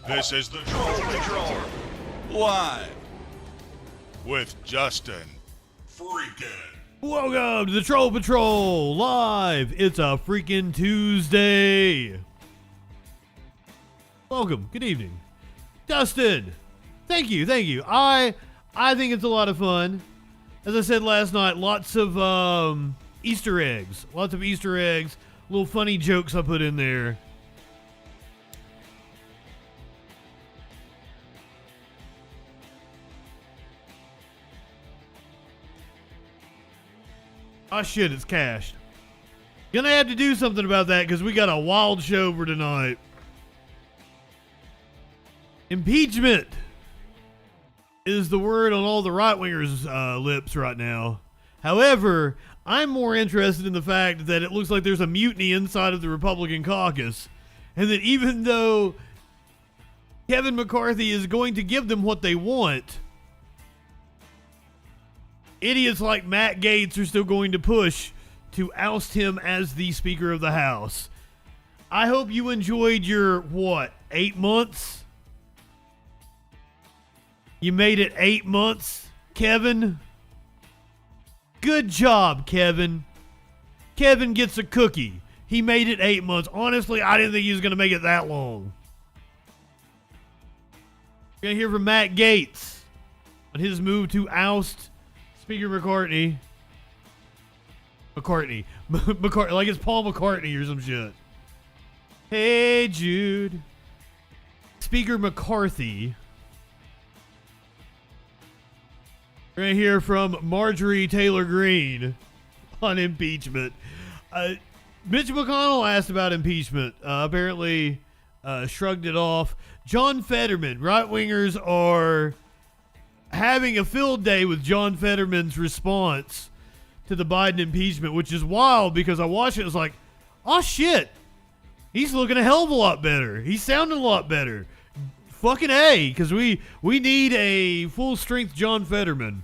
This is the Troll Patrol, live with Justin Freakin. Welcome to the Troll Patrol live. It's a freaking Tuesday. Welcome. Good evening, Dustin. Thank you. I think it's a lot of fun. As I said last night, lots of Easter eggs. Little funny jokes I put in there. Oh shit, it's cached. Gonna have to do something about that because we got a wild show for tonight. Impeachment is the word on all the right-wingers' lips right now. However, I'm more interested in the fact that it looks like there's a mutiny inside of the Republican caucus, and that even though Kevin McCarthy is going to give them what they want, idiots like Matt Gaetz are still going to push to oust him as the Speaker of the House. I hope you enjoyed your, 8 months? You made it 8 months, Kevin? Good job, Kevin. Kevin gets a cookie. He made it 8 months. Honestly, I didn't think he was going to make it that long. We're going to hear from Matt Gaetz on his move to oust Speaker McCartney, like it's Paul McCartney or some shit. Hey, Jude. Speaker McCarthy. We're going to hear from Marjorie Taylor Greene on impeachment. Mitch McConnell asked about impeachment. Apparently shrugged it off. John Fetterman. Right-wingers are having a field day with John Fetterman's response to the Biden impeachment, which is wild because I watched it. It was like, oh shit, he's looking a hell of a lot better. He's sounding a lot better. Fucking A, because we need a full strength John Fetterman.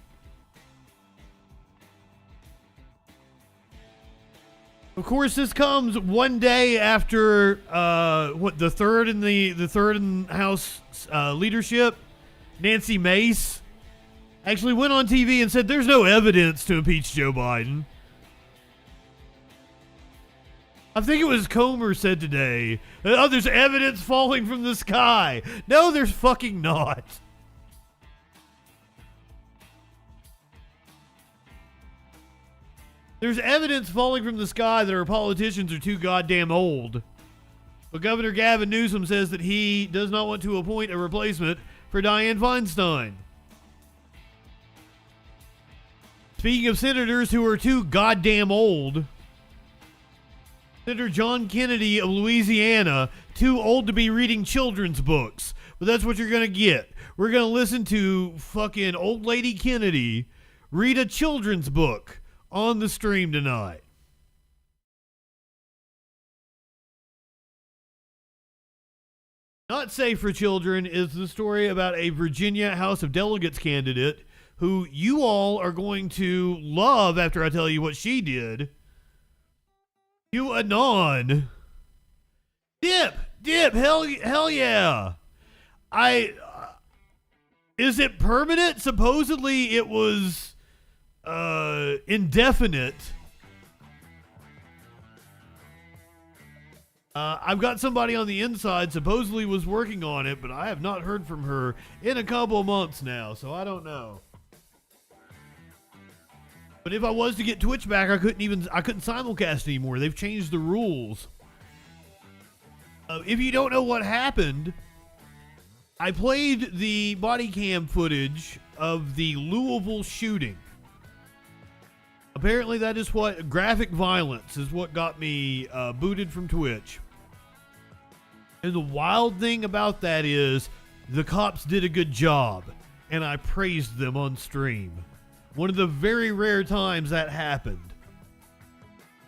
Of course, this comes one day after the third in House leadership, Nancy Mace, actually went on TV and said there's no evidence to impeach Joe Biden. I think it was Comer said today, oh, there's evidence falling from the sky. No, there's fucking not. There's evidence falling from the sky that our politicians are too goddamn old. But Governor Gavin Newsom says that he does not want to appoint a replacement for Dianne Feinstein. Speaking of senators who are too goddamn old, Senator John Kennedy of Louisiana, too old to be reading children's books. But that's what you're going to get. We're going to listen to fucking old lady Kennedy read a children's book on the stream tonight. Not safe for children is the story about a Virginia House of Delegates candidate who you all are going to love after I tell you what she did. QAnon. Dip, hell yeah. Is it permanent? Supposedly it was indefinite. I've got somebody on the inside supposedly was working on it, but I have not heard from her in a couple of months now, so I don't know. But if I was to get Twitch back, I couldn't simulcast anymore. They've changed the rules. If you don't know what happened, I played the body cam footage of the Louisville shooting. Apparently that is what graphic violence is what got me booted from Twitch. And the wild thing about that is the cops did a good job, and I praised them on stream. One of the very rare times that happened.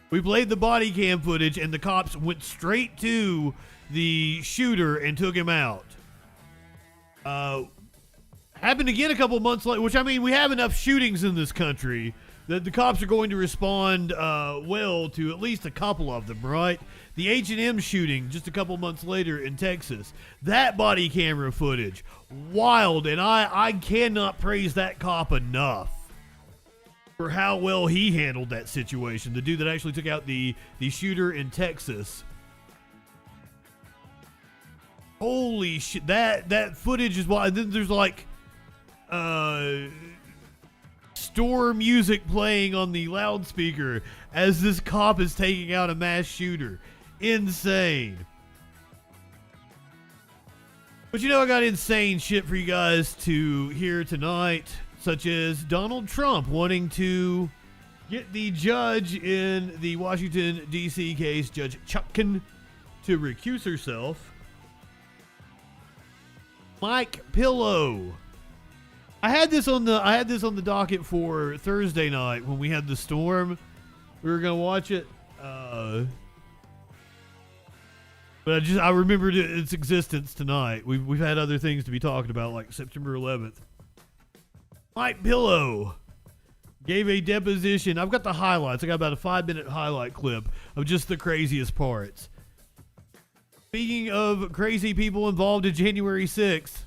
We played the body cam footage and the cops went straight to the shooter and took him out. Happened again a couple months later, which I mean, we have enough shootings in this country that the cops are going to respond well to at least a couple of them, right? The H&M shooting just a couple months later in Texas. That body camera footage, wild, and I cannot praise that cop enough for how well he handled that situation. The dude that actually took out the shooter in Texas. Holy shit, that footage is wild. And then there's like store music playing on the loudspeaker as this cop is taking out a mass shooter. Insane. But you know, I got insane shit for you guys to hear tonight, such as Donald Trump wanting to get the judge in the Washington, D.C. case, Judge Chutkan, to recuse herself. Mike Pillow. I had this on the docket for Thursday night when we had the storm. We were gonna watch it, but I remembered its existence tonight. We've had other things to be talking about, like September 11th. Mike Pillow gave a deposition. I've got the highlights. I got about a 5-minute highlight clip of just the craziest parts. Speaking of crazy people involved in January 6th,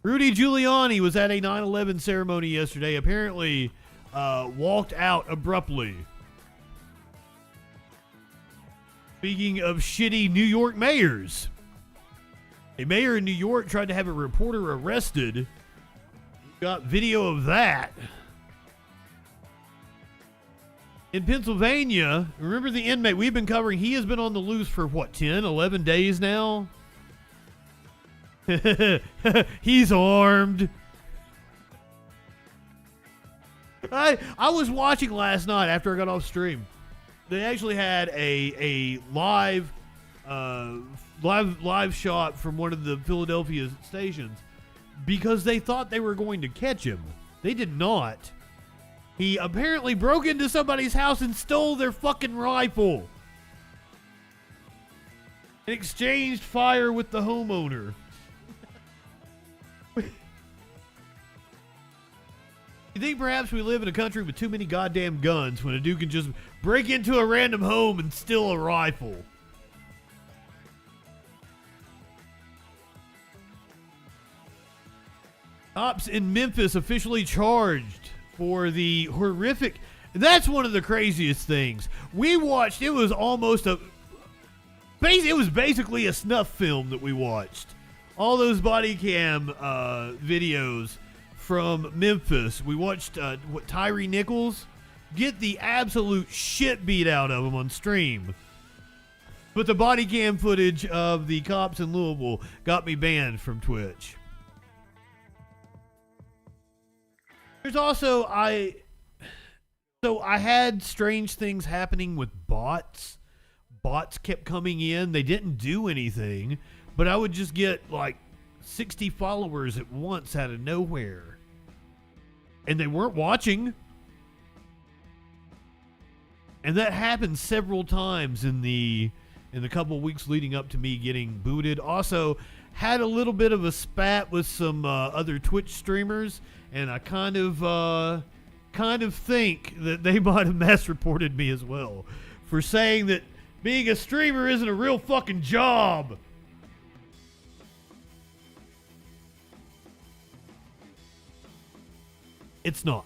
Rudy Giuliani was at a 9/11 ceremony yesterday. Apparently, walked out abruptly. Speaking of shitty New York mayors, a mayor in New York tried to have a reporter arrested. Got video of that. In Pennsylvania, remember the inmate we've been covering? He has been on the loose for what, 10, 11 days now? He's armed. I was watching last night after I got off stream. They actually had a live shot from one of the Philadelphia stations because they thought they were going to catch him. They did not. He apparently broke into somebody's house and stole their fucking rifle and exchanged fire with the homeowner. You think perhaps we live in a country with too many goddamn guns when a dude can just break into a random home and steal a rifle? Cops in Memphis officially charged for the horrific... That's one of the craziest things. We watched, it was almost a... It was basically a snuff film that we watched. All those body cam videos from Memphis. We watched Tyree Nichols get the absolute shit beat out of him on stream. But the body cam footage of the cops in Louisville got me banned from Twitch. There's also, I had strange things happening with bots. Bots kept coming in. They didn't do anything, but I would just get like 60 followers at once out of nowhere. And they weren't watching. And that happened several times in the couple weeks leading up to me getting booted. Also, had a little bit of a spat with some other Twitch streamers, and I kind of think that they might have mass reported me as well for saying that being a streamer isn't a real fucking job. It's not.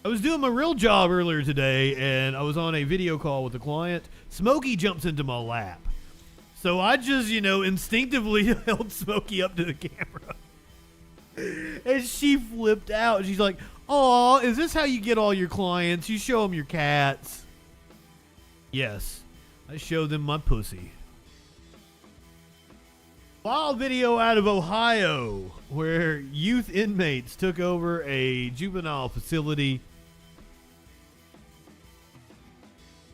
I was doing my real job earlier today, and I was on a video call with a client. Smokey jumps into my lap. So I just, instinctively held Smokey up to the camera. And she flipped out. She's like, "Aw, is this how you get all your clients? You show them your cats?" Yes, I show them my pussy. Wild video out of Ohio where youth inmates took over a juvenile facility.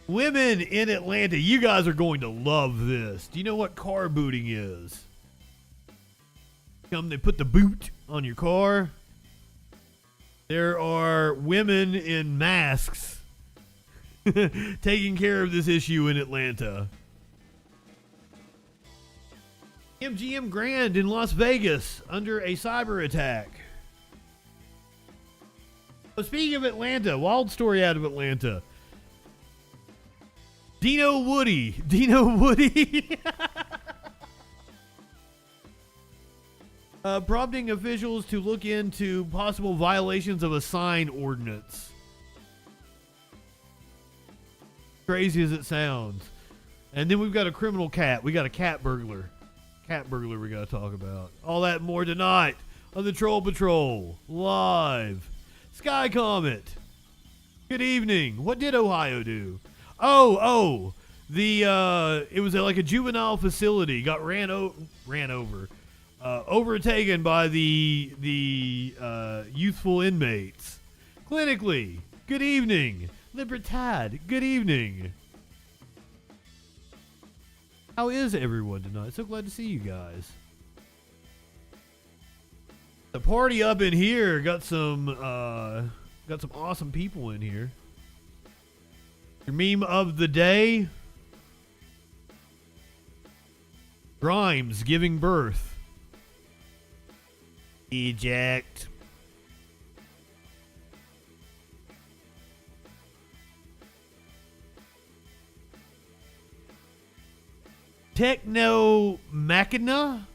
Women in Atlanta, you guys are going to love this. Do you know what car booting is? They put the boot on your car. There are women in masks taking care of this issue in Atlanta. MGM Grand in Las Vegas under a cyber attack. So speaking of Atlanta, wild story out of Atlanta. Dino Woody. Prompting officials to look into possible violations of a sign ordinance. Crazy as it sounds. And then we've got a criminal cat. We got a cat burglar. Cat burglar we got to talk about. All that and more tonight on the Troll Patrol. Live. Sky Comet. Good evening. What did Ohio do? Oh. It was like a juvenile facility. Got ran over. Overtaken by the youthful inmates. Clinically. Good evening. Libertad. Good evening. How is everyone tonight? So glad to see you guys. The party up in here got some awesome people in here. Your meme of the day: Grimes giving birth. Eject. Techno Machina?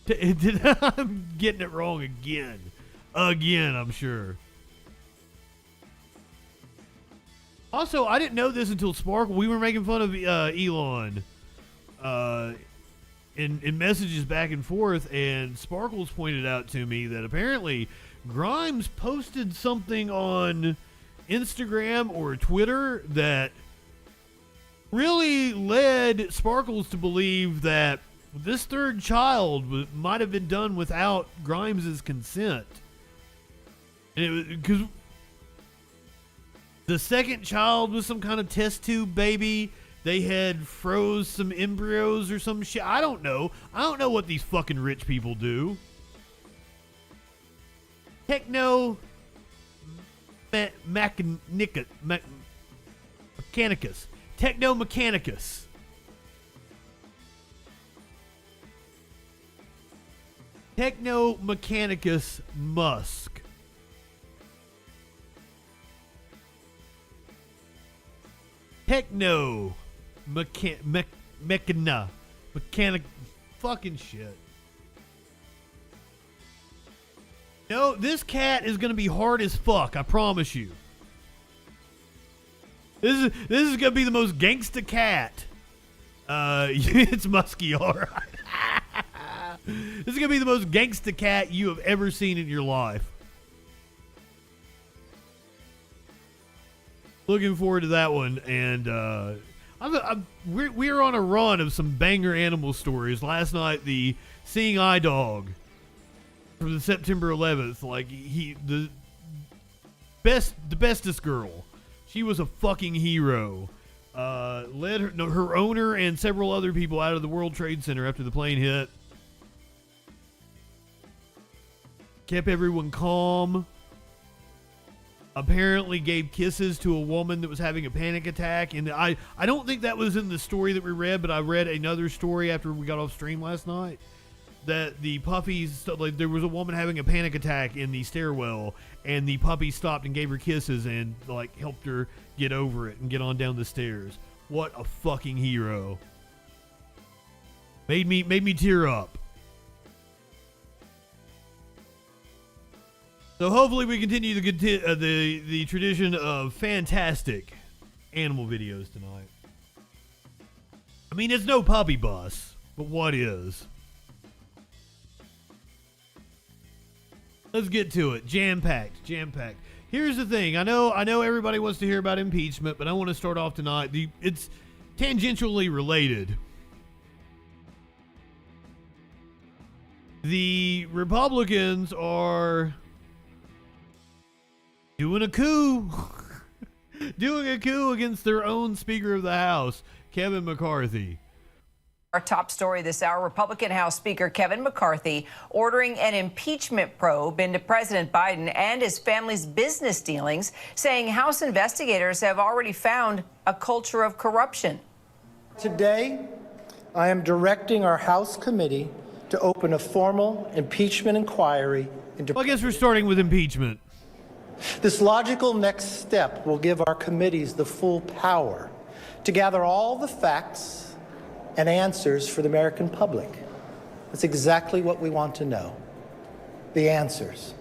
I'm getting it wrong again. I'm sure. Also, I didn't know this until Sparkle. We were making fun of Elon in messages back and forth, and Sparkles pointed out to me that apparently Grimes posted something on Instagram or Twitter that really led Sparkles to believe that this third child might have been done without Grimes' consent. And it was because the second child was some kind of test tube baby. They had froze some embryos or some shit. I don't know what these fucking rich people do. Techno Mechanicus. Techno Mechanicus. Techno Mechanicus Musk. Techno Mechanic fucking shit. No, this cat is gonna be hard as fuck, I promise you. This is gonna be the most gangsta cat. It's musky, alright. This is gonna be the most gangsta cat you have ever seen in your life. Looking forward to that one, and we're on a run of some banger animal stories. Last night, the seeing eye dog from the September 11th, like the bestest girl. She was a fucking hero. Led her owner and several other people out of the World Trade Center after the plane hit. Kept everyone calm. Apparently gave kisses to a woman that was having a panic attack. And I don't think that was in the story that we read, but I read another story after we got off stream last night. That the puppies, like, there was a woman having a panic attack in the stairwell, and the puppy stopped and gave her kisses and like helped her get over it and get on down the stairs. What a fucking hero! Made me tear up. So hopefully we continue the tradition of fantastic animal videos tonight. I mean, it's no puppy bus, but what is? Let's get to it. Jam-packed. Here's the thing. I know everybody wants to hear about impeachment, but I want to start off tonight. It's tangentially related. The Republicans are doing a coup. Doing a coup against their own Speaker of the House, Kevin McCarthy. Our top story this hour, Republican House Speaker Kevin McCarthy ordering an impeachment probe into President Biden and his family's business dealings, saying House investigators have already found a culture of corruption. Today, I am directing our House committee to open a formal impeachment inquiry into... Well, I guess we're starting with impeachment. This logical next step will give our committees the full power to gather all the facts and answers for the American public. That's exactly what we want to know, the answers.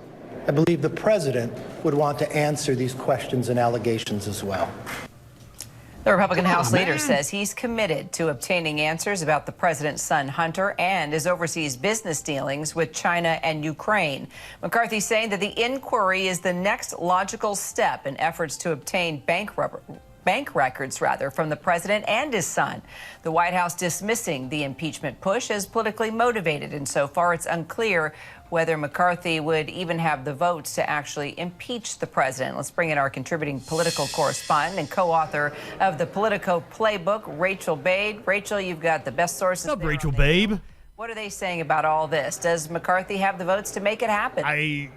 I believe the president would want to answer these questions and allegations as well. The Republican House leader says he's committed to obtaining answers about the president's son, Hunter, and his overseas business dealings with China and Ukraine. McCarthy saying that the inquiry is the next logical step in efforts to obtain bank records from the president and his son. The White House dismissing the impeachment push as politically motivated, and so far it's unclear whether McCarthy would even have the votes to actually impeach the president. Let's bring in our contributing political correspondent and co-author of the Politico Playbook, Rachel Babe. Rachel, you've got the best sources. What's up, Rachel Babe? What are they saying about all this? Does McCarthy have the votes to make it happen?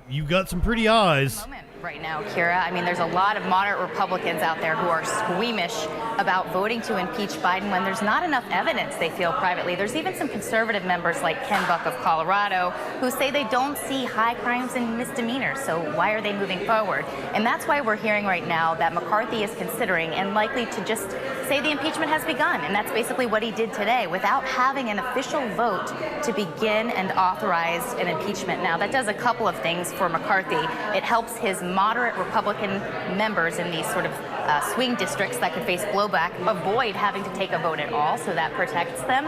You got some pretty eyes. Right now, Kira. I mean, there's a lot of moderate Republicans out there who are squeamish about voting to impeach Biden when there's not enough evidence, they feel privately. There's even some conservative members like Ken Buck of Colorado who say they don't see high crimes and misdemeanors, so why are they moving forward? And that's why we're hearing right now that McCarthy is considering and likely to just say the impeachment has begun, and that's basically what he did today without having an official vote to begin and authorize an impeachment. Now, that does a couple of things for McCarthy. It helps his moderate Republican members in these sort of swing districts that could face blowback avoid having to take a vote at all, so that protects them.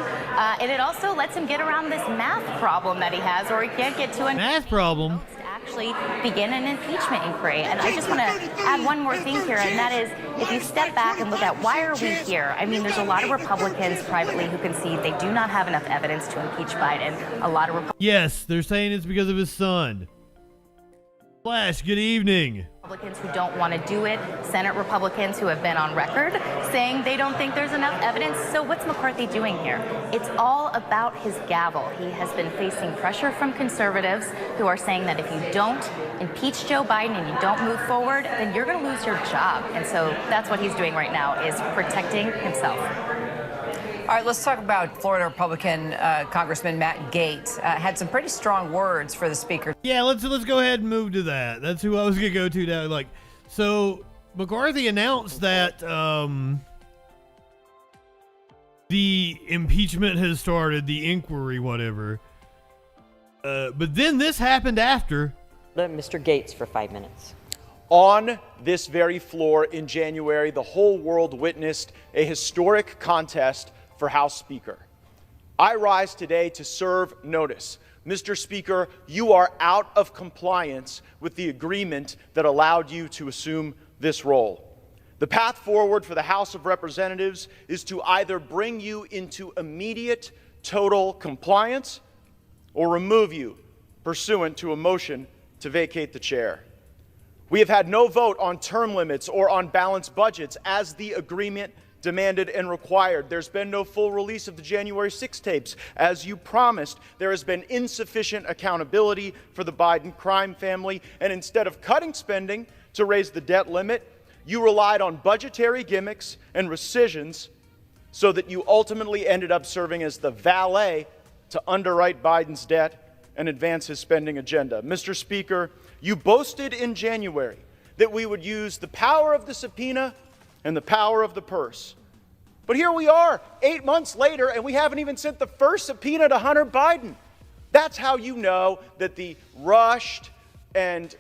And it also lets him get around this math problem that he has, or he can't get to a math problem to actually begin an impeachment inquiry. And I just want to add one more thing here, and that is, if you step back and look at why are we here? I mean, there's a lot of Republicans privately who concede they do not have enough evidence to impeach Biden. A lot of Yes, they're saying it's because of his son. Flash, good evening. Republicans who don't want to do it, Senate Republicans who have been on record saying they don't think there's enough evidence. So what's McCarthy doing here? It's all about his gavel. He has been facing pressure from conservatives who are saying that if you don't impeach Joe Biden and you don't move forward, then you're going to lose your job. And so that's what he's doing right now, is protecting himself. All right, let's talk about Florida Republican Congressman Matt Gaetz. Had some pretty strong words for the speaker. Yeah, let's go ahead and move to that. That's who I was gonna go to now. So McCarthy announced that the impeachment has started, the inquiry, whatever. But then this happened after. Mr. Gaetz for 5 minutes. On this very floor in January, the whole world witnessed a historic contest for House Speaker. I rise today to serve notice. Mr. Speaker, you are out of compliance with the agreement that allowed you to assume this role. The path forward for the House of Representatives is to either bring you into immediate total compliance or remove you pursuant to a motion to vacate the chair. We have had no vote on term limits or on balanced budgets as the agreement demanded and required. There's been no full release of the January 6 tapes as you promised. There has been insufficient accountability for the Biden crime family, and instead of cutting spending to raise the debt limit, you relied on budgetary gimmicks and rescissions so that you ultimately ended up serving as the valet to underwrite Biden's debt and advance his spending agenda. Mr. Speaker, you boasted in January that we would use the power of the subpoena and the power of the purse. But here we are, 8 months later, and we haven't even sent the first subpoena to Hunter Biden. That's how you know that the rushed and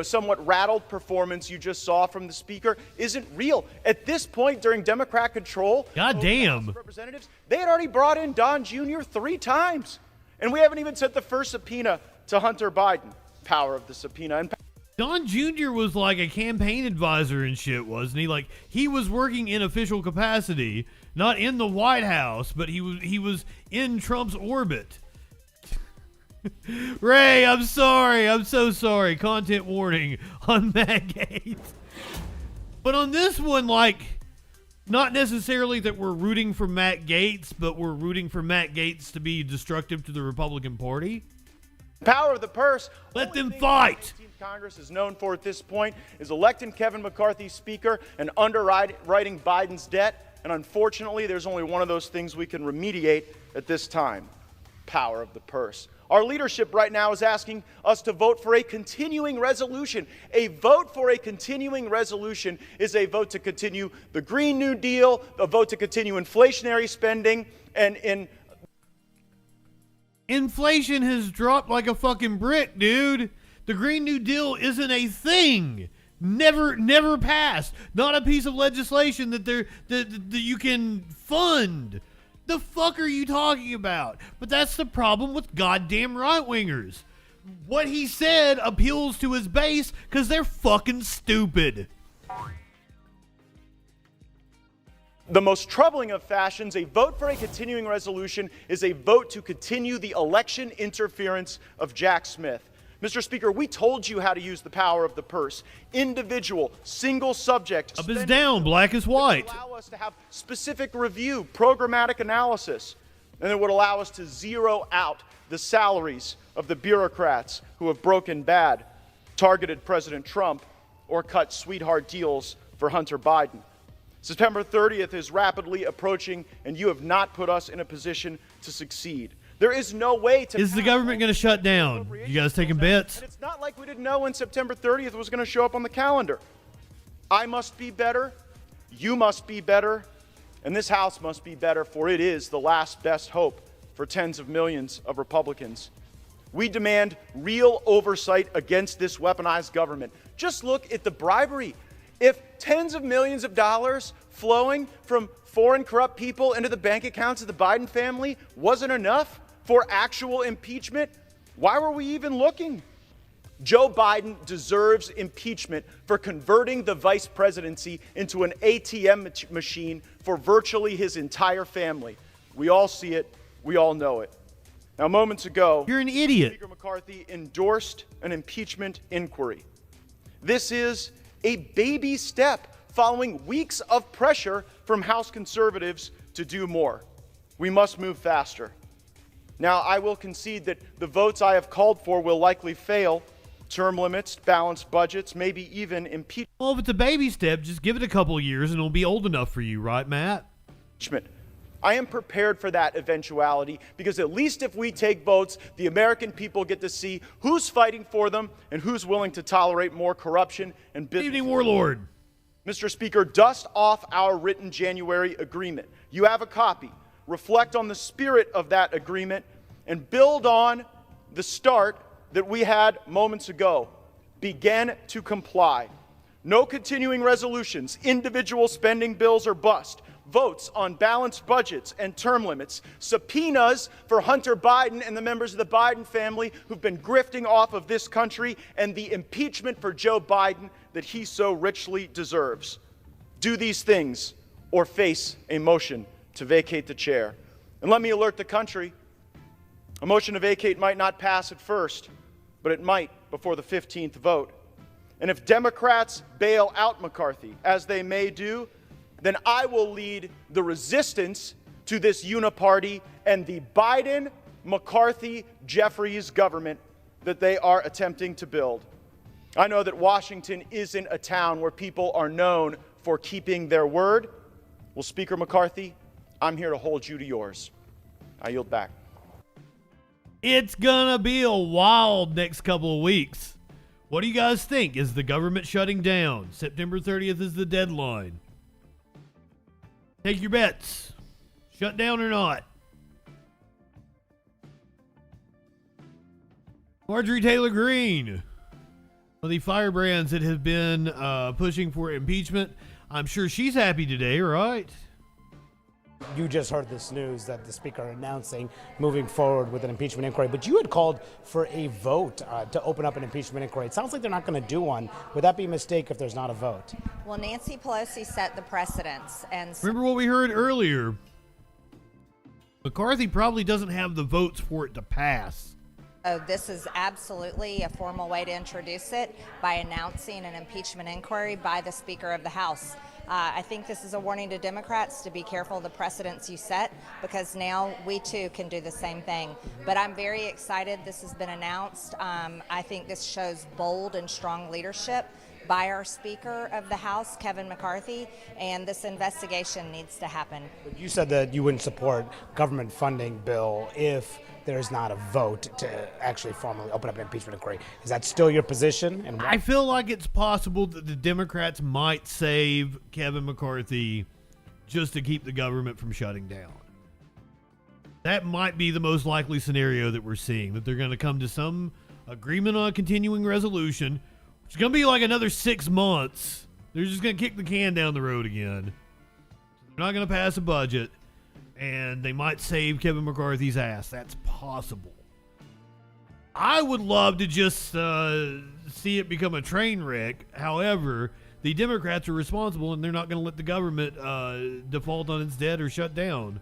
somewhat rattled performance you just saw from the speaker isn't real. At this point, during Democrat control, goddamn, Representatives, they had already brought in Don Jr. 3 times, and we haven't even sent the first subpoena to Hunter Biden. Power of the subpoena. And Don Jr. was like a campaign advisor and shit, wasn't he? He was working in official capacity, not in the White House, but he was in Trump's orbit. Ray, I'm sorry. I'm so sorry. Content warning on Matt Gaetz. But on this one, not necessarily that we're rooting for Matt Gaetz, but we're rooting for Matt Gaetz to be destructive to the Republican Party. Power of the purse. Let them fight. Congress is known for at this point is electing Kevin McCarthy Speaker and underwriting Biden's debt And unfortunately, there's only one of those things we can remediate at this time: power of the purse. Our leadership right now is asking us to vote for a continuing resolution. A vote for a continuing resolution is a vote to continue the Green New Deal, a vote to continue inflationary spending, and inflation has dropped like a fucking brick, dude. The Green New Deal isn't a thing. Never passed. Not a piece of legislation that you can fund. The fuck are you talking about? But that's the problem with goddamn right-wingers. What he said appeals to his base because they're fucking stupid. the most troubling of fashions, a vote for a continuing resolution is a vote to continue the election interference of Jack Smith. Mr. Speaker, we told you how to use the power of the purse. Individual, single subject. Up is down, black is white. Allow us to have specific review, programmatic analysis, and it would allow us to zero out the salaries of the bureaucrats who have broken bad, targeted President Trump, or cut sweetheart deals for Hunter Biden. September 30th is rapidly approaching, and you have not put us in a position to succeed. There is no way to... Is the government going to shut down? You guys taking bets? And it's not like we didn't know when September 30th was going to show up on the calendar. I must be better, you must be better, and this House must be better, for it is the last best hope for tens of millions of Republicans. We demand real oversight against this weaponized government. Just look at the bribery. If tens of millions of dollars flowing from foreign corrupt people into the bank accounts of the Biden family wasn't enough for actual impeachment, why were we even looking? Joe Biden deserves impeachment for converting the vice presidency into an ATM machine for virtually his entire family. We all see it. We all know it. Now, moments ago, you're an idiot. Speaker McCarthy endorsed an impeachment inquiry. This is a baby step following weeks of pressure from House conservatives to do more. We must move faster. Now, I will concede that the votes I have called for will likely fail. Term limits, balanced budgets, maybe even impeachment. Well, if it's a baby step, just give it a couple of years and it'll be old enough for you, right, Matt? I am prepared for that eventuality because at least if we take votes, the American people get to see who's fighting for them and who's willing to tolerate more corruption and business. Evening, Warlord. Mr. Speaker, dust off our written January agreement. You have a copy. Reflect on the spirit of that agreement and build on the start that we had moments ago. Begin to comply. No continuing resolutions, individual spending bills or bust, votes on balanced budgets and term limits, subpoenas for Hunter Biden and the members of the Biden family who've been grifting off of this country, and the impeachment for Joe Biden that he so richly deserves. Do these things or face a motion to vacate the chair. And let me alert the country, a motion to vacate might not pass at first, but it might before the 15th vote. And if Democrats bail out McCarthy, as they may do, then I will lead the resistance to this uniparty and the Biden-McCarthy-Jeffries government that they are attempting to build. I know that Washington isn't a town where people are known for keeping their word. Well, Speaker McCarthy, I'm here to hold you to yours. I yield back. It's gonna be a wild next couple of weeks. What do you guys think? Is the government shutting down? September 30th is the deadline. Take your bets. Shut down or not. Marjorie Taylor Greene, one of the firebrands that have been pushing for impeachment. I'm sure she's happy today, right? You just heard this news that the Speaker announcing moving forward with an impeachment inquiry, but you had called for a vote to open up an impeachment inquiry. It sounds like they're not going to do one. Would that be a mistake if there's not a vote? Well, Nancy Pelosi set the precedents. And remember what we heard earlier. McCarthy probably doesn't have the votes for it to pass. So this is absolutely a formal way to introduce it by announcing an impeachment inquiry by the Speaker of the House. I think this is a warning to Democrats to be careful of the precedents you set, because now we too can do the same thing. But I'm very excited this has been announced. I think this shows bold and strong leadership by our Speaker of the House, Kevin McCarthy, and this investigation needs to happen. You said that you wouldn't support government funding bill if there's not a vote to actually formally open up an impeachment inquiry. Is that still your position? And I feel like it's possible that the Democrats might save Kevin McCarthy just to keep the government from shutting down. That might be the most likely scenario that we're seeing, that they're going to come to some agreement on a continuing resolution. It's going to be like another 6 months. They're just going to kick the can down the road again. They're not going to pass a budget, and they might save Kevin McCarthy's ass. That's possible. I would love to just see it become a train wreck. However, the Democrats are responsible, and they're not going to let the government default on its debt or shut down.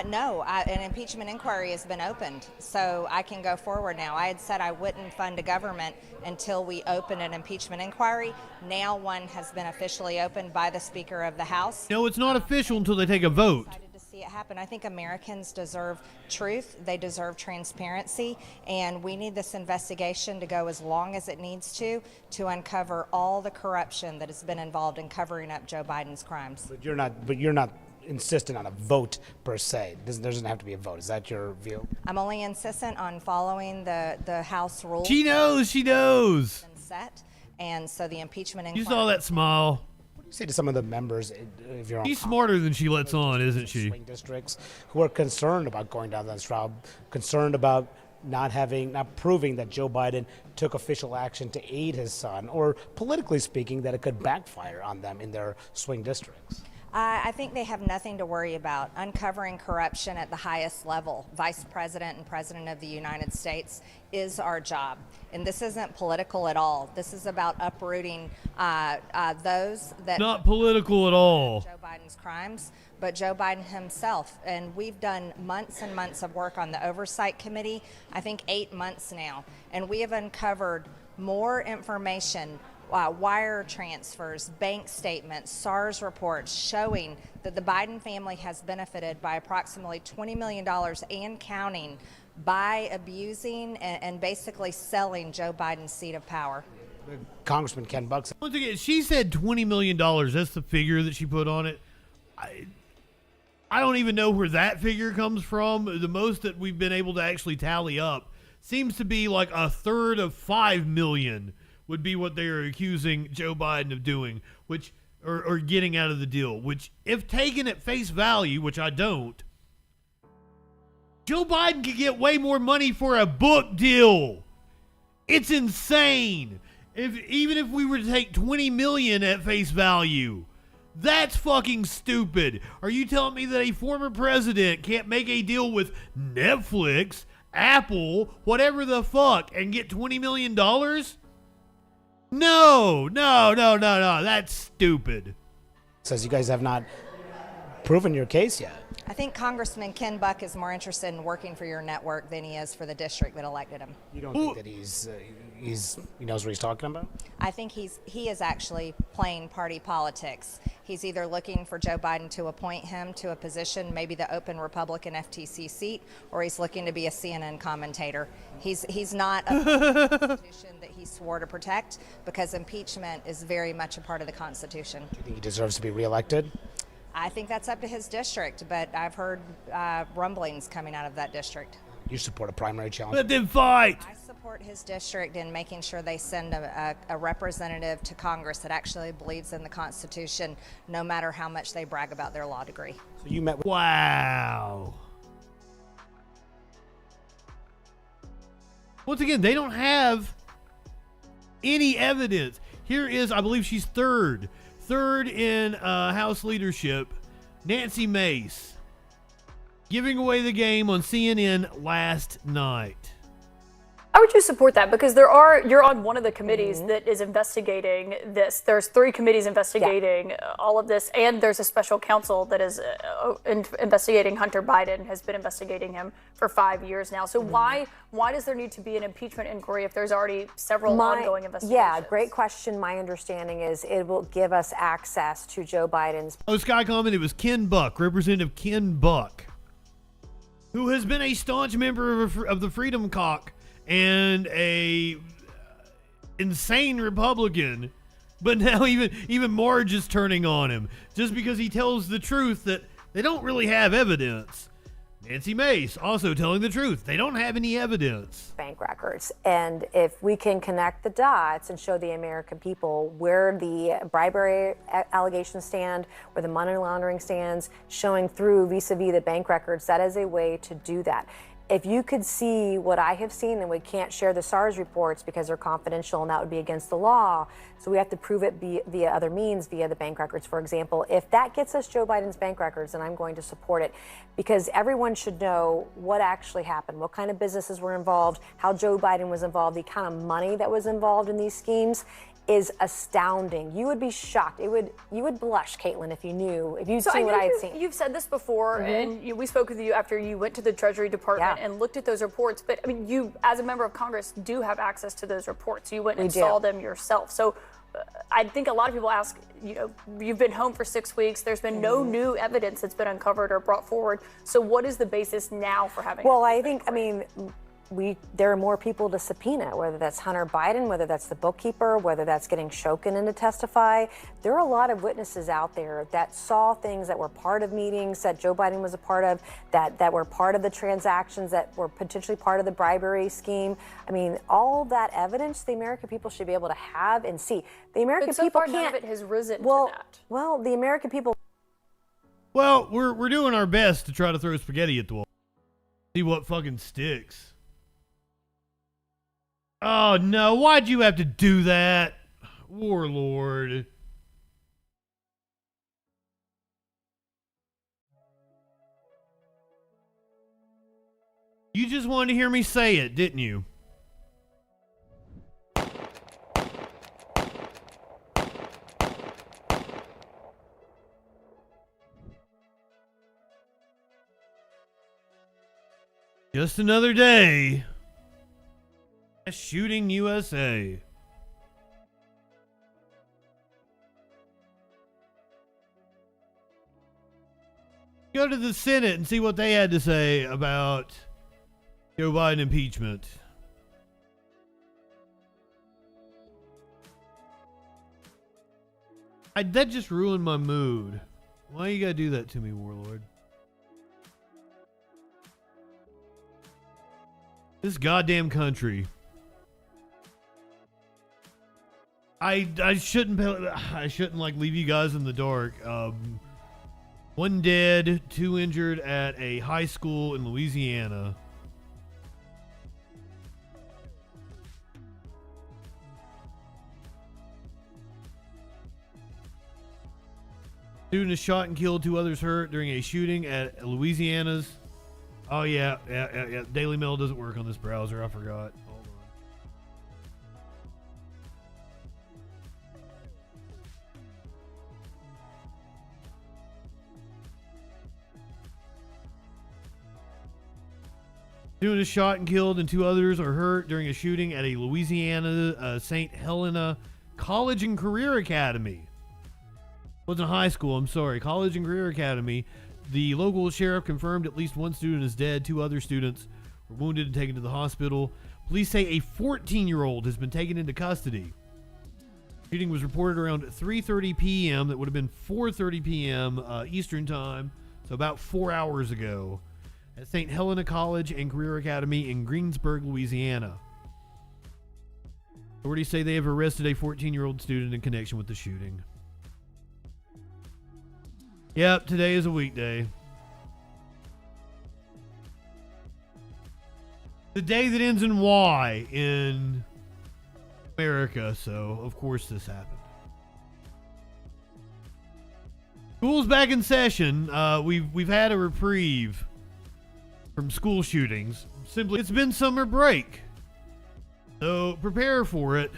No, an impeachment inquiry has been opened, so I can go forward now. I had said I wouldn't fund a government until we open an impeachment inquiry. Now one has been officially opened by the Speaker of the House. No, it's not official until they take a vote. I'm excited to see it happen. I think Americans deserve truth. They deserve transparency, and we need this investigation to go as long as it needs to uncover all the corruption that has been involved in covering up Joe Biden's crimes. But you're not insistent on a vote per se. There doesn't have to be a vote. Is that your view? I'm only insistent on following the House rules. She knows. Set, and so the impeachment inquiry. You saw that smile. What do you say to some of the members if you're on She's smarter than she lets on, isn't she? swing districts who are concerned about going down this route, concerned about not proving that Joe Biden took official action to aid his son, or politically speaking, that it could backfire on them in their swing districts? I think they have nothing to worry about. Uncovering corruption at the highest level, Vice President and President of the United States, is our job. And this isn't political at all. This is about uprooting those that... Not political at all. Joe Biden's crimes, but Joe Biden himself. And we've done months and months of work on the Oversight Committee, I think 8 months now. And we have uncovered more information, wire transfers, bank statements, SARS reports showing that the Biden family has benefited by approximately $20 million and counting by abusing and basically selling Joe Biden's seat of power. Congressman Ken Buck. Once again, she said $20 million. That's the figure that she put on it. I don't even know where that figure comes from. The most that we've been able to actually tally up seems to be like a third of $5 million would be what they are accusing Joe Biden of doing, which or getting out of the deal, which if taken at face value, which I don't, Joe Biden could get way more money for a book deal. It's insane. Even if we were to take $20 million at face value, that's fucking stupid. Are you telling me that a former president can't make a deal with Netflix, Apple, whatever the fuck, and get $20 million? No. That's stupid. Says you guys have not proven your case yet. I think Congressman Ken Buck is more interested in working for your network than he is for the district that elected him. You don't think that he knows what he's talking about? I think he is actually playing party politics. He's either looking for Joe Biden to appoint him to a position, maybe the open Republican FTC seat, or he's looking to be a CNN commentator. He's not a Constitution that he swore to protect, because impeachment is very much a part of the Constitution. Do you think he deserves to be reelected? I think that's up to his district, but I've heard rumblings coming out of that district. You support a primary challenge? Let them fight. I support his district in making sure they send a representative to Congress that actually believes in the Constitution, no matter how much they brag about their law degree. So you met with... Wow. Once again, they don't have any evidence. Here is, I believe she's third in House leadership, Nancy Mace, giving away the game on CNN last night. How would you support that? Because you're on one of the committees that is investigating this. There's 3 committees investigating all of this, and there's a special counsel that is investigating Hunter Biden, has been investigating him for 5 years now. So why does there need to be an impeachment inquiry if there's already several ongoing investigations? Yeah, great question. My understanding is it will give us access to Joe Biden's... Oh, Sky comment, it was Ken Buck, Representative Ken Buck, who has been a staunch member of the Freedom Caucus and a insane Republican. But now even Marge is turning on him just because he tells the truth that they don't really have evidence. Nancy Mace also telling the truth. They don't have any evidence. Bank records. And if we can connect the dots and show the American people where the bribery allegations stand, where the money laundering stands, showing through vis-a-vis the bank records, that is a way to do that. If you could see what I have seen, then we can't share the SARS reports because they're confidential and that would be against the law. So we have to prove it via other means, via the bank records, for example. If that gets us Joe Biden's bank records, then I'm going to support it because everyone should know what actually happened, what kind of businesses were involved, how Joe Biden was involved, the kind of money that was involved in these schemes is astounding. You would be shocked. You would blush, Caitlin, if you'd seen what I had seen. You've said this before, and we spoke with you after you went to the Treasury Department and looked at those reports. But I mean, you, as a member of Congress, do have access to those reports. You went and saw them yourself. So I think a lot of people ask, you've been home for 6 weeks. There's been no new evidence that's been uncovered or brought forward. So what is the basis now for having? Well, there are more people to subpoena, whether that's Hunter Biden, whether that's the bookkeeper, whether that's getting Shokin in to testify. There are a lot of witnesses out there that saw things that were part of meetings that Joe Biden was a part of, that were part of the transactions, that were potentially part of the bribery scheme. I mean, all that evidence the American people should be able to have and see. The American people can't. None of it has risen to that. Well, the American people. Well, we're doing our best to try to throw spaghetti at the wall. See what fucking sticks. Oh no, why'd you have to do that? Warlord. You just wanted to hear me say it, didn't you? Just another day. Shooting USA. Go to the Senate and see what they had to say about Joe Biden impeachment. That just ruined my mood. Why you gotta do that to me, Warlord? This goddamn country. I shouldn't like leave you guys in the dark. 1 dead, 2 injured at a high school in Louisiana. Student is shot and killed, 2 others hurt during a shooting at Louisiana's. Oh yeah. Daily Mail doesn't work on this browser. I forgot. Hold on. Student is shot and killed, and 2 others are hurt during a shooting at a Louisiana St. Helena College and Career Academy. Wasn't a high school. I'm sorry. College and Career Academy. The local sheriff confirmed at least 1 student is dead. 2 other students were wounded and taken to the hospital. Police say a 14-year-old has been taken into custody. The shooting was reported around 3:30 p.m. That would have been 4:30 p.m. Eastern time, so about 4 hours ago, at St. Helena College and Career Academy in Greensburg, Louisiana. Authorities say they have arrested a 14-year-old student in connection with the shooting. Yep, today is a weekday. The day that ends in Y in America, so of course this happened. School's back in session. We've had a reprieve from school shootings. Simply, it's been summer break, so prepare for it.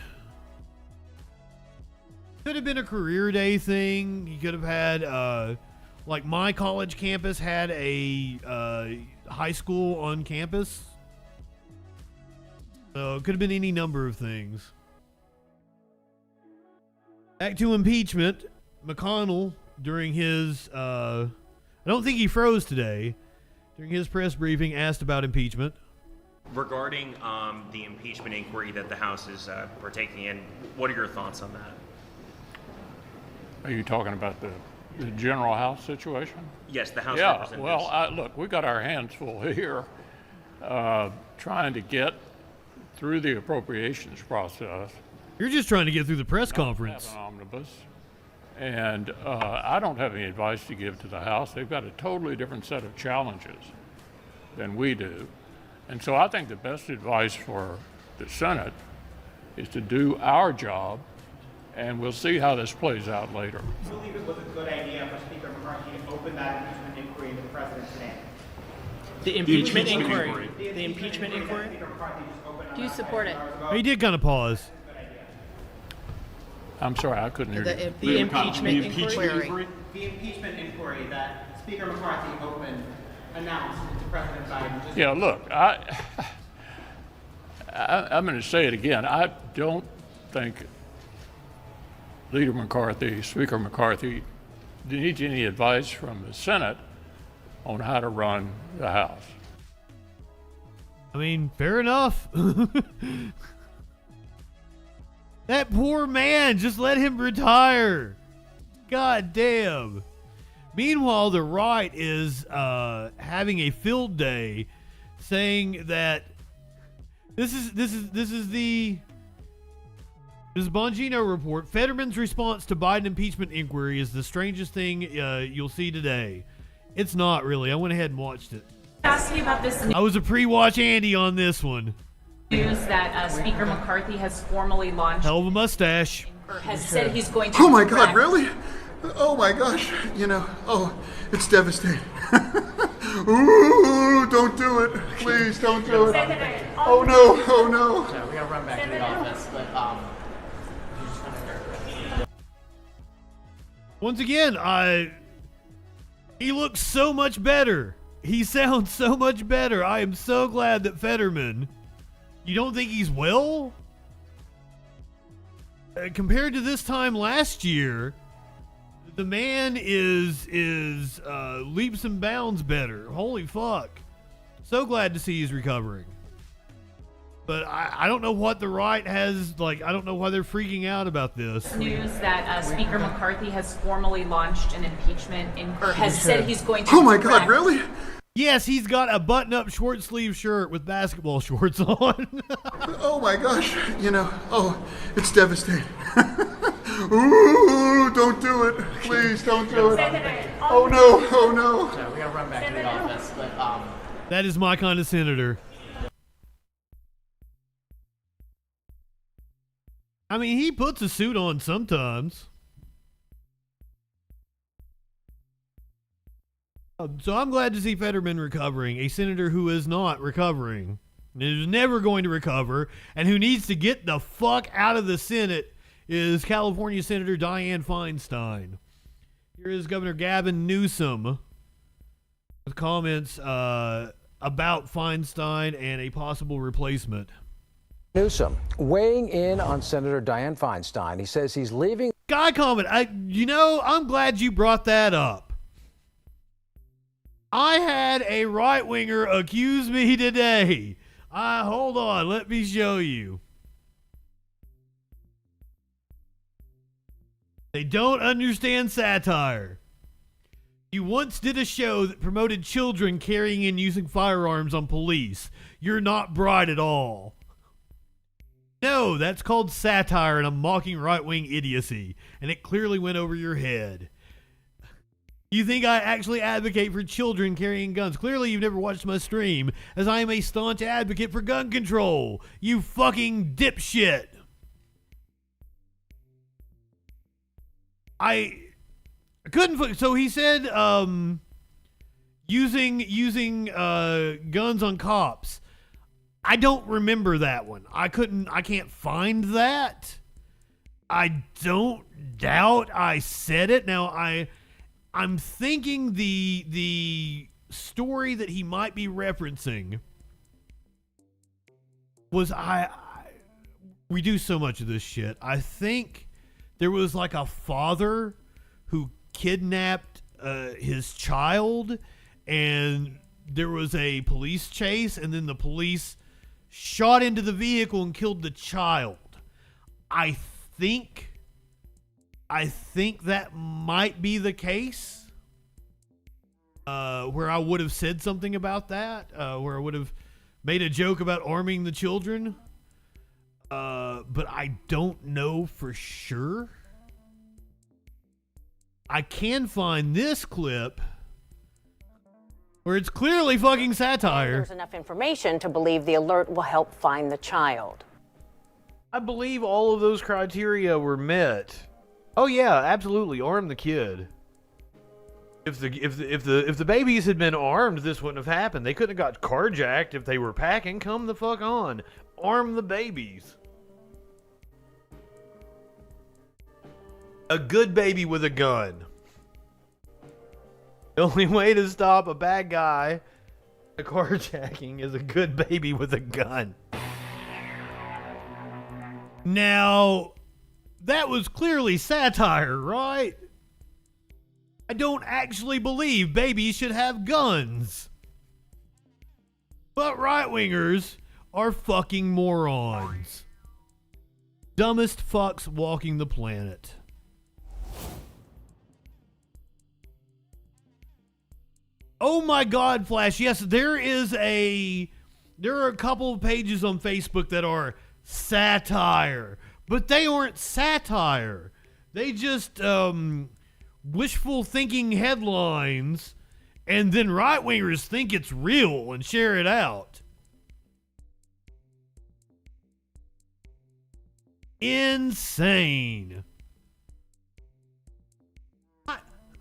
Could have been a career day thing. You could have had, like my college campus had a high school on campus. So it could have been any number of things. Back to impeachment. McConnell, during his, I don't think he froze today. During his press briefing, asked about impeachment. Regarding the impeachment inquiry that the House is partaking in, what are your thoughts on that? Are you talking about the general House situation? Yes, the House Yeah, representatives. well, look, we got our hands full here trying to get through the appropriations process. You're just trying to get through the press conference. Have an omnibus. And I don't have any advice to give to the House. They've got a totally different set of challenges than we do. And so I think the best advice for the Senate is to do our job, and we'll see how this plays out later. Do you believe it was a good idea for Speaker McCarthy to open that impeachment inquiry into the president today? The impeachment inquiry. The impeachment inquiry? Do you support it? He did kind of pause. I'm sorry, I couldn't hear you. The impeachment inquiry. The impeachment inquiry that Speaker McCarthy opened, announced to President Biden. Yeah, look, I'm going to say it again. I don't think Leader McCarthy, Speaker McCarthy, needs any advice from the Senate on how to run the House. I mean, fair enough. That poor man, just let him retire. God damn. Meanwhile, the right is having a field day, saying that this is Bongino report. Fetterman's response to Biden impeachment inquiry is the strangest thing you'll see today. It's not really. I went ahead and watched it. Ask you about this I was a pre-watch Andy on this one. news that Speaker McCarthy has formally launched. Hell of a mustache. Or has said he's going to. Oh my God! Really? Oh my gosh! You know, it's devastating. Ooh! Don't do it! Please don't do it! Oh no! Oh no! So we're gonna run back to the office, but Once again, he looks so much better. He sounds so much better. I am so glad that Fetterman. You don't think he's well? Compared to this time last year, the man is leaps and bounds better. Holy fuck. So glad to see he's recovering. But I don't know what the right has, I don't know why they're freaking out about this. News that Speaker McCarthy has formally launched an impeachment or has said he's going to. Oh my God! Really? Yes, he's got a button-up short sleeve shirt with basketball shorts on. Oh my gosh! You know, it's devastating. Ooh! Don't do it! Please don't do it! Oh no! Oh no! so we're gonna run back to the office, but That is my kind of senator. I mean, he puts a suit on sometimes. So I'm glad to see Fetterman recovering, a senator who is not recovering, and is never going to recover, and who needs to get the fuck out of the Senate is California Senator Dianne Feinstein. Here is Governor Gavin Newsom with comments about Feinstein and a possible replacement. Newsom weighing in on Senator Dianne Feinstein. He says he's leaving. Guy comment. I'm glad you brought that up. I had a right-winger accuse me today. Hold on, let me show you. They don't understand satire. You once did a show that promoted children carrying and using firearms on police. You're not bright at all. No, that's called satire and a mocking right-wing idiocy, and it clearly went over your head. You think I actually advocate for children carrying guns? Clearly you've never watched my stream, as I am a staunch advocate for gun control. You fucking dipshit. I couldn't. So he said, using guns on cops. I don't remember that one. I can't find that. I don't doubt I said it. Now I'm thinking the story that he might be referencing was we do so much of this shit. I think there was like a father who kidnapped his child, and there was a police chase, and then the police shot into the vehicle and killed the child. I think that might be the case. Where I would have said something about that, where I would have made a joke about arming the children. But I don't know for sure. I can find this clip where it's clearly fucking satire. There's enough information to believe the alert will help find the child. I believe all of those criteria were met. Oh yeah, absolutely, arm the kid. If the babies had been armed, this wouldn't have happened. They couldn't have got carjacked if they were packing. Come the fuck on. Arm the babies. A good baby with a gun. The only way to stop a bad guy, a carjacking, is a good baby with a gun. Now, that was clearly satire, right? I don't actually believe babies should have guns. But right-wingers are fucking morons. Dumbest fucks walking the planet. Oh my God, Flash. Yes, there are a couple of pages on Facebook that are satire. But they aren't satire. They just, wishful thinking headlines, and then right-wingers think it's real and share it out. Insane.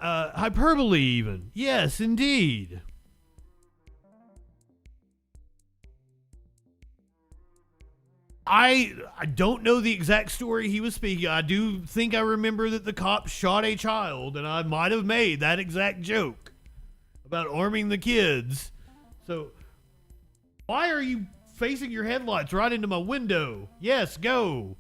Hyperbole even. Yes, indeed. I don't know the exact story he was speaking. I do think I remember that the cop shot a child, and I might have made that exact joke about arming the kids. So, why are you facing your headlights right into my window? Yes, go.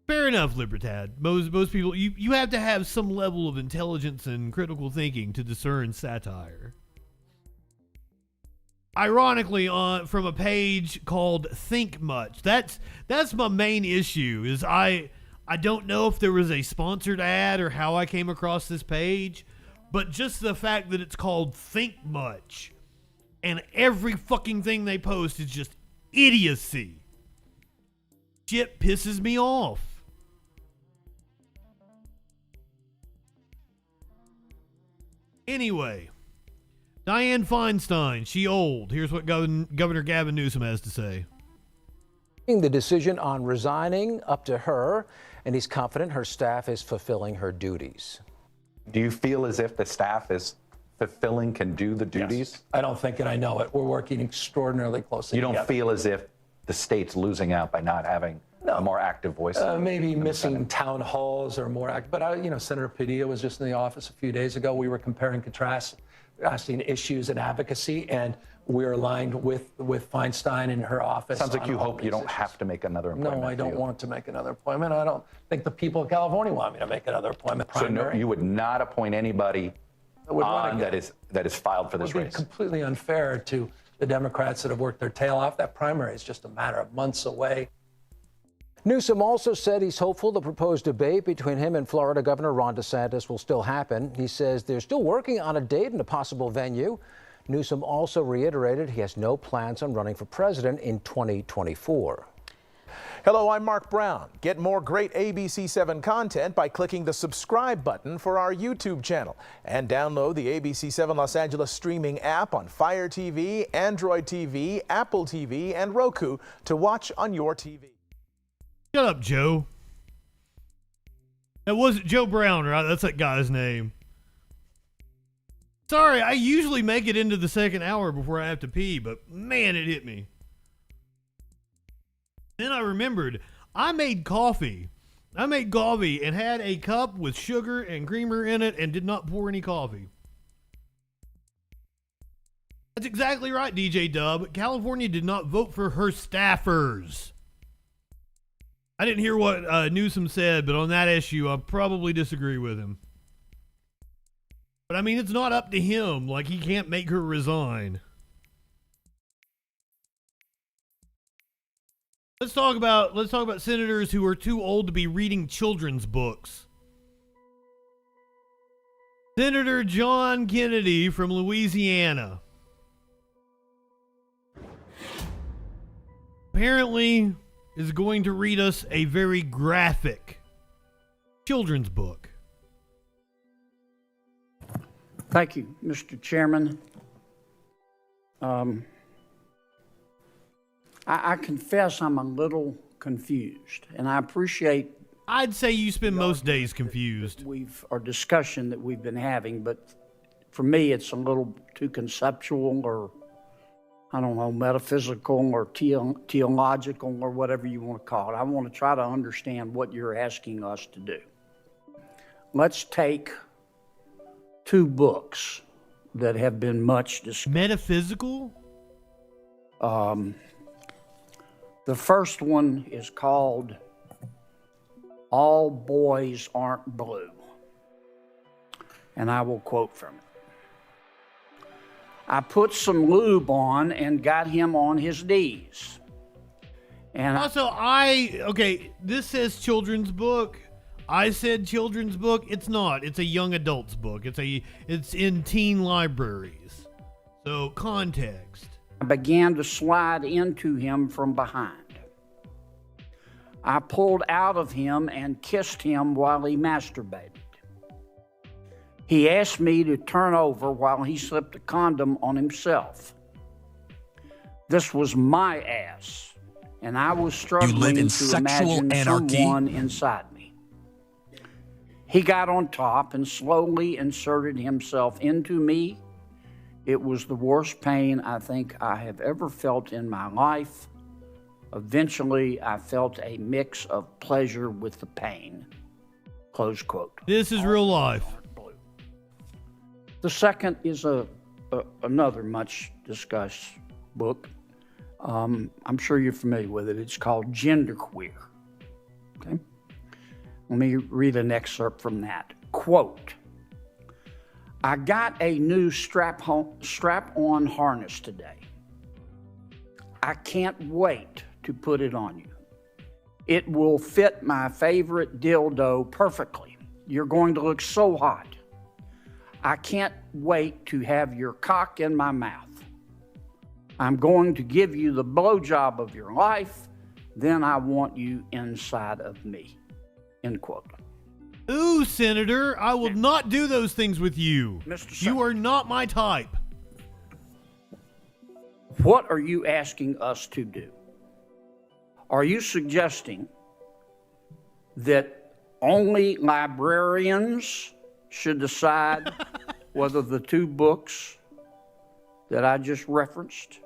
Fair enough, Libertad. Most people, you have to have some level of intelligence and critical thinking to discern satire. Ironically, from a page called Think Much. That's my main issue. Is I don't know if there was a sponsored ad or how I came across this page, but just the fact that it's called Think Much, and every fucking thing they post is just idiocy. Shit pisses me off. Anyway. Dianne Feinstein, she old. Here's what Governor Gavin Newsom has to say. The decision on resigning up to her, and he's confident her staff is fulfilling her duties. Do you feel as if the staff is can do the duties? Yes. I don't think it. I know it. We're working extraordinarily closely You don't together. feel as if the state's losing out by not having a more active voice? Maybe missing town halls or more active. But, Senator Padilla was just in the office a few days ago. We were comparing contrasting issues and advocacy, and we're aligned with Feinstein in her office. Sounds like you hope you don't have to make another appointment. No, I don't want to make another appointment. I don't think the people of California want me to make another appointment. So no, you would not appoint anybody that is filed for this race? It would be completely unfair to the Democrats that have worked their tail off. That primary is just a matter of months away. Newsom also said he's hopeful the proposed debate between him and Florida Governor Ron DeSantis will still happen. He says they're still working on a date and a possible venue. Newsom also reiterated he has no plans on running for president in 2024. Hello, I'm Mark Brown. Get more great ABC7 content by clicking the subscribe button for our YouTube channel. And download the ABC7 Los Angeles streaming app on Fire TV, Android TV, Apple TV, and Roku to watch on your TV. Shut up, Joe. That wasn't Joe Brown, right? That's that guy's name. Sorry, I usually make it into the second hour before I have to pee, but man, it hit me. Then I remembered, I made coffee. I made coffee and had a cup with sugar and creamer in it and did not pour any coffee. That's exactly right, DJ Dub. California did not vote for her staffers. I didn't hear what Newsom said, but on that issue, I probably disagree with him. But I mean, it's not up to him. Like, he can't make her resign. Let's talk about senators who are too old to be reading children's books. Senator John Kennedy from Louisiana apparently is going to read us a very graphic children's book. Thank you, Mr. Chairman. I confess I'm a little confused, and I appreciate. I'd say you spend most days confused. Our discussion that we've been having, but for me, it's a little too conceptual, or I don't know, metaphysical or theological or whatever you want to call it. I want to try to understand what you're asking us to do. Let's take two books that have been much discussed. Metaphysical? The first one is called All Boys Aren't Blue. And I will quote from it. I put some lube on and got him on his knees. And also, this says children's book. I said children's book. It's not. It's a young adult's book. It's in teen libraries. So context. I began to slide into him from behind. I pulled out of him and kissed him while he masturbated. He asked me to turn over while he slipped a condom on himself. This was my ass, and I was struggling to imagine someone inside me. He got on top and slowly inserted himself into me. It was the worst pain I think I have ever felt in my life. Eventually, I felt a mix of pleasure with the pain. Close quote. This is real life. The second is another much discussed book. I'm sure you're familiar with it. It's called Genderqueer. Okay? Let me read an excerpt from that. Quote, I got a new strap-on harness today. I can't wait to put it on you. It will fit my favorite dildo perfectly. You're going to look so hot. I can't wait to have your cock in my mouth. I'm going to give you the blowjob of your life. Then I want you inside of me. End quote. Ooh, Senator, I will not do those things with you. Mr. You are not my type. What are you asking us to do? Are you suggesting that only librarians should decide whether the two books that I just referenced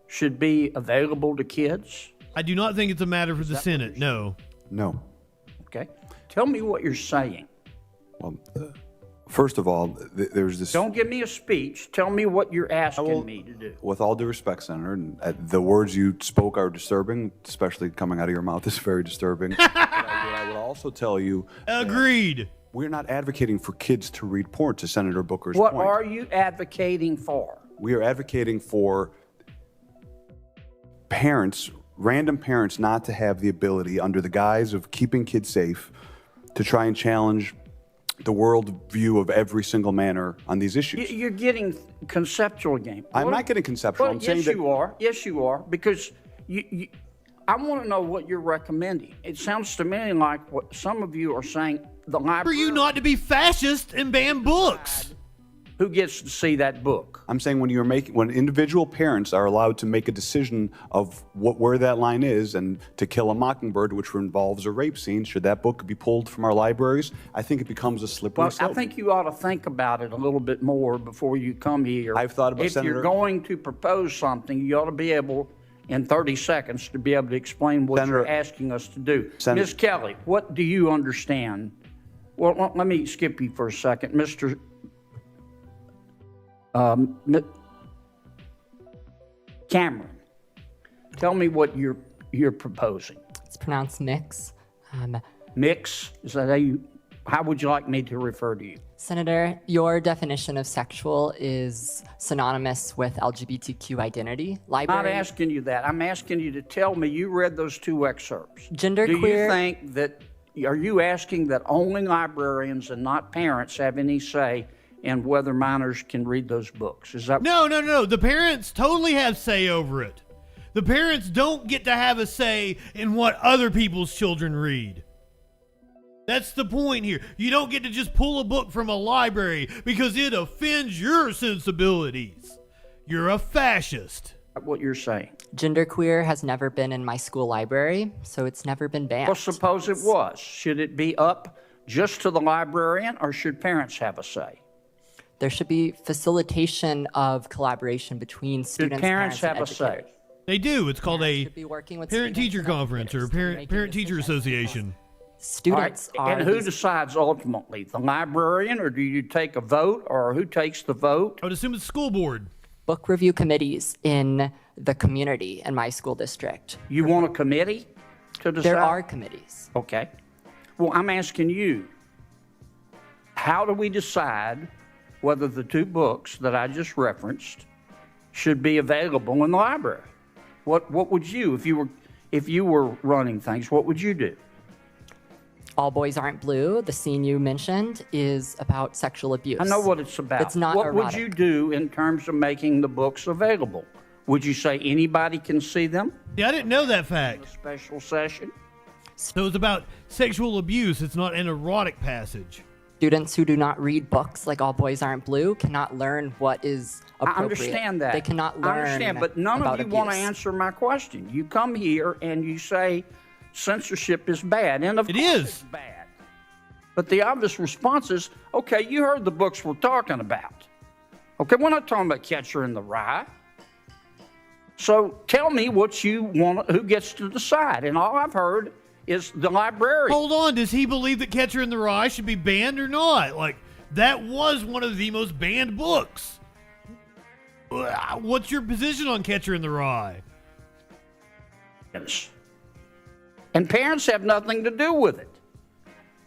should be available to kids? I do not think it's a matter for the Senate, no. No. Okay. Tell me what you're saying. Well, first of all, there's this... Don't give me a speech. Tell me what you're asking me to do. With all due respect, Senator, and the words you spoke are disturbing, especially coming out of your mouth is very disturbing. But I would also tell you... Agreed. We're not advocating for kids to read porn, to Senator Booker's point. What are you advocating for? We are advocating for parents, random parents, not to have the ability, under the guise of keeping kids safe, to try and challenge the world view of every single manner on these issues. You're getting conceptual game. I'm not getting conceptual. Well, I'm saying yes, that you are. Yes, you are. Because I want to know what you're recommending. It sounds to me like what some of you are saying. The library. For you not to be fascist and ban books. Who gets to see that book? I'm saying when individual parents are allowed to make a decision of where that line is, and To Kill a Mockingbird, which involves a rape scene, should that book be pulled from our libraries? I think it becomes a slippery slope. I think you ought to think about it a little bit more before you come here. I've thought about it, If Senator. you're going to propose something, you ought to be able, in 30 seconds, to be able to explain what you're asking us to do. Ms. Kelly, what do you understand? Well, let me skip you for a second. Mr. Cameron, tell me what you're proposing. It's pronounced mix. Mix? Is that how you How would you like me to refer to you? Senator, your definition of sexual is synonymous with LGBTQ identity. I'm not asking you that. I'm asking you to tell me you read those 2 excerpts. Genderqueer. Do you think that, are you asking that only librarians and not parents have any say in whether minors can read those books? Is that? No. The parents totally have say over it. The parents don't get to have a say in what other people's children read. That's the point here. You don't get to just pull a book from a library because it offends your sensibilities. You're a fascist. What you're saying. Genderqueer has never been in my school library, so it's never been banned. Well, suppose it was. Should it be up just to the librarian, or should parents have a say? There should be facilitation of collaboration between students, Should parents have and a say? They do. It's called a be working with parent-teacher conference or parent-teacher association. Students All right, and who decides ultimately, the librarian, or do you take a vote, or who takes the vote? I would assume it's school board. Book review committees in the community in my school district. You want a committee to decide? There are committees. Okay. Well, I'm asking you, how do we decide whether the 2 books that I just referenced should be available in the library? What would you, if you were running things, what would you do? All Boys Aren't Blue, the scene you mentioned, is about sexual abuse. I know what it's about. It's not What erotic. would you do in terms of making the books available? Would you say anybody can see them? Yeah, I didn't know that fact. Special session? So it's about sexual abuse. It's not an erotic passage. Students who do not read books like All Boys Aren't Blue cannot learn what is appropriate. I understand that. They cannot learn. I understand, but none of you about want to abuse. answer my question. You come here and you say censorship is bad, and of course it's bad. But the obvious response is, okay, you heard the books we're talking about. Okay, we're not talking about Catcher in the Rye. So tell me what you want, who gets to decide. And all I've heard is the librarian. Hold on, does he believe that Catcher in the Rye should be banned or not? Like, that was one of the most banned books. What's your position on Catcher in the Rye? Yes. And parents have nothing to do with it.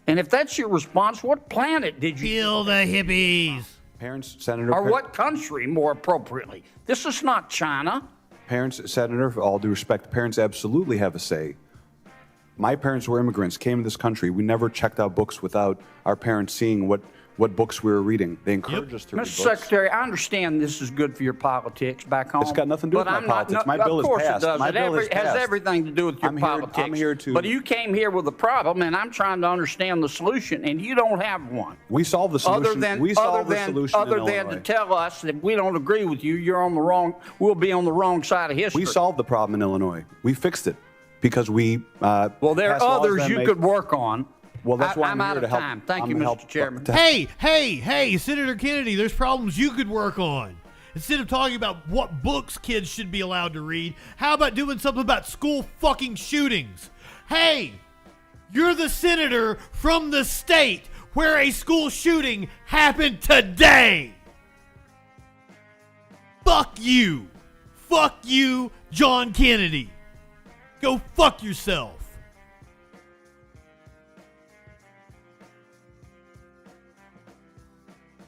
And if that's your response, what planet did you kill the hippies? Parents, Senator. Or what country, more appropriately? This is not China. Parents, Senator, for all due respect, parents absolutely have a say. My parents were immigrants, came to this country. We never checked out books without our parents seeing what books we were reading. They encouraged us to read Mr. books. Secretary, I understand this is good for your politics back home. It's got nothing to do with my politics. My bill is Of course passed. it does. My bill is It has passed. everything to do with your politics. I'm here to. But you came here with a problem, and I'm trying to understand the solution, and you don't have one. We solved the solution. We solved the solution in Other than Illinois. to tell us that we don't agree with you, you're on the wrong. We'll be on the wrong side of history. We solved the problem in Illinois. We fixed it because we. Well, there are passed laws others that you make- could work on. Well, that's why I'm I'm out here of to help. time. Thank I'm you, gonna Mr. help- Chairman. Hey, Senator Kennedy, there's problems you could work on. Instead of talking about what books kids should be allowed to read, how about doing something about school fucking shootings? Hey, you're the senator from the state where a school shooting happened today. Fuck you. Fuck you, John Kennedy. Go fuck yourself.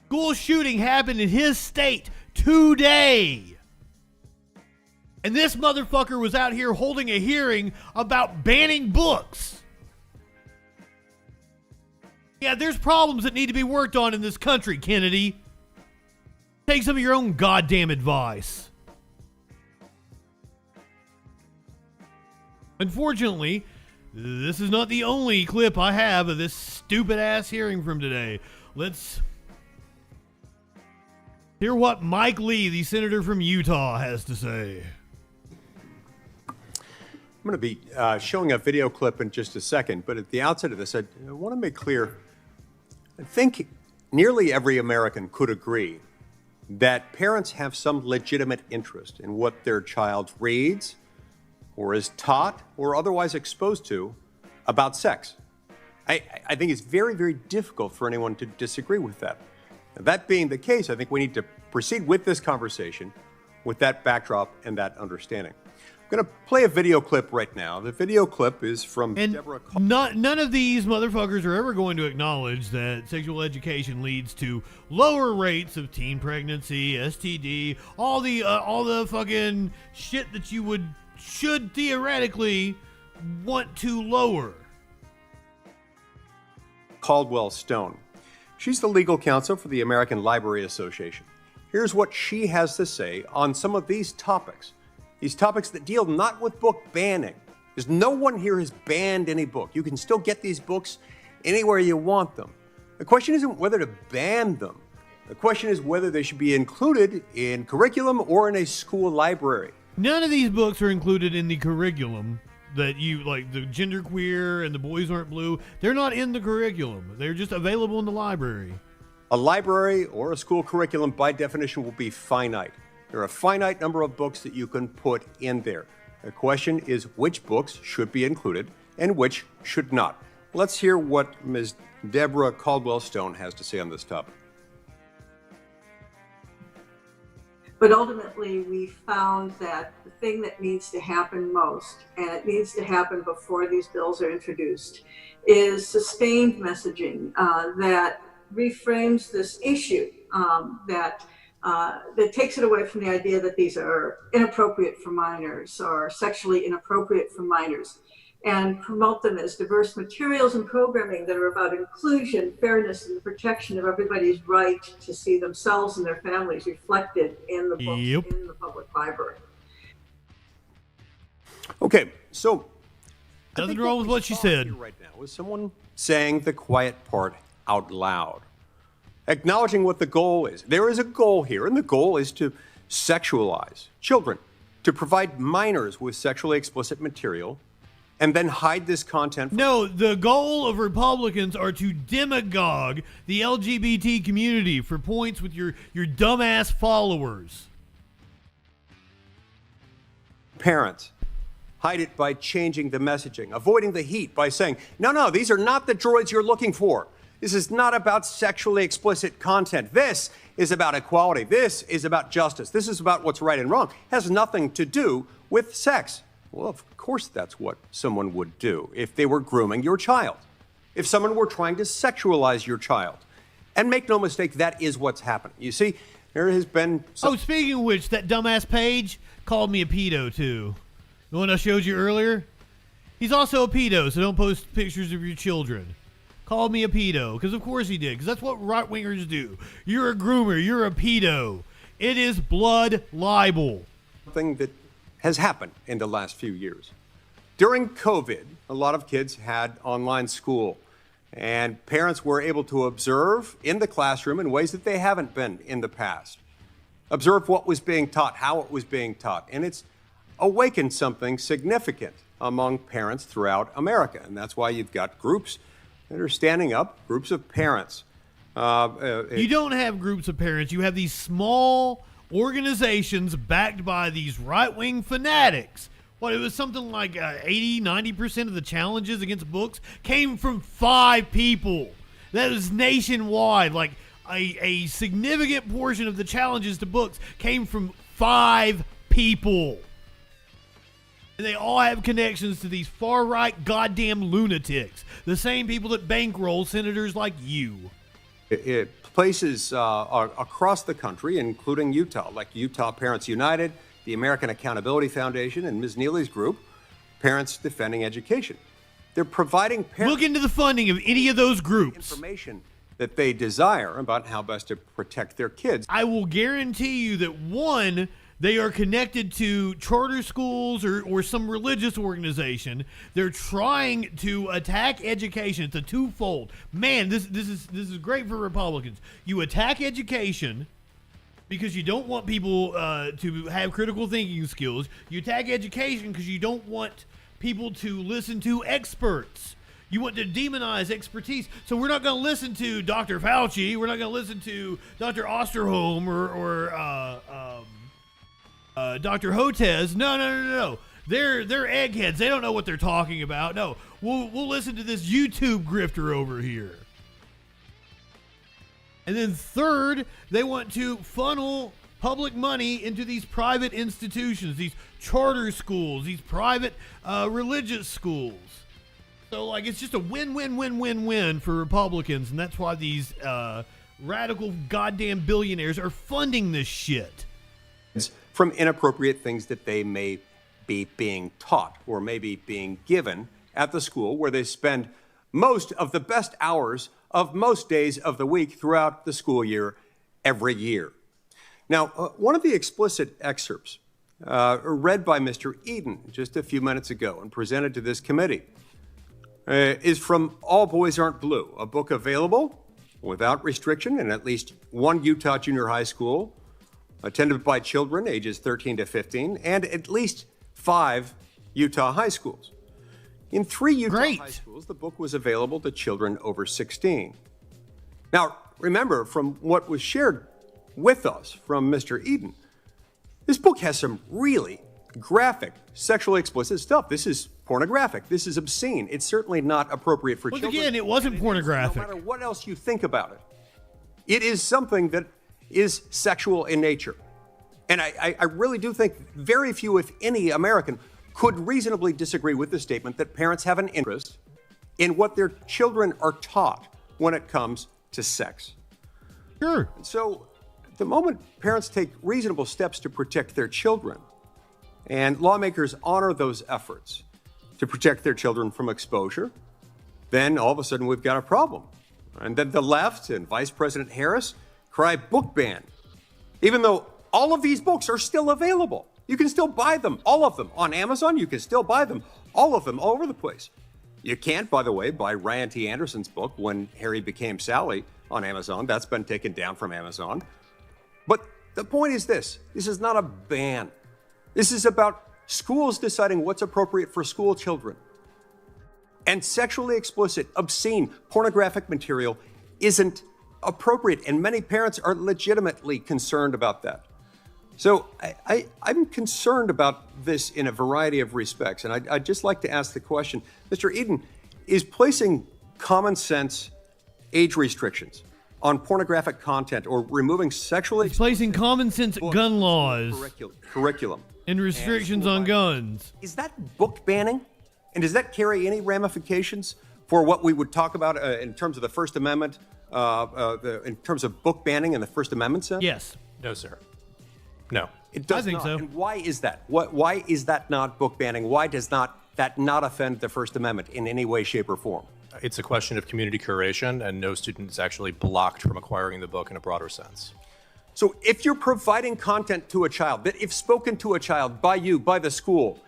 School shooting happened in his state today. And this motherfucker was out here holding a hearing about banning books. Yeah, there's problems that need to be worked on in this country, Kennedy. Take some of your own goddamn advice. Unfortunately, this is not the only clip I have of this stupid-ass hearing from today. Let's hear what Mike Lee, the senator from Utah, has to say. I'm going to be showing a video clip in just a second, but at the outset of this, I want to make clear, I think nearly every American could agree that parents have some legitimate interest in what their child reads or is taught or otherwise exposed to about sex. I think it's very, very difficult for anyone to disagree with that. Now, that being the case, I think we need to proceed with this conversation with that backdrop and that understanding. I'm going to play a video clip right now. The video clip is from Deborah. None of these motherfuckers are ever going to acknowledge that sexual education leads to lower rates of teen pregnancy, STD, all the fucking shit that you should theoretically want to lower. Caldwell Stone. She's the legal counsel for the American Library Association. Here's what she has to say on some of these topics that deal not with book banning. There's no one here has banned any book. You can still get these books anywhere you want them. The question isn't whether to ban them. The question is whether they should be included in curriculum or in a school library. None of these books are included in the curriculum that you like. The genderqueer and the boys aren't blue. They're not in the curriculum. They're just available in the library. A library or a school curriculum by definition will be finite. There are a finite number of books that you can put in there. The question is which books should be included and which should not. Let's hear what Ms. Deborah Caldwell Stone has to say on this topic. But ultimately, we found that the thing that needs to happen most, and it needs to happen before these bills are introduced, is sustained messaging that reframes this issue, that takes it away from the idea that these are inappropriate for minors or sexually inappropriate for minors, and promote them as diverse materials and programming that are about inclusion, fairness, and the protection of everybody's right to see themselves and their families reflected in the books in the public library. Okay, so nothing wrong with what she said. Right now is someone saying the quiet part out loud, acknowledging what the goal is. There is a goal here, and the goal is to sexualize children, to provide minors with sexually explicit material, and then hide this content. No, the goal of Republicans are to demagogue the LGBT community for points with your dumbass followers. Parents hide it by changing the messaging, avoiding the heat by saying, no, these are not the droids you're looking for. This is not about sexually explicit content. This is about equality. This is about justice. This is about what's right and wrong. It has nothing to do with sex. Well, of course that's what someone would do if they were grooming your child, if someone were trying to sexualize your child. And make no mistake, that is what's happening. You see, there has been... speaking of which, that dumbass Page called me a pedo, too. The one I showed you earlier? He's also a pedo, so don't post pictures of your children. Called me a pedo, because of course he did, because that's what right-wingers do. You're a groomer, you're a pedo. It is blood libel. Something that has happened in the last few years. During COVID, a lot of kids had online school, and parents were able to observe in the classroom in ways that they haven't been in the past. Observe what was being taught, how it was being taught, and it's awakened something significant among parents throughout America, and that's why you've got groups that are standing up, groups of parents. You don't have groups of parents. You have these small organizations backed by these right-wing fanatics. It was something like 80-90% of the challenges against books came from 5 people. That was nationwide. Like a significant portion of the challenges to books came from 5 people. And they all have connections to these far-right goddamn lunatics. The same people that bankroll senators like you. Places across the country, including Utah, like Utah Parents United, the American Accountability Foundation, and Ms. Neely's group, Parents Defending Education. They're providing parents... Look into the funding of any of those groups. ...information that they desire about how best to protect their kids. I will guarantee you that, one, they are connected to charter schools or some religious organization. They're trying to attack education. It's a twofold. Man, this is great for Republicans. You attack education because you don't want people to have critical thinking skills. You attack education because you don't want people to listen to experts. You want to demonize expertise. So we're not going to listen to Dr. Fauci. We're not going to listen to Dr. Osterholm or Dr. Hotez. No. They're eggheads. They don't know what they're talking about. No, we'll listen to this YouTube grifter over here. And then third, they want to funnel public money into these private institutions, these charter schools, these private religious schools. So, like, it's just a win-win-win-win-win for Republicans, and that's why these radical goddamn billionaires are funding this shit. From inappropriate things that they may be being taught or maybe being given at the school where they spend most of the best hours of most days of the week throughout the school year every year. Now, one of the explicit excerpts read by Mr. Eden just a few minutes ago and presented to this committee is from All Boys Aren't Blue, a book available without restriction in at least one Utah junior high school, attended by children ages 13 to 15, and at least 5 Utah high schools. In 3 Utah high schools, the book was available to children over 16. Now, remember, from what was shared with us from Mr. Eden, this book has some really graphic, sexually explicit stuff. This is pornographic. This is obscene. It's certainly not appropriate for children. Again, it wasn't pornographic. No matter what else you think about it, it is something that is sexual in nature. And I really do think very few, if any, American could reasonably disagree with the statement that parents have an interest in what their children are taught when it comes to sex. Sure. And so the moment parents take reasonable steps to protect their children, and lawmakers honor those efforts to protect their children from exposure, then all of a sudden we've got a problem. And then the left and Vice President Harris cry book ban, even though all of these books are still available. You can still buy them, all of them, on Amazon. You can still buy them, all of them, all over the place. You can't, by the way, buy Ryan T. Anderson's book, When Harry Became Sally, on Amazon. That's been taken down from Amazon. But the point is this is not a ban. This is about schools deciding what's appropriate for school children. And sexually explicit, obscene, pornographic material isn't appropriate, and many parents are legitimately concerned about that. So I'm concerned about this in a variety of respects, and I'd just like to ask the question, Mr. Eden, is placing common sense age restrictions on pornographic content or removing sexually placing common sense gun laws curriculum and restrictions on guns. Is that book banning? And does that carry any ramifications for what we would talk about in terms of the First Amendment, in terms of book banning in the First Amendment sense? Yes. No, sir. No. It does I think not. so. And why is that? Why is that not book banning? Why does that not offend the First Amendment in any way, shape, or form? It's a question of community curation, and no student is actually blocked from acquiring the book in a broader sense. So if you're providing content to a child, that if spoken to a child by you, by the school,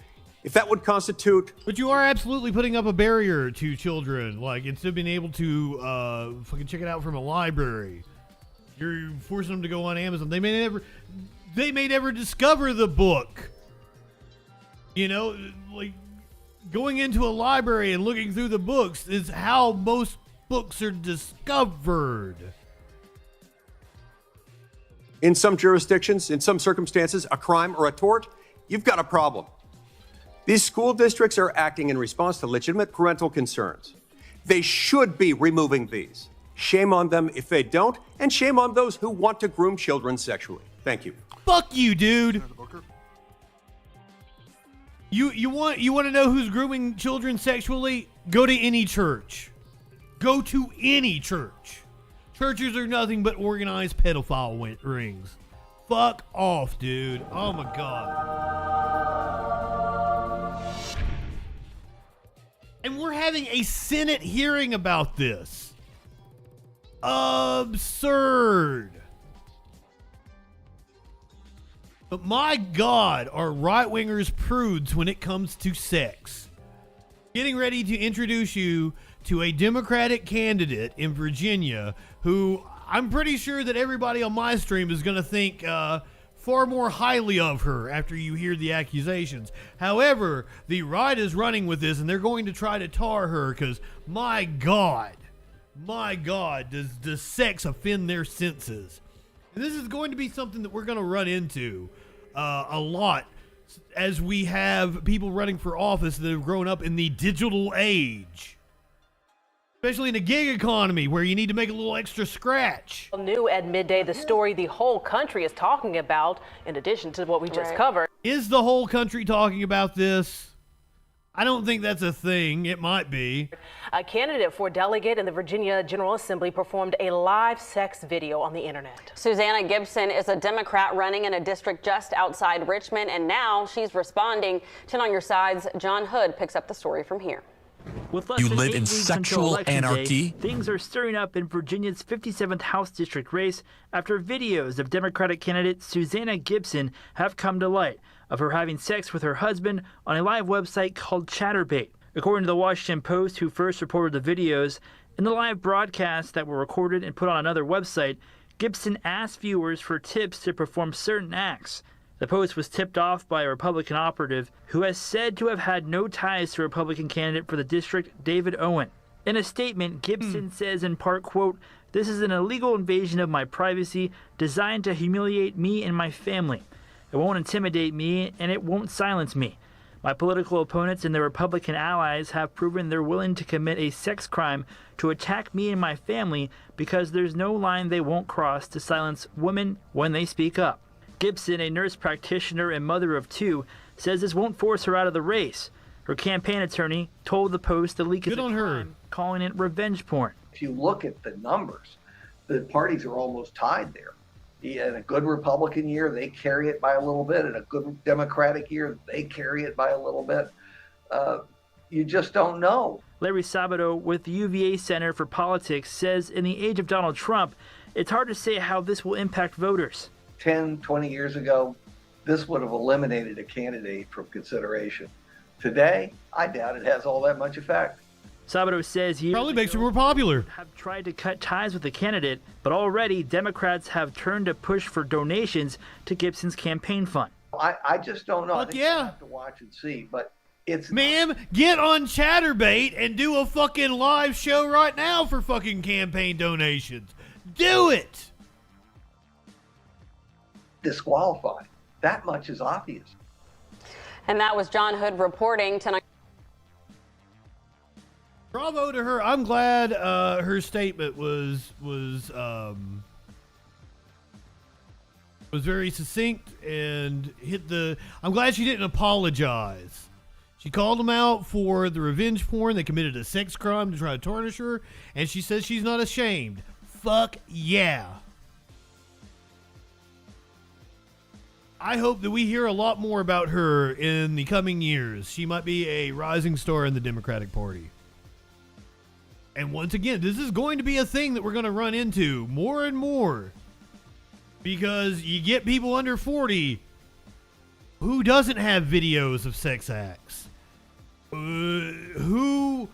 if that would constitute... But you are absolutely putting up a barrier to children. Like, instead of being able to fucking check it out from a library, you're forcing them to go on Amazon. They may never discover the book. You know, like, going into a library and looking through the books is how most books are discovered. In some jurisdictions, in some circumstances, a crime or a tort, you've got a problem. These school districts are acting in response to legitimate parental concerns. They should be removing these. Shame on them if they don't, and shame on those who want to groom children sexually. Thank you. Fuck you, dude. You want to know who's grooming children sexually? Go to any church. Go to any church. Churches are nothing but organized pedophile rings. Fuck off, dude. Oh my God. And we're having a Senate hearing about this. Absurd. But my God, are right-wingers prudes when it comes to sex. Getting ready to introduce you to a Democratic candidate in Virginia who I'm pretty sure that everybody on my stream is going to think far more highly of her after you hear the accusations. However, the right is running with this, and they're going to try to tar her because, my God, does sex offend their senses. And this is going to be something that we're going to run into a lot as we have people running for office that have grown up in the digital age. Especially in a gig economy where you need to make a little extra scratch. New at midday, the story the whole country is talking about, in addition to what we just covered. Is the whole country talking about this? I don't think that's a thing. It might be. A candidate for delegate in the Virginia General Assembly performed a live sex video on the internet. Susanna Gibson is a Democrat running in a district just outside Richmond, and now she's responding. 10 on your sides, John Hood picks up the story from here. With less You than live 8 in weeks until sexual Election Day, anarchy? things are stirring up in Virginia's 57th House District race after videos of Democratic candidate Susanna Gibson have come to light of her having sex with her husband on a live website called Chatterbait. According to the Washington Post, who first reported the videos, in the live broadcasts that were recorded and put on another website, Gibson asked viewers for tips to perform certain acts. The Post was tipped off by a Republican operative who has said to have had no ties to Republican candidate for the district, David Owen. In a statement, Gibson says in part, quote, "This is an illegal invasion of my privacy designed to humiliate me and my family. It won't intimidate me and it won't silence me. My political opponents and their Republican allies have proven they're willing to commit a sex crime to attack me and my family because there's no line they won't cross to silence women when they speak up." Gibson, a nurse practitioner and mother of 2, says this won't force her out of the race. Her campaign attorney told the Post the leak is a crime, calling it revenge porn. If you look at the numbers, the parties are almost tied there. In a good Republican year, they carry it by a little bit. In a good Democratic year, they carry it by a little bit. You just don't know. Larry Sabato with the UVA Center for Politics says in the age of Donald Trump, it's hard to say how this will impact voters. 10, 20 years ago, this would have eliminated a candidate from consideration. Today, I doubt it has all that much effect. Sabato says he probably makes her more popular. Have tried to cut ties with the candidate, but already Democrats have turned to push for donations to Gibson's campaign fund. I just don't know. Fuck I think yeah. we'll have to watch and see, but it's... Ma'am, get on Chatterbait and do a fucking live show right now for fucking campaign donations. Do it! Disqualified. That much is obvious. And that was John Hood reporting tonight. Bravo to her. I'm glad her statement was very succinct and hit the... I'm glad she didn't apologize. She called them out for the revenge porn. They committed a sex crime to try to tarnish her, and she says she's not ashamed. Fuck yeah. I hope that we hear a lot more about her in the coming years. She might be a rising star in the Democratic Party. And once again, this is going to be a thing that we're going to run into more and more. Because you get people under 40 who doesn't have videos of sex acts. Who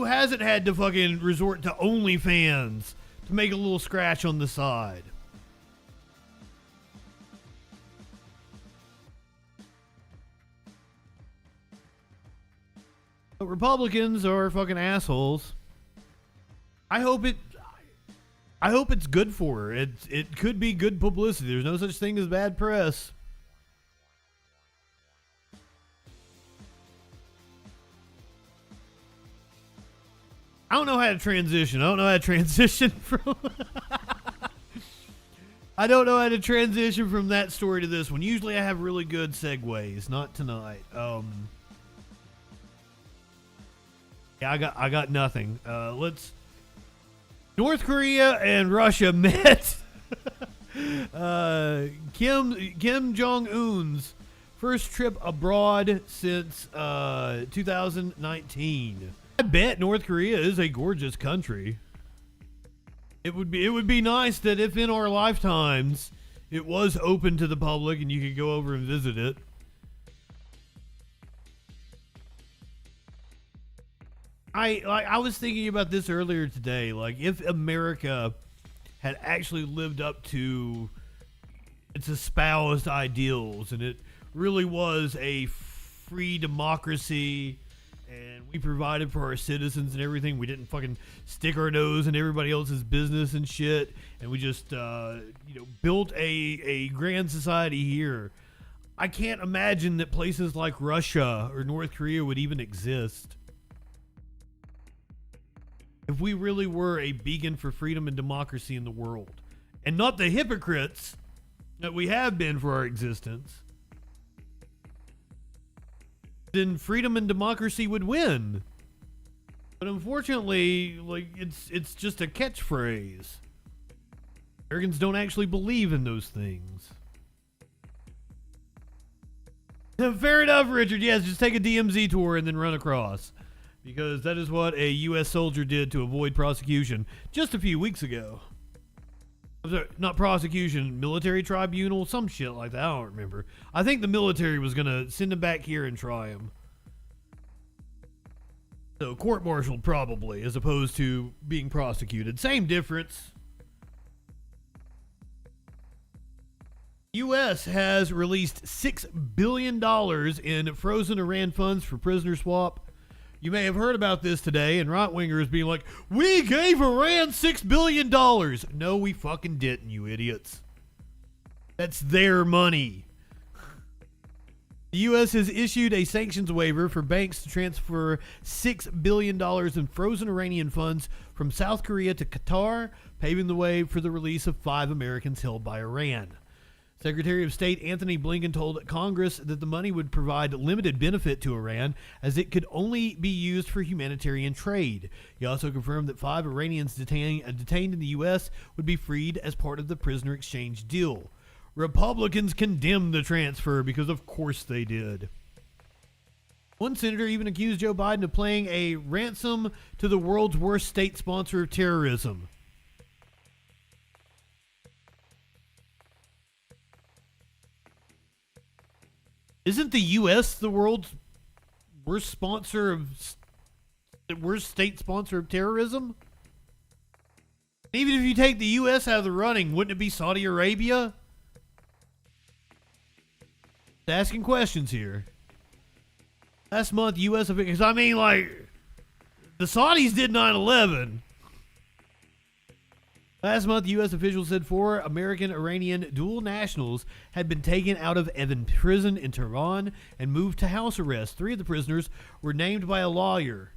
hasn't had to fucking resort to OnlyFans to make a little scratch on the side. But Republicans are fucking assholes. I hope it's good for her. It could be good publicity. There's no such thing as bad press. I don't know how to transition. I don't know how to transition from I don't know how to transition from that story to this one. Usually I have really good segues, not tonight. Yeah, I got nothing. North Korea and Russia met. Kim Jong-un's first trip abroad since 2019. I bet North Korea is a gorgeous country. It would be nice that if in our lifetimes it was open to the public and you could go over and visit it. I was thinking about this earlier today. Like, if America had actually lived up to its espoused ideals and it really was a free democracy and we provided for our citizens and everything, we didn't fucking stick our nose in everybody else's business and shit, and we just built a grand society here. I can't imagine that places like Russia or North Korea would even exist. if we really were a beacon for freedom and democracy in the world, and not the hypocrites that we have been for our existence, then freedom and democracy would win. But unfortunately, like, it's just a catchphrase. Americans don't actually believe in those things. Fair enough, Richard. Yes, just take a DMZ tour and then run across. Because that is what a U.S. soldier did to avoid prosecution just a few weeks ago. I'm sorry, not prosecution, military tribunal, some shit like that. I don't remember. I think the military was going to send him back here and try him. So court-martialed probably, as opposed to being prosecuted. Same difference. U.S. has released $6 billion in frozen Iran funds for prisoner swap. You may have heard about this today, and right-wingers being like, we gave Iran $6 billion. No, we fucking didn't, you idiots. That's their money. The U.S. has issued a sanctions waiver for banks to transfer $6 billion in frozen Iranian funds from South Korea to Qatar, paving the way for the release of 5 Americans held by Iran. Secretary of State Anthony Blinken told Congress that the money would provide limited benefit to Iran, as it could only be used for humanitarian trade. He also confirmed that 5 Iranians detained in the U.S. would be freed as part of the prisoner exchange deal. Republicans condemned the transfer because of course they did. One senator even accused Joe Biden of playing a ransom to the world's worst state sponsor of terrorism. Isn't the U.S. the world's worst state sponsor of terrorism? Even if you take the U.S. out of the running, wouldn't it be Saudi Arabia? Asking questions here. Last month, U.S. because I mean, like, the Saudis did 9/11. Last month, U.S. officials said 4 American-Iranian dual nationals had been taken out of Evin prison in Tehran and moved to house arrest. 3 of the prisoners were named by a lawyer.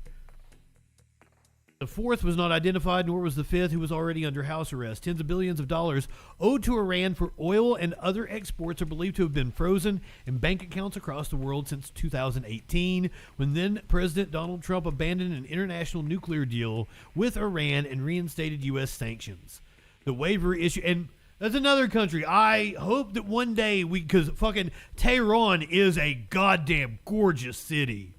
The 4th was not identified, nor was the 5th, who was already under house arrest. Tens of billions of dollars owed to Iran for oil and other exports are believed to have been frozen in bank accounts across the world since 2018, when then President Donald Trump abandoned an international nuclear deal with Iran and reinstated U.S. sanctions. The waiver issue, and that's another country. I hope that one day because fucking Tehran is a goddamn gorgeous city.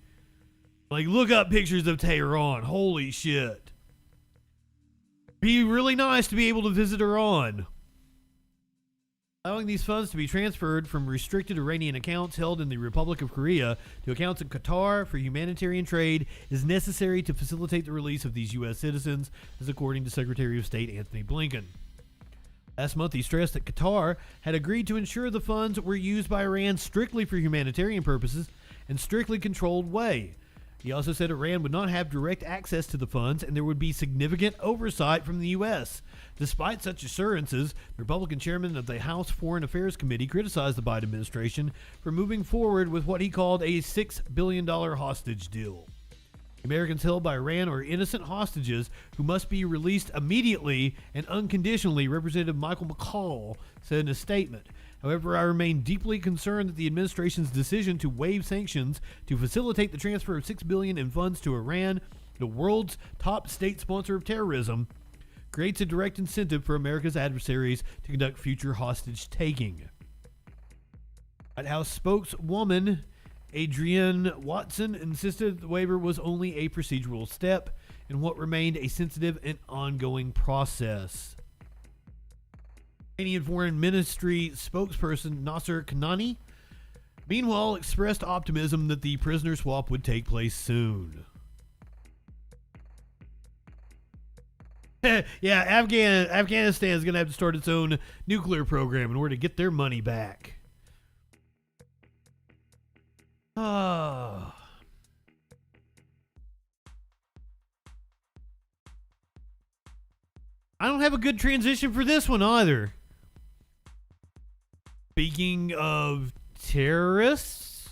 Like, look up pictures of Tehran. Holy shit. Be really nice to be able to visit Iran. Allowing these funds to be transferred from restricted Iranian accounts held in the Republic of Korea to accounts in Qatar for humanitarian trade is necessary to facilitate the release of these U.S. citizens, as according to Secretary of State Anthony Blinken. Last month, he stressed that Qatar had agreed to ensure the funds were used by Iran strictly for humanitarian purposes and strictly controlled way. He also said Iran would not have direct access to the funds and there would be significant oversight from the U.S. Despite such assurances, the Republican chairman of the House Foreign Affairs Committee criticized the Biden administration for moving forward with what he called a $6 billion hostage deal. Americans held by Iran are innocent hostages who must be released immediately and unconditionally, Representative Michael McCall said in a statement. However, I remain deeply concerned that the administration's decision to waive sanctions to facilitate the transfer of $6 billion in funds to Iran, the world's top state sponsor of terrorism, creates a direct incentive for America's adversaries to conduct future hostage-taking. White House spokeswoman Adrienne Watson insisted the waiver was only a procedural step in what remained a sensitive and ongoing process. Iranian Foreign Ministry spokesperson Nasser Kanani, meanwhile, expressed optimism that the prisoner swap would take place soon. Yeah, Afghanistan is going to have to start its own nuclear program in order to get their money back. I don't have a good transition for this one either. Speaking of terrorists,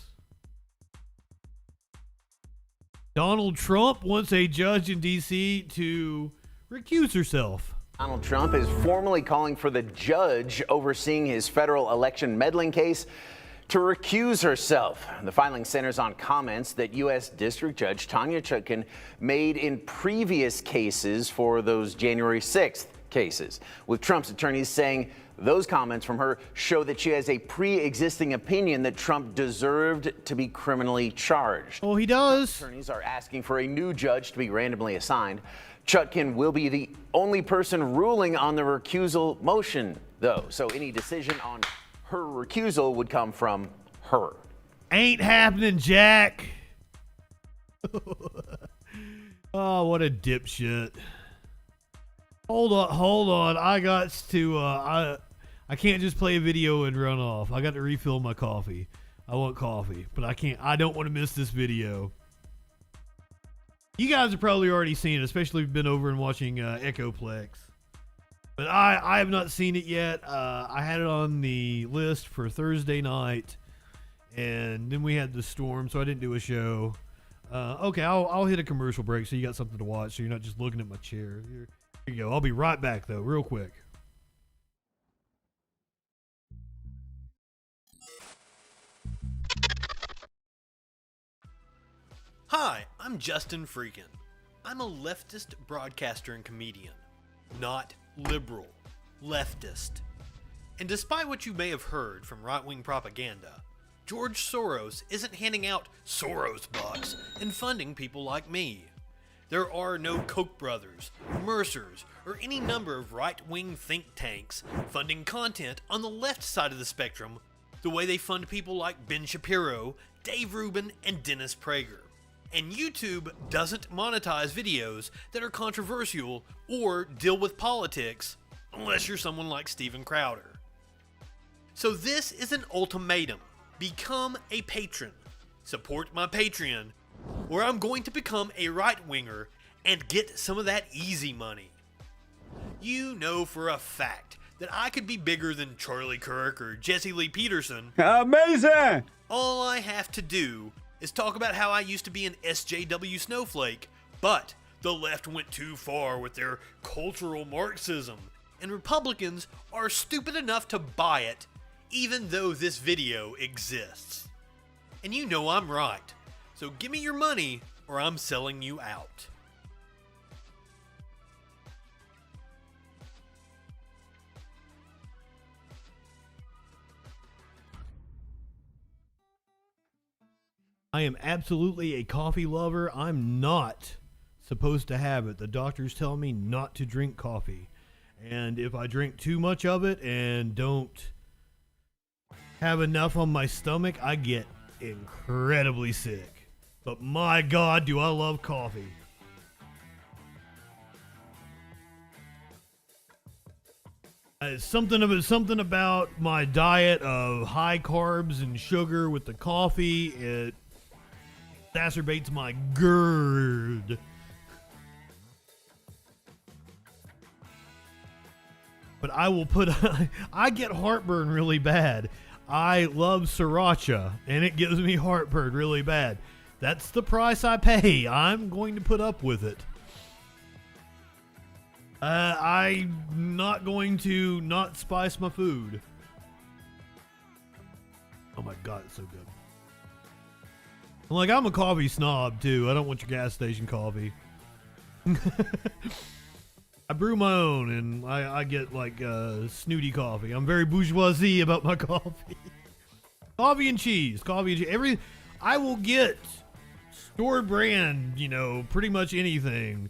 Donald Trump wants a judge in D.C. to recuse herself. Donald Trump is formally calling for the judge overseeing his federal election meddling case to recuse herself. The filing centers on comments that U.S. District Judge Tanya Chutkan made in previous cases for those January 6th cases, with Trump's attorneys saying those comments from her show that she has a pre-existing opinion that Trump deserved to be criminally charged. Oh, he does. Attorneys are asking for a new judge to be randomly assigned. Chutkan will be the only person ruling on the recusal motion, though, so any decision on her recusal would come from her. Ain't happening, Jack. Oh, what a dipshit. Hold on. I got to, I can't just play a video and run off. I got to refill my coffee. I want coffee, but I don't want to miss this video. You guys have probably already seen it, especially if you've been over and watching Echoplex. But I have not seen it yet. I had it on the list for Thursday night, and then we had the storm, so I didn't do a show. Okay, I'll hit a commercial break so you got something to watch, so you're not just looking at my chair. Here you go. I'll be right back, though, real quick. Hi, I'm JustinFREAKIN. I'm a leftist broadcaster and comedian, not liberal, leftist. And despite what you may have heard from right-wing propaganda, George Soros isn't handing out Soros bucks and funding people like me. There are no Koch brothers, Mercers, or any number of right-wing think tanks funding content on the left side of the spectrum the way they fund people like Ben Shapiro, Dave Rubin, and Dennis Prager. And YouTube doesn't monetize videos that are controversial or deal with politics unless you're someone like Steven Crowder. So this is an ultimatum. Become a patron. Support my Patreon, or I'm going to become a right-winger and get some of that easy money. You know for a fact that I could be bigger than Charlie Kirk or Jesse Lee Peterson. Amazing! All I have to do is talk about how I used to be an SJW snowflake, but the left went too far with their cultural Marxism, and Republicans are stupid enough to buy it, even though this video exists. And you know I'm right, so give me your money or I'm selling you out. I am absolutely a coffee lover. I'm not supposed to have it. The doctors tell me not to drink coffee. And if I drink too much of it and don't have enough on my stomach, I get incredibly sick. But my God, do I love coffee. Something about my diet of high carbs and sugar with the coffee, it exacerbates my GERD. But I will put, I get heartburn really bad. I love sriracha, and it gives me heartburn really bad. That's the price I pay. I'm going to put up with it. I'm not going to not spice my food. Oh my God, it's so good. Like, I'm a coffee snob, too. I don't want your gas station coffee. I brew my own, and I get, like, snooty coffee. I'm very bourgeoisie about my coffee. Coffee and cheese. I will get store brand, pretty much anything.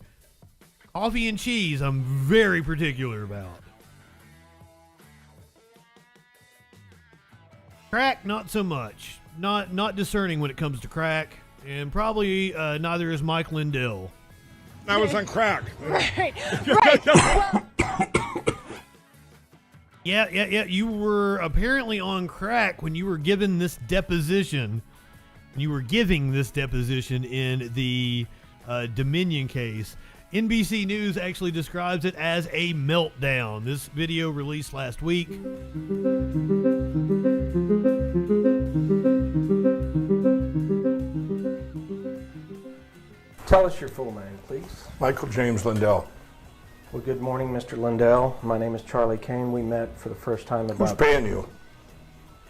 Coffee and cheese, I'm very particular about. Crack, not so much. Not discerning when it comes to crack, and probably neither is Mike Lindell. I was on crack. Right. Yeah. You were apparently on crack when you were given this deposition. You were giving this deposition in the Dominion case. NBC News actually describes it as a meltdown. This video released last week. Tell us your full name, please. Michael James Lindell. Well, good morning, Mr. Lindell. My name is Charlie Kane. We met for the first time Who's paying you?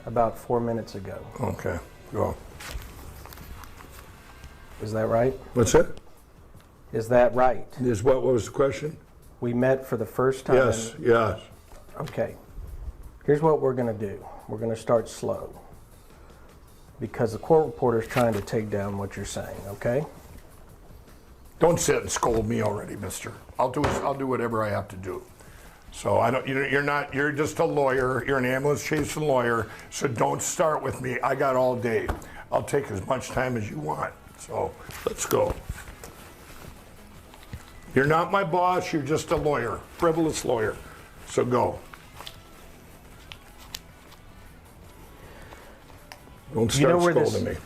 About 4 minutes ago. Okay, go. Is that right? What's it? Is that right? Is what was the question? We met for the first time. Yes, yes. Okay. Here's what we're going to do. We're going to start slow. Because the court reporter is trying to take down what you're saying, okay? Don't sit and scold me already, mister. I'll do whatever I have to do. So I don't, you're just a lawyer. You're an ambulance chasing lawyer. So don't start with me. I got all day. I'll take as much time as you want. So let's go. You're not my boss. You're just a lawyer, frivolous lawyer. So go. Don't start scolding me.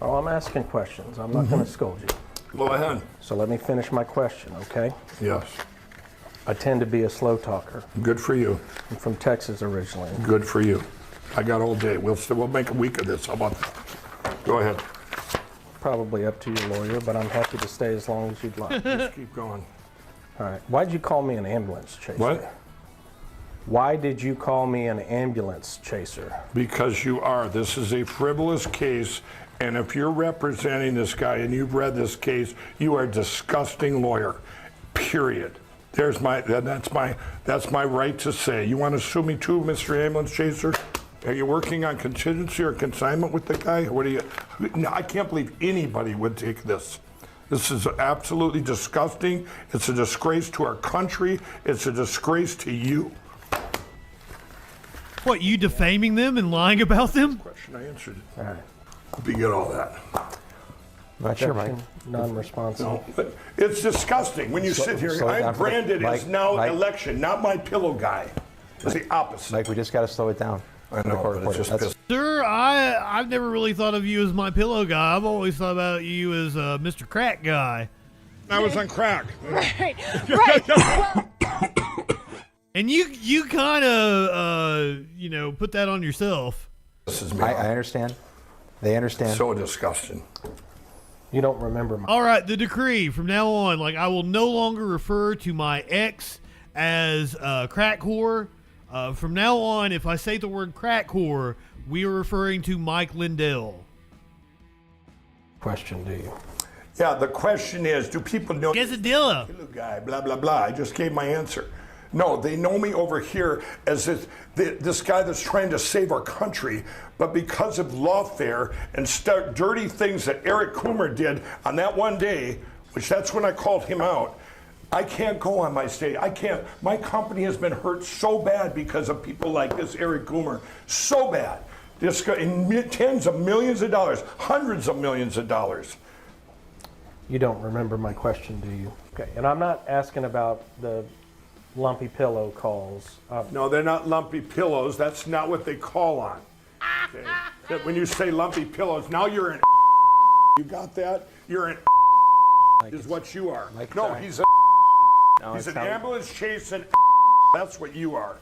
Oh, I'm asking questions. I'm not going to scold you. Go ahead. So let me finish my question, okay? Yes. I tend to be a slow talker. Good for you. I'm from Texas originally. Good for you. I got all day. We'll make a week of this. How about that? Go ahead. Probably up to your lawyer, but I'm happy to stay as long as you'd like. Just keep going. All right. Why'd you call me an ambulance chaser? What? Why did you call me an ambulance chaser? Because you are. This is a frivolous case, and if you're representing this guy and you've read this case, you are a disgusting lawyer. Period. That's my right to say. You want to sue me too, Mr. Ambulance Chaser? Are you working on contingency or consignment with the guy? What are you? No, I can't believe anybody would take this. This is absolutely disgusting. It's a disgrace to our country. It's a disgrace to you. What, you defaming them and lying about them? Question, I answered it. All right. Hope you get all that. Not sure, Mike. Non-responsive. No, but it's disgusting when you sit here. I'm branded as now election, not my pillow guy. It's the opposite. Mike, we just got to slow it down. I know, but it's just pissed. Sir, I've never really thought of you as my pillow guy. I've always thought about you as Mr. Crack guy. I was on crack. Right. Well, and you kind of put that on yourself. This is me. I understand. They understand. So disgusting. You don't remember my... All right, the decree from now on, I will no longer refer to my ex as crack whore. From now on, if I say the word crack whore, we are referring to Mike Lindell. Question, do you? Yeah, the question is, do people know... Quesadilla. Little guy, blah, blah, blah. I just gave my answer. No, they know me over here as this guy that's trying to save our country, but because of lawfare and dirty things that Eric Coomer did on that one day, which that's when I called him out, I can't go on my stage. I can't. My company has been hurt so bad because of people like this Eric Coomer. So bad. This guy, in tens of millions of dollars, hundreds of millions of dollars. You don't remember my question, do you? Okay, and I'm not asking about the lumpy pillow calls. No, they're not lumpy pillows. That's not what they call on. Okay? That when you say lumpy pillows, now you're an you got that? You're an is what you are. No, he's a he's an ambulance chasing that's what you are.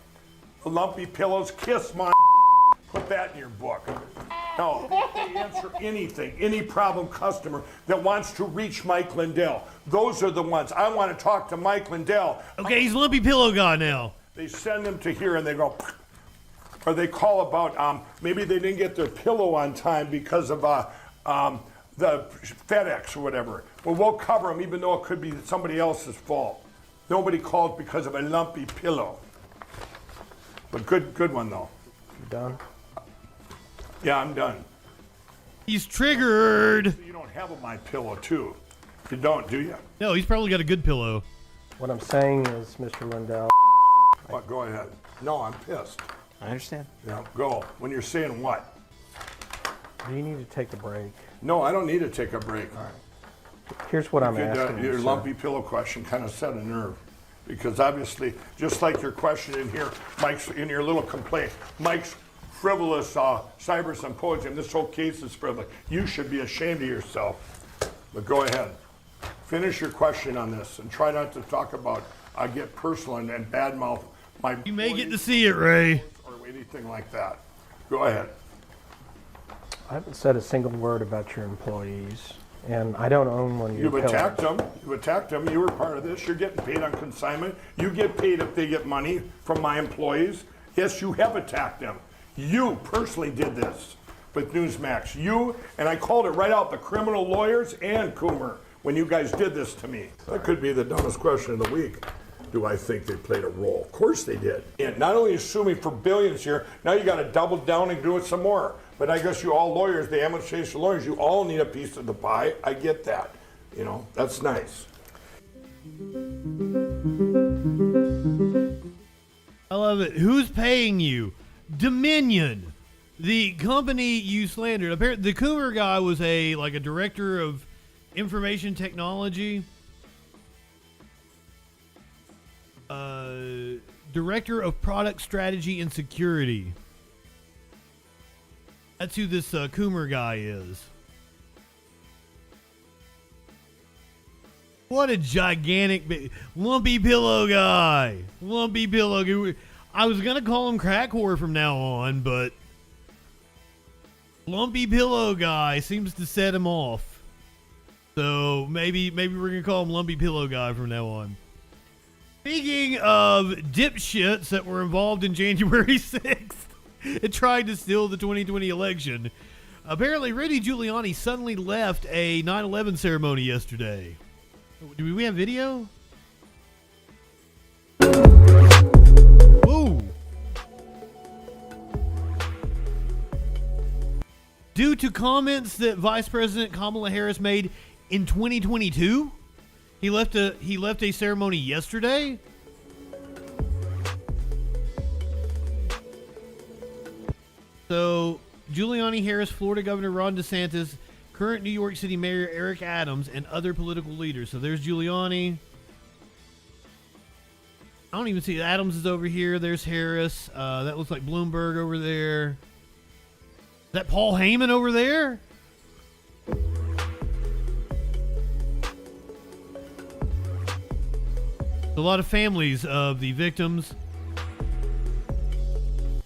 The lumpy pillows, kiss my put that in your book. No, they answer anything, any problem customer that wants to reach Mike Lindell. Those are the ones. I want to talk to Mike Lindell. Okay, he's lumpy pillow guy now. They send them to here and they go, or they call about, maybe they didn't get their pillow on time because of the FedEx or whatever. Well, we'll cover them even though it could be somebody else's fault. Nobody called because of a lumpy pillow. But good one though. You done? Yeah, I'm done. He's triggered. You don't have my pillow too. You don't, do you? No, he's probably got a good pillow. What I'm saying is, Mr. Lindell. What? Go ahead. No, I'm pissed. I understand. Yeah, go. When you're saying what? Do you need to take a break? No, I don't need to take a break. All right. Here's what I'm asking. Your lumpy pillow question kind of set a nerve. Because obviously, just like your question in here, Mike's in your little complaint, Mike's frivolous cyber symposium, this whole case is frivolous. You should be ashamed of yourself. But go ahead. Finish your question on this and try not to talk about, get personal and badmouth my You may get to see it, Ray. Or anything like that. Go ahead. I haven't said a single word about your employees And I don't own one of your You've pillows. attacked them. You've attacked them. You were part of this. You're getting paid on consignment. You get paid if they get money from my employees. Yes, you have attacked them. You personally did this with Newsmax. You, and I called it right out, the criminal lawyers and Coomer, when you guys did this to me. That could be the dumbest question of the week. Do I think they played a role? Of course they did. And not only you sue me for billions here, now you got to double down and do it some more. But I guess you all lawyers, the administration lawyers, you all need a piece of the pie. I get that. You know, that's nice. I love it. Who's paying you? Dominion, the company you slandered. Apparently, the Coomer guy was a director of information technology. Director of product strategy and security. That's who this Coomer guy is. What a gigantic, lumpy pillow guy. Lumpy pillow guy. I was going to call him crack whore from now on, but lumpy pillow guy seems to set him off. So maybe we're going to call him lumpy pillow guy from now on. Speaking of dipshits that were involved in January 6th and tried to steal the 2020 election, apparently Rudy Giuliani suddenly left a 9/11 ceremony yesterday. Do we have video? Ooh. Due to comments that Vice President Kamala Harris made in 2022? He left a ceremony yesterday? So, Giuliani, Harris, Florida Governor Ron DeSantis, current New York City Mayor Eric Adams, and other political leaders. So there's Giuliani. I don't even see Adams is over here. There's Harris. That looks like Bloomberg over there. Is that Paul Heyman over there? A lot of families of the victims.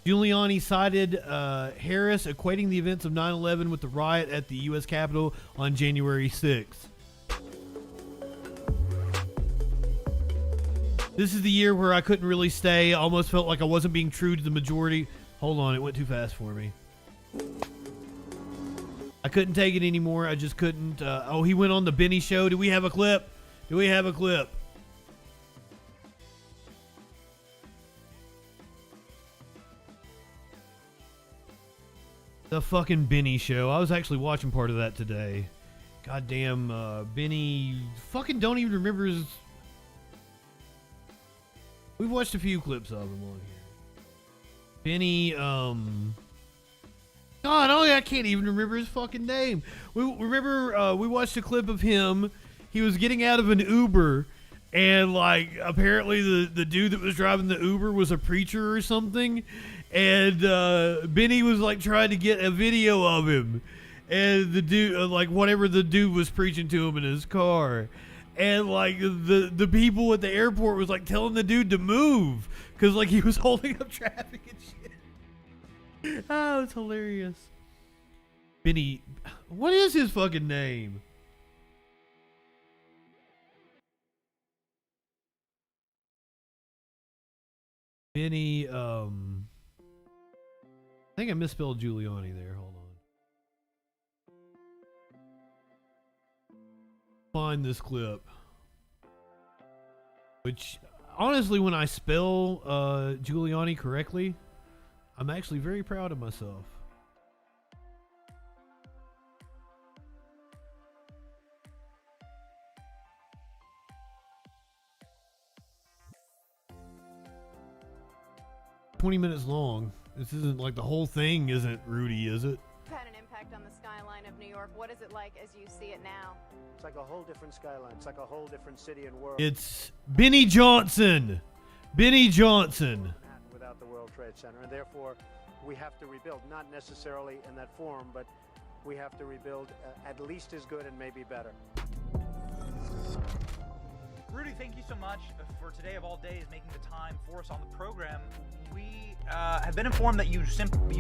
Giuliani cited Harris equating the events of 9/11 with the riot at the U.S. Capitol on January 6th. This is the year where I couldn't really stay. I almost felt like I wasn't being true to the majority. Hold on, it went too fast for me. I couldn't take it anymore. I just couldn't. Oh, he went on the Benny show. Do we have a clip? Do we have a clip? The fucking Benny show. I was actually watching part of that today. Goddamn, Benny. Fucking don't even remember his. We've watched a few clips of him on here. Benny, God, I can't even remember his fucking name. We watched a clip of him. He was getting out of an Uber, and apparently the dude that was driving the Uber was a preacher or something. And Benny was trying to get a video of him, and the dude whatever the dude was preaching to him in his car, and the people at the airport was telling the dude to move because he was holding up traffic and shit. Oh, it's hilarious. Benny, what is his fucking name? Benny, I think I misspelled Giuliani there. Hold on. Find this clip. Which, honestly, when I spell Giuliani correctly, I'm actually very proud of myself. "20 minutes long. This isn't the whole thing isn't Rudy, is it?" Had an impact on the skyline of New York. What is it like as you see it now? It's like a whole different skyline. It's like a whole different city and world. It's Benny Johnson. Benny Johnson. Without the World Trade Center, and therefore we have to rebuild, not necessarily in that form, but we have to rebuild at least as good and maybe better. Rudy, thank you so much for today of all days making the time for us on the program. We have been informed that you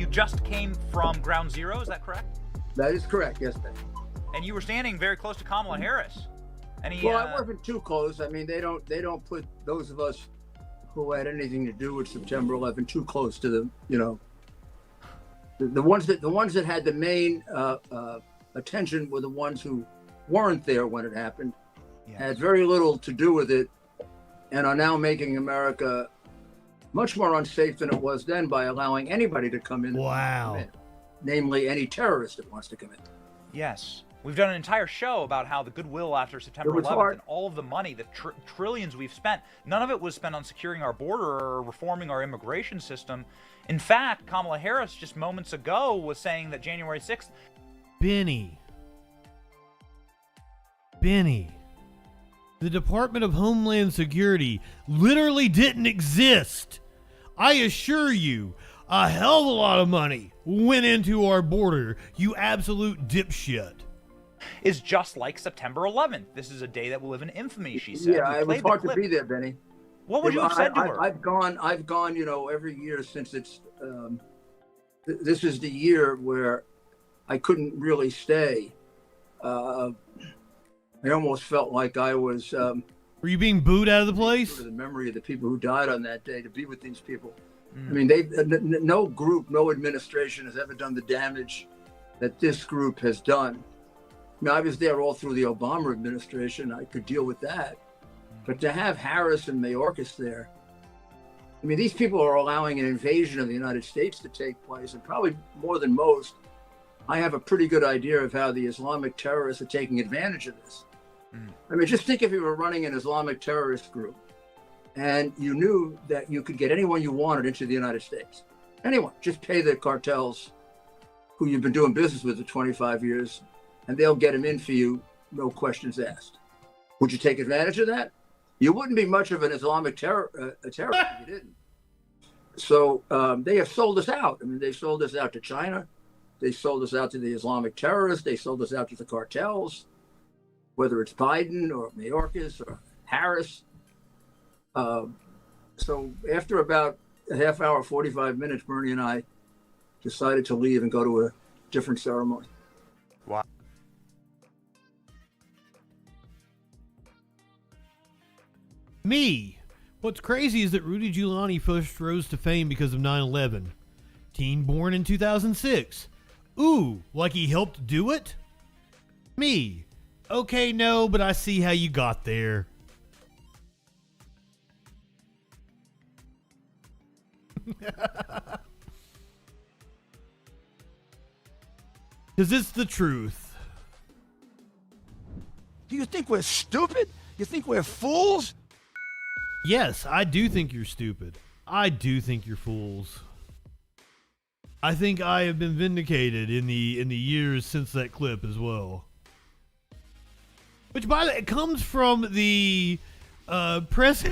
just came from Ground Zero. Is that correct? That is correct. Yes, Ben. And you were standing very close to Kamala Harris. And Well, I wasn't too close. I mean, they don't put those of us who had anything to do with September 11 too close to the, you know, the ones that had the main attention were the ones who weren't there when it happened, had very little to do with it, and are now making America much more unsafe than it was then by allowing anybody to come in. Wow. Namely, any terrorist that wants to come in. Yes. We've done an entire show about how the goodwill after September 11th and all of the money, the trillions we've spent, none of it was spent on securing our border or reforming our immigration system. In fact, Kamala Harris just moments ago was saying that January 6th... Benny. The Department of Homeland Security literally didn't exist. I assure you, a hell of a lot of money went into our border, you absolute dipshit. Is just like September 11th. This is a day that will live in infamy, she said. Yeah, it was hard to be there, Benny. What would you have said to her? I've gone, you know, every year since it's, this is the year where I couldn't really stay. I almost felt like I was... Were you being booed out of the place? The memory of the people who died on that day, to be with these people. I mean, no group, no administration has ever done the damage that this group has done. I mean, I was there all through the Obama administration. I could deal with that. But to have Harris and Mayorkas there, I mean, these people are allowing an invasion of the United States to take place, and probably more than most, I have a pretty good idea of how the Islamic terrorists are taking advantage of this. I mean, just think if you were running an Islamic terrorist group and you knew that you could get anyone you wanted into the United States. Anyone, just pay the cartels who you've been doing business with for 25 years, and they'll get them in for you, no questions asked. Would you take advantage of that? You wouldn't be much of an Islamic terrorist if you didn't. So they have sold us out. I mean, they sold us out to China. They sold us out to the Islamic terrorists. They sold us out to the cartels, whether it's Biden or Mayorkas or Harris. So after about a half hour, 45 minutes, Bernie and I decided to leave and go to a different ceremony. Wow. Me. What's crazy is that Rudy Giuliani first rose to fame because of 9/11. Teen born in 2006. Ooh, like he helped do it? Me. Okay, no, but I see how you got there. Because it's the truth. Do you think we're stupid? You think we're fools? Yes, I do think you're stupid. I do think you're fools. I think I have been vindicated in the years since that clip as well. Which, by the way, it comes from the press.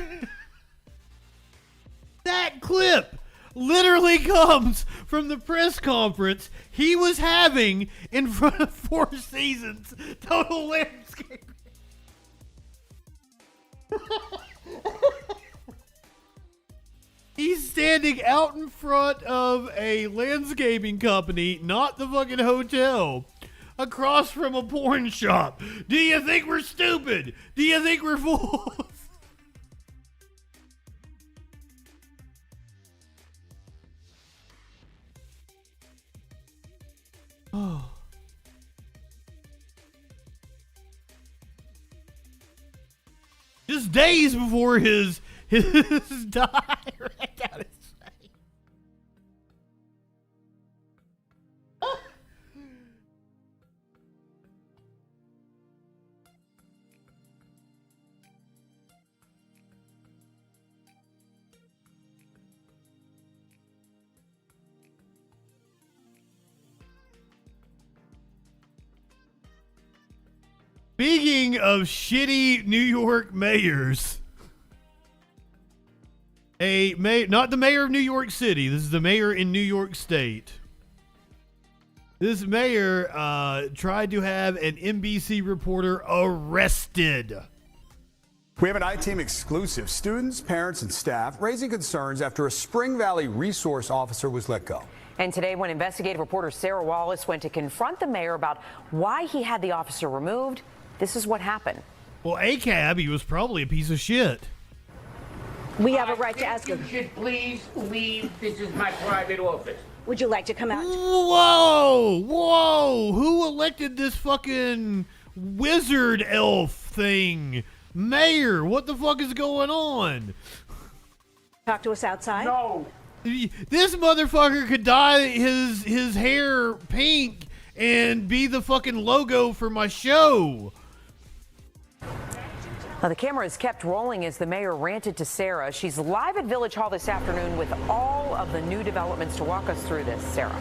That clip literally comes from the press conference he was having in front of Four Seasons Total Landscape. He's standing out in front of a landscaping company, not the fucking hotel, across from a porn shop. Do you think we're stupid? Do you think we're fools? Oh. Just days before his die right down his face. Speaking of shitty New York mayors, not the mayor of New York City, this is the mayor in New York State. This mayor tried to have an NBC reporter arrested. We have an I-Team exclusive. Students, parents, and staff raising concerns after a Spring Valley resource officer was let go. And today, when investigative reporter Sarah Wallace went to confront the mayor about why he had the officer removed, this is what happened. Well, ACAB, he was probably a piece of shit. We have a right to ask him. You should please leave. This is my private office. Would you like to come out? Whoa! Whoa! Who elected this fucking wizard elf thing? Mayor, what the fuck is going on? Talk to us outside? No. This motherfucker could dye his hair pink and be the fucking logo for my show. Now, the camera is kept rolling as the mayor ranted to Sarah. She's live at Village Hall this afternoon with all of the new developments to walk us through this. Sarah.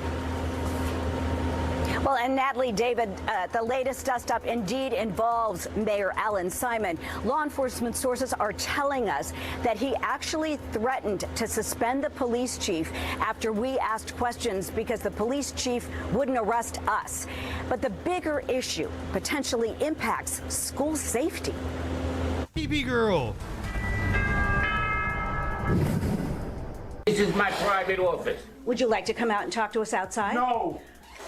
Well, and Natalie, David, the latest dust-up indeed involves Mayor Alan Simon. Law enforcement sources are telling us that he actually threatened to suspend the police chief after we asked questions because the police chief wouldn't arrest us. But the bigger issue potentially impacts school safety. PP girl. This is my private office. Would you like to come out and talk to us outside? No.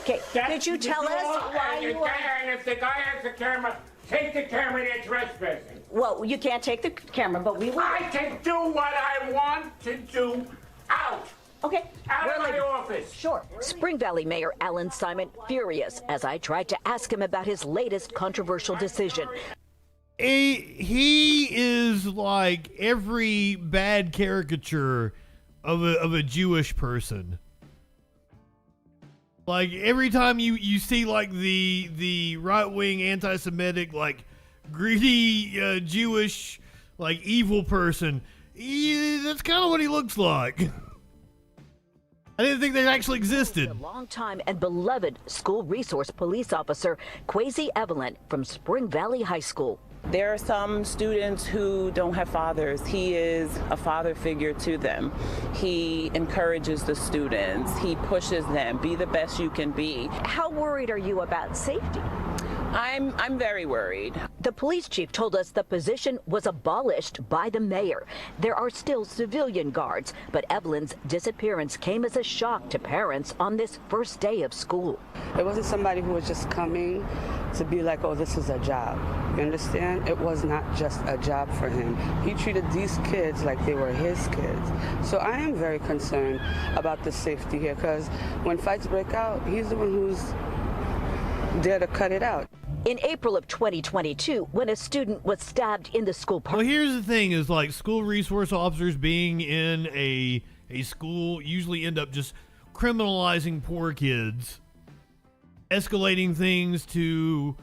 Okay, could you tell us why you are... And if the guy has the camera, take the camera, they're trespassing. Well, you can't take the camera, but we will. I can do what I want to do out. Okay. Out of my office. Sure. Spring Valley Mayor Alan Simon furious as I tried to ask him about his latest controversial decision. He is like every bad caricature of a Jewish person. Like every time you see like the right-wing anti-Semitic, like greedy Jewish, like evil person, that's kind of what he looks like. I didn't think they actually existed. A longtime and beloved school resource police officer, Kwesi Evelyn from Spring Valley High School. There are some students who don't have fathers. He is a father figure to them. He encourages the students. He pushes them. Be the best you can be. How worried are you about safety? I'm very worried. The police chief told us the position was abolished by the mayor. There are still civilian guards, but Evelyn's disappearance came as a shock to parents on this first day of school. It wasn't somebody who was just coming to be like, oh, this is a job. You understand? It was not just a job for him. He treated these kids like they were his kids. So I am very concerned about the safety here, because when fights break out, he's the one who's there to cut it out. In April of 2022, when a student was stabbed in the school park. Well, here's the thing is like school resource officers being in a school usually end up just criminalizing poor kids, escalating things to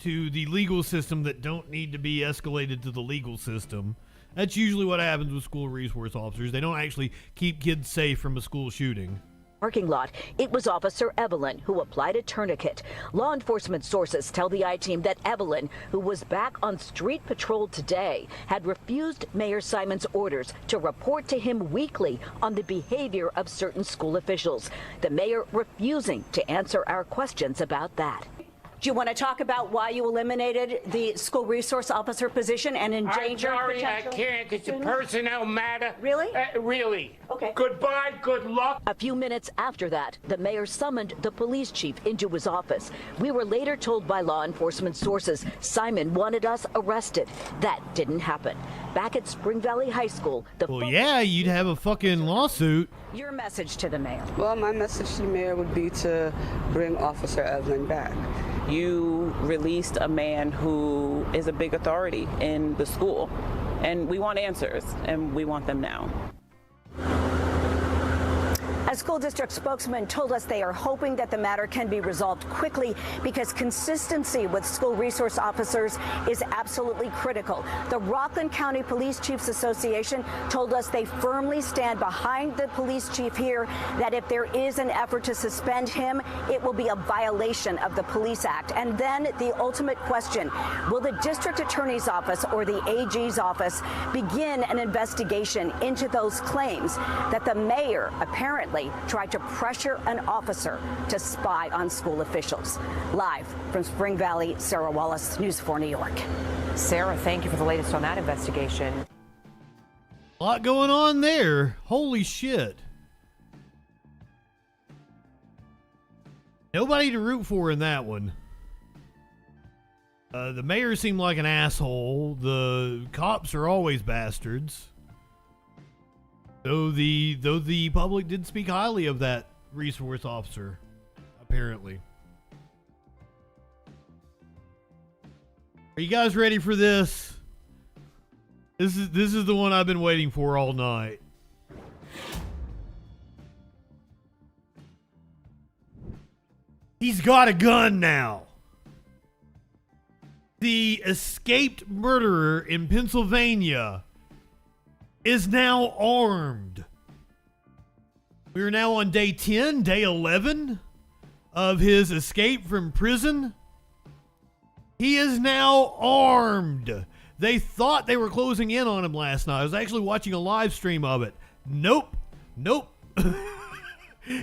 the legal system that don't need to be escalated to the legal system. That's usually what happens with school resource officers. They don't actually keep kids safe from a school shooting. Parking lot. It was Officer Evelyn who applied a tourniquet. Law enforcement sources tell the I-Team that Evelyn, who was back on street patrol today, had refused Mayor Simon's orders to report to him weekly on the behavior of certain school officials. The mayor refusing to answer our questions about that. Do you want to talk about why you eliminated the school resource officer position and endangered I'm sorry, I potential can't. It's a students? personnel matter. Really? Really. Okay. Goodbye, good luck. A few minutes after that, the mayor summoned the police chief into his office. We were later told by law enforcement sources Simon wanted us arrested. That didn't happen. Back at Spring Valley High School, Well, yeah, you'd have a fucking lawsuit. Your message to the mayor. Well, my message to the mayor would be to bring Officer Evelyn back. You released a man who is a big authority in the school, and we want answers, and we want them now. A school district spokesman told us they are hoping that the matter can be resolved quickly because consistency with school resource officers is absolutely critical. The Rockland County Police Chiefs Association told us they firmly stand behind the police chief here, that if there is an effort to suspend him, it will be a violation of the Police Act. And then the ultimate question, will the district attorney's office or the AG's office begin an investigation into those claims that the mayor apparently tried to pressure an officer to spy on school officials? Live from Spring Valley, Sarah Wallace, News 4 New York. Sarah, thank you for the latest on that investigation. A lot going on there. Holy shit. Nobody to root for in that one. The mayor seemed like an asshole. The cops are always bastards. Though the public did speak highly of that resource officer, apparently. Are you guys ready for this? This is the one I've been waiting for all night. He's got a gun now. The escaped murderer in Pennsylvania is now armed. We are now on day 10, day 11 of his escape from prison. He is now armed. They thought they were closing in on him last night. I was actually watching a live stream of it. Nope.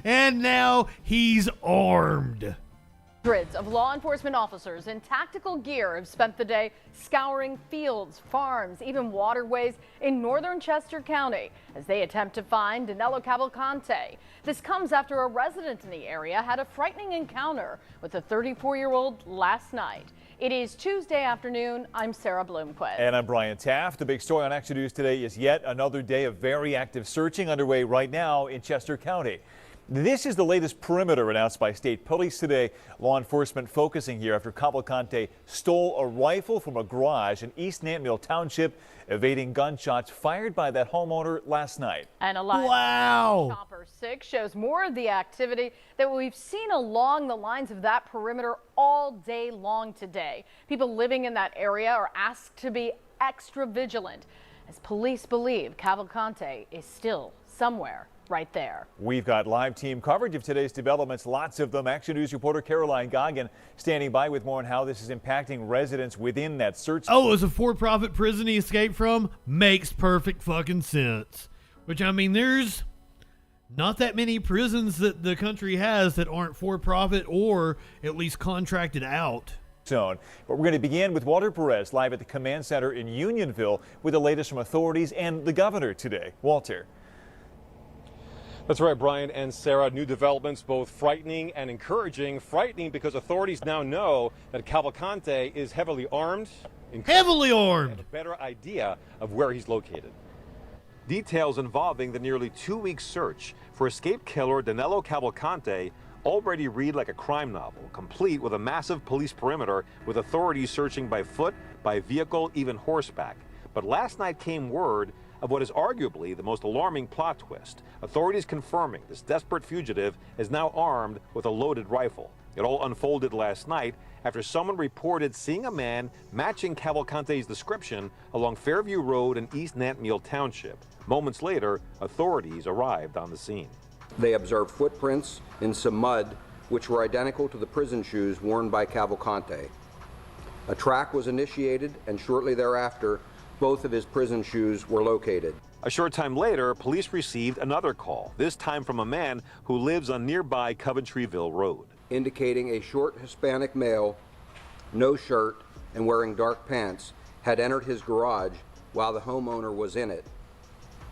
And now he's armed. Hundreds of law enforcement officers in tactical gear have spent the day scouring fields, farms, even waterways in northern Chester County as they attempt to find Danilo Cavalcante. This comes after a resident in the area had a frightening encounter with a 34-year-old last night. It is Tuesday afternoon. I'm Sarah Bloomquist. And I'm Brian Taft. The big story on Action News today is yet another day of very active searching underway right now in Chester County. This is the latest perimeter announced by state police today. Law enforcement focusing here after Cavalcante stole a rifle from a garage in East Nantmeal Township, evading gunshots fired by that homeowner last night. And a live Chopper 6 shows more of the activity that we've seen along the lines of that perimeter all day long today. People living in that area are asked to be extra vigilant as police believe Cavalcante is still somewhere right there. We've got live team coverage of today's developments, lots of them. Action News reporter Caroline Goggin standing by with more on how this is impacting residents within that search. Oh, it was a for-profit prison he escaped from? Makes perfect fucking sense. Which, I mean, there's not that many prisons that the country has that aren't for-profit or at least contracted out. Zone. But we're going to begin with Walter Perez live at the command center in Unionville with the latest from authorities and the governor today. Walter. That's right, Brian and Sarah. New developments, both frightening and encouraging. Frightening because authorities now know that Cavalcante is heavily armed. Heavily armed! And a better idea of where he's located. Details involving the nearly 2-week search for escaped killer Danilo Cavalcante already read like a crime novel, complete with a massive police perimeter with authorities searching by foot, by vehicle, even horseback. But last night came word of what is arguably the most alarming plot twist. Authorities confirming this desperate fugitive is now armed with a loaded rifle. It all unfolded last night after someone reported seeing a man matching Cavalcante's description along Fairview Road in East Nantmeal Township. Moments later, authorities arrived on the scene. They observed footprints in some mud which were identical to the prison shoes worn by Cavalcante. A track was initiated, and shortly thereafter, both of his prison shoes were located. A short time later, police received another call, this time from a man who lives on nearby Coventryville Road. Indicating a short Hispanic male, no shirt, and wearing dark pants, had entered his garage while the homeowner was in it,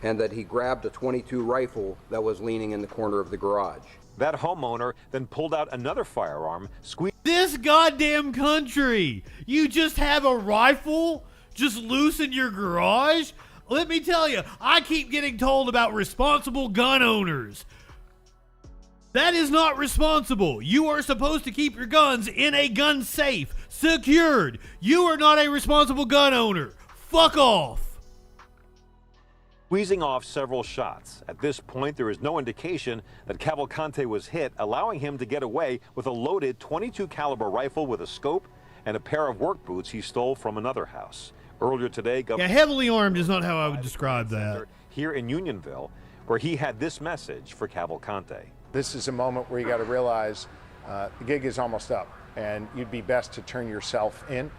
and that he grabbed a .22 rifle that was leaning in the corner of the garage. That homeowner then pulled out another firearm, squeezed. This goddamn country! You just have a rifle just loose in your garage? Let me tell you, I keep getting told about responsible gun owners. That is not responsible. You are supposed to keep your guns in a gun safe, secured. You are not a responsible gun owner. Fuck off. Squeezing off several shots. At this point, there is no indication that Cavalcante was hit, allowing him to get away with a loaded .22 caliber rifle with a scope and a pair of work boots he stole from another house. Earlier today, yeah, heavily armed is not how I would describe that. Here in Unionville, where he had this message for Cavalcante. This is a moment where you got to realize the gig is almost up, and you'd be best to turn yourself in.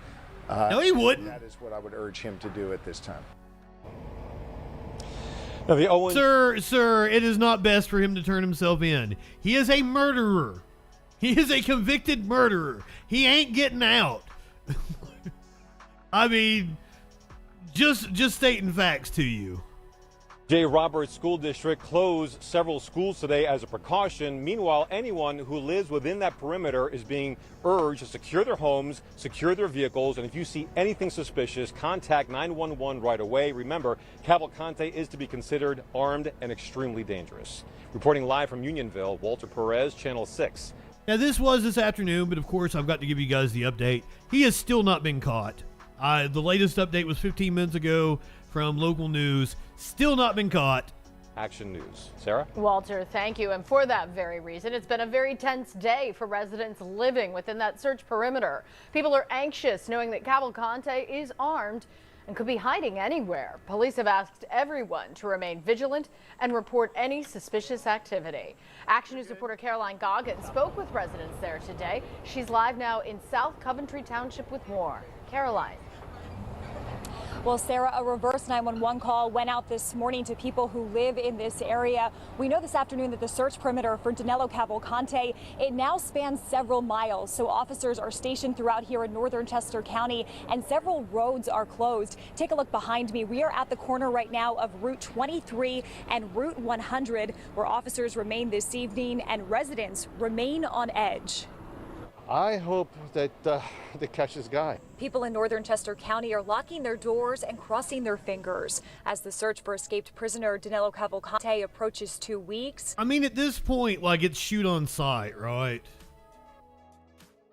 No, he wouldn't. That is what I would urge him to do at this time. Now the Owens... Sir, it is not best for him to turn himself in. He is a murderer. He is a convicted murderer. He ain't getting out. I mean, just stating facts to you. J. Roberts School District closed several schools today as a precaution. Meanwhile, anyone who lives within that perimeter is being urged to secure their homes, secure their vehicles, and if you see anything suspicious, contact 911 right away. Remember, Cavalcante is to be considered armed and extremely dangerous. Reporting live from Unionville, Walter Perez, Channel 6. Now, this was this afternoon, but of course, I've got to give you guys the update. He has still not been caught. The latest update was 15 minutes ago from local news. Still not been caught. Action News. Sarah? Walter, thank you. And for that very reason, it's been a very tense day for residents living within that search perimeter. People are anxious knowing that Cavalcante is armed and could be hiding anywhere. Police have asked everyone to remain vigilant and report any suspicious activity. Action News reporter Caroline Goggin spoke with residents there today. She's live now in South Coventry Township with more. Caroline. Well, Sarah, a reverse 911 call went out this morning to people who live in this area. We know this afternoon that the search perimeter for Danilo Cavalcante, it now spans several miles. So officers are stationed throughout here in northern Chester County, and several roads are closed. Take a look behind me. We are at the corner right now of Route 23 and Route 100, where officers remain this evening and residents remain on edge. I hope that they catch this guy. People in northern Chester County are locking their doors and crossing their fingers as the search for escaped prisoner Danilo Cavalcante approaches 2 weeks. I mean, at this point, like, it's shoot on sight, right?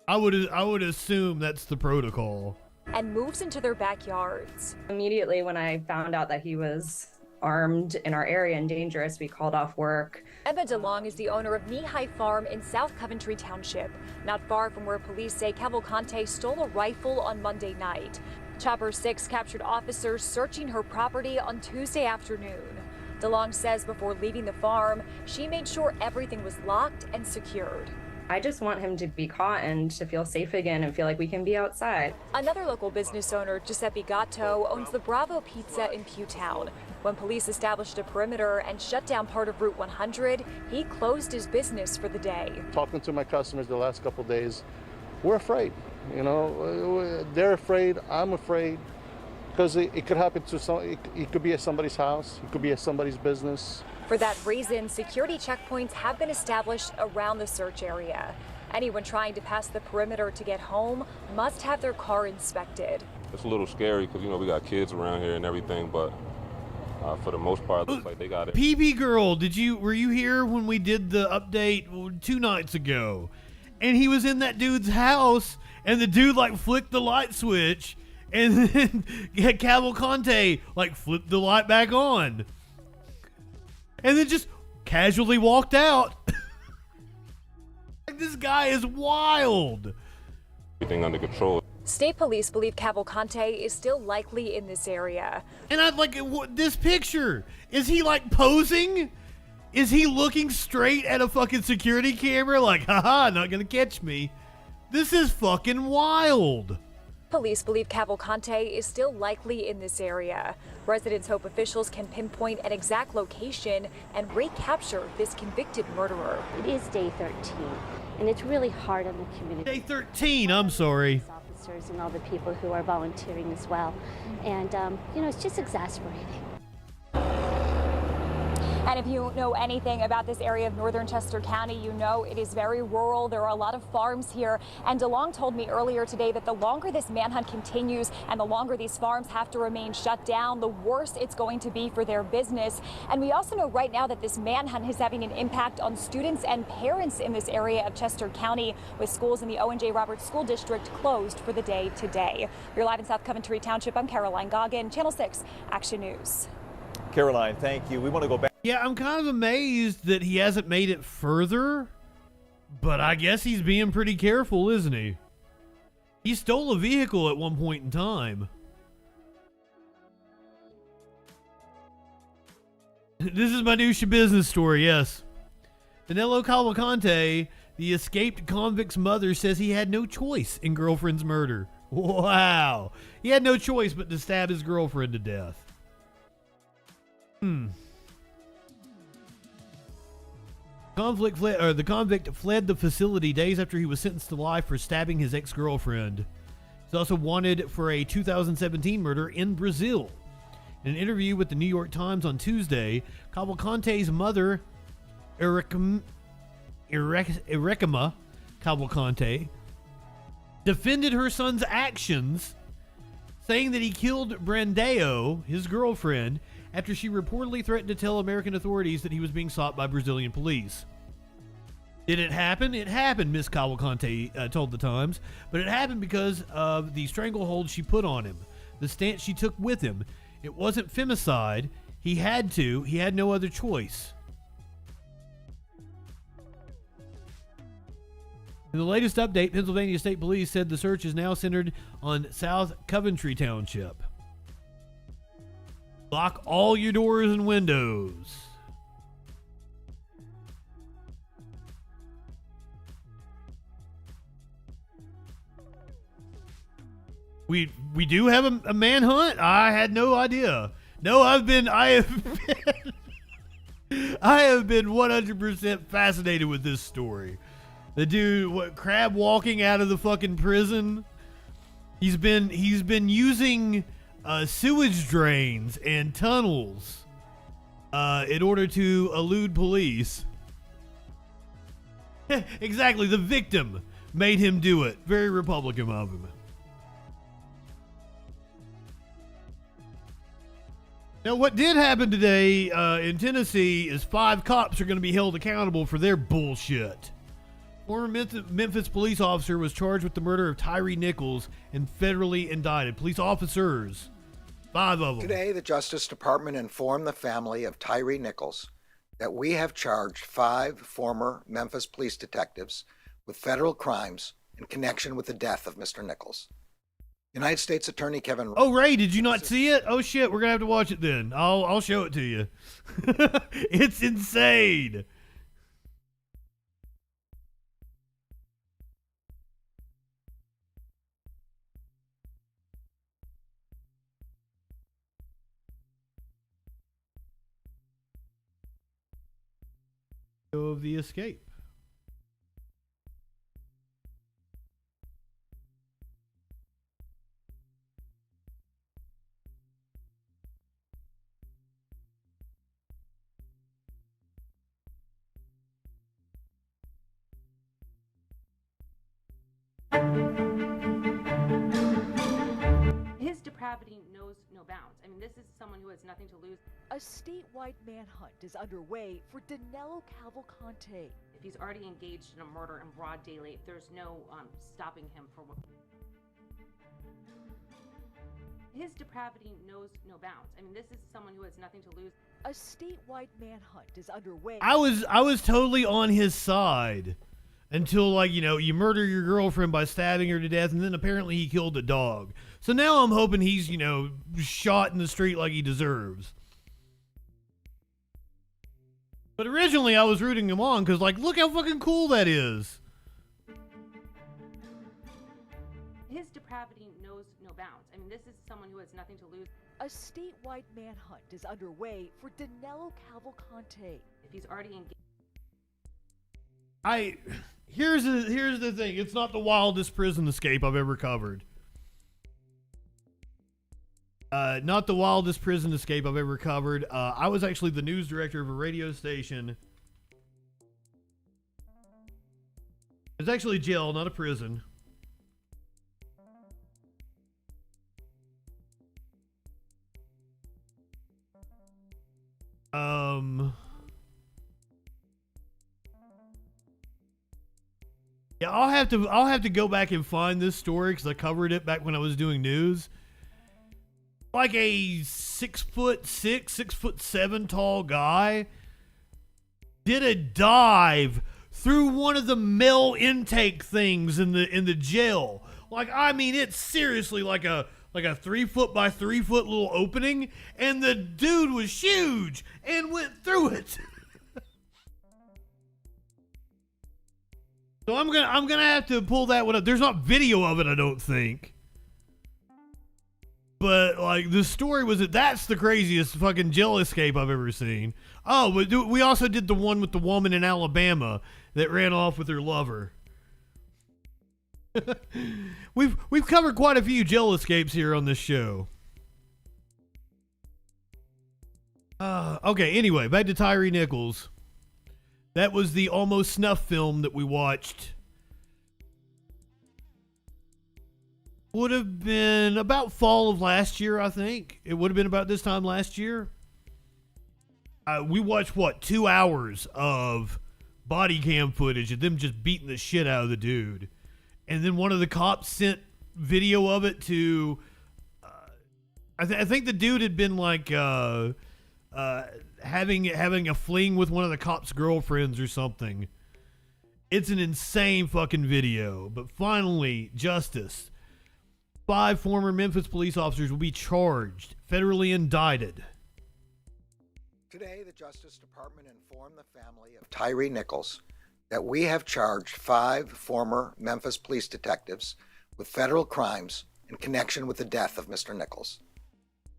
I would assume that's the protocol. And moves into their backyards. Immediately when I found out that he was armed in our area and dangerous, we called off work. Emma DeLong is the owner of Knee-High Farm in South Coventry Township, not far from where police say Cavalcante stole a rifle on Monday night. Chopper 6 captured officers searching her property on Tuesday afternoon. DeLong says before leaving the farm, she made sure everything was locked and secured. I just want him to be caught and to feel safe again and feel like we can be outside. Another local business owner, Giuseppe Gatto, owns the Bravo Pizza in Pewtown. When police established a perimeter and shut down part of Route 100, he closed his business for the day. Talking to my customers the last couple of days, we're afraid. You know, they're afraid, I'm afraid, because it could happen to it could be at somebody's house, it could be at somebody's business. For that reason, security checkpoints have been established around the search area. Anyone trying to pass the perimeter to get home must have their car inspected. It's a little scary because, you know, we got kids around here and everything, but for the most part, it looks like they got it. PB Girl, were you here when we did the update 2 nights ago? And he was in that dude's house, and the dude, like, flicked the light switch, and then Cavalcante, like, flipped the light back on. And then just casually walked out. Like, this guy is wild. Everything under control. State police believe Cavalcante is still likely in this area. And I'd like this picture. Is he like posing? Is he looking straight at a fucking security camera like, haha, not gonna catch me? This is fucking wild. Police believe Cavalcante is still likely in this area. Residents hope officials can pinpoint an exact location and recapture this convicted murderer. It is day 13, and it's really hard on the community. Day 13, I'm sorry. Officers and all the people who are volunteering as well. And, you know, it's just exasperating. And if you know anything about this area of northern Chester County, you know it is very rural. There are a lot of farms here. And DeLong told me earlier today that the longer this manhunt continues and the longer these farms have to remain shut down, the worse it's going to be for their business. And we also know right now that this manhunt is having an impact on students and parents in this area of Chester County, with schools in the J. Roberts School District closed for the day today. You're live in South Coventry Township. I'm Caroline Goggin, Channel 6 Action News. Caroline, thank you. We want to go back. Yeah, I'm kind of amazed that he hasn't made it further, but I guess he's being pretty careful, isn't he? He stole a vehicle at one point in time. This is my new business story, yes. Danilo Cavalcante, the escaped convict's mother, says he had no choice in girlfriend's murder. Wow. He had no choice but to stab his girlfriend to death. The convict fled the facility days after he was sentenced to life for stabbing his ex-girlfriend. He's also wanted for a 2017 murder in Brazil. In an interview with the New York Times on Tuesday, Cavalcante's mother, Irekima Cavalcante, defended her son's actions, saying that he killed Brandao, his girlfriend, after she reportedly threatened to tell American authorities that he was being sought by Brazilian police. Did it happen? It happened, Miss Cavalcante told the Times, but it happened because of the stranglehold she put on him, the stance she took with him. It wasn't femicide. He had to. He had no other choice. In the latest update, Pennsylvania State Police said the search is now centered on South Coventry Township. Lock all your doors and windows. We do have a manhunt? I had no idea. No, I have been 100% fascinated with this story. The dude, crab walking out of the fucking prison. He's been using sewage drains and tunnels in order to elude police. Exactly, the victim made him do it. Very Republican of him. Now, what did happen today in Tennessee is 5 cops are going to be held accountable for their bullshit. Former Memphis police officer was charged with the murder of Tyree Nichols and federally indicted. Police officers, 5 of them. Today, the Justice Department informed the family of Tyree Nichols that we have charged 5 former Memphis police detectives with federal crimes in connection with the death of Mr. Nichols. United States Attorney Kevin... Oh, Ray, did you not see it? Oh, shit, we're going to have to watch it then. I'll show it to you. It's insane. Of the escape. His depravity knows no bounds. I mean, this is someone who has nothing to lose. A statewide manhunt is underway for Danilo Cavalcante. If he's already engaged in a murder in broad daylight, there's no stopping him for what. His depravity knows no bounds. I mean, this is someone who has nothing to lose. A statewide manhunt is underway. I was totally on his side until, like, you murder your girlfriend by stabbing her to death, and then apparently he killed a dog. So now I'm hoping he's, shot in the street like he deserves. But originally I was rooting him on because, like, look how fucking cool that is. His depravity knows no bounds. I mean, this is someone who has nothing to lose. A statewide manhunt is underway for Danilo Cavalcante. If he's already engaged. Here's the thing. It's not the wildest prison escape I've ever covered. Not the wildest prison escape I've ever covered. I was actually the news director of a radio station. It's actually a jail, not a prison. Yeah, I'll have to go back and find this story because I covered it back when I was doing news. Like a 6'6", 6'7" tall guy did a dive through one of the mail intake things in the jail. Like, I mean, it's seriously like a 3 foot by 3 foot little opening, and the dude was huge and went through it. So I'm gonna have to pull that one up. There's not video of it, I don't think. But, like, the story was that's the craziest fucking jail escape I've ever seen. Oh, but we also did the one with the woman in Alabama that ran off with her lover. We've covered quite a few jail escapes here on this show. Okay, anyway, back to Tyre Nichols. That was the almost snuff film that we watched. Would have been about fall of last year, I think. It would have been about this time last year. We watched, 2 hours of body cam footage of them just beating the shit out of the dude. And then one of the cops sent video of it to... I think the dude had been like... having a fling with one of the cops' girlfriends or something. It's an insane fucking video. But finally, justice. 5 former Memphis police officers will be charged, federally indicted. Today, the Justice Department informed the family of Tyre Nichols that we have charged 5 former Memphis police detectives with federal crimes in connection with the death of Mr. Nichols.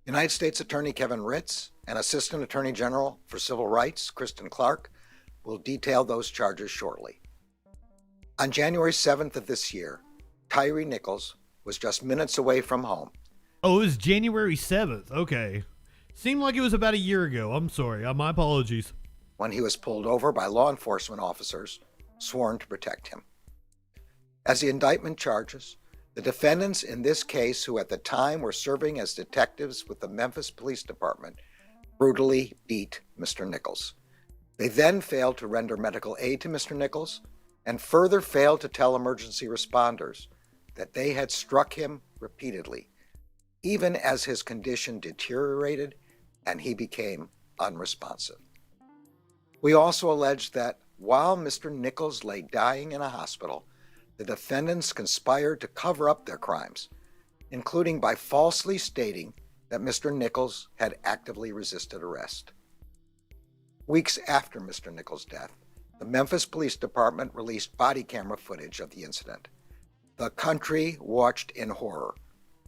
United States Attorney Kevin Ritz and Assistant Attorney General for Civil Rights, Kristen Clark, will detail those charges shortly. On January 7th of this year, Tyre Nichols was just minutes away from home. Oh, it was January 7th. Okay. Seemed like it was about a year ago. I'm sorry. My apologies. When he was pulled over by law enforcement officers sworn to protect him. As the indictment charges, the defendants in this case, who at the time were serving as detectives with the Memphis Police Department, brutally beat Mr. Nichols. They then failed to render medical aid to Mr. Nichols and further failed to tell emergency responders that they had struck him repeatedly, even as his condition deteriorated and he became unresponsive. We also allege that while Mr. Nichols lay dying in a hospital, the defendants conspired to cover up their crimes, including by falsely stating that Mr. Nichols had actively resisted arrest. Weeks after Mr. Nichols' death, the Memphis Police Department released body camera footage of the incident. The country watched in horror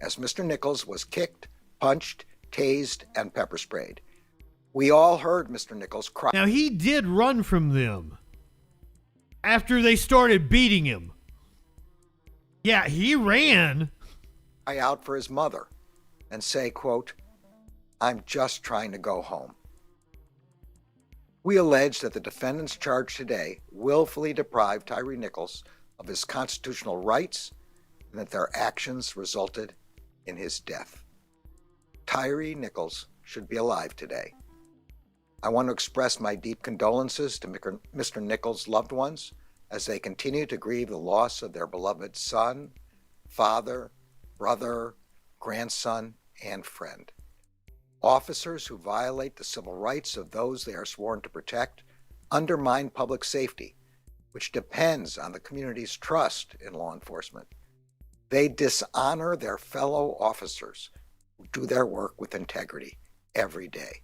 as Mr. Nichols was kicked, punched, tased, and pepper sprayed. We all heard Mr. Nichols cry. Now, he did run from them after they started beating him. Yeah, he ran. Out for his mother and say, quote, "I'm just trying to go home." We allege that the defendants charged today willfully deprived Tyre Nichols of his constitutional rights and that their actions resulted in his death. Tyre Nichols should be alive today. I want to express my deep condolences to Mr. Nichols' loved ones as they continue to grieve the loss of their beloved son, father, brother, grandson, and friend. Officers who violate the civil rights of those they are sworn to protect undermine public safety, which depends on the community's trust in law enforcement. They dishonor their fellow officers who do their work with integrity every day.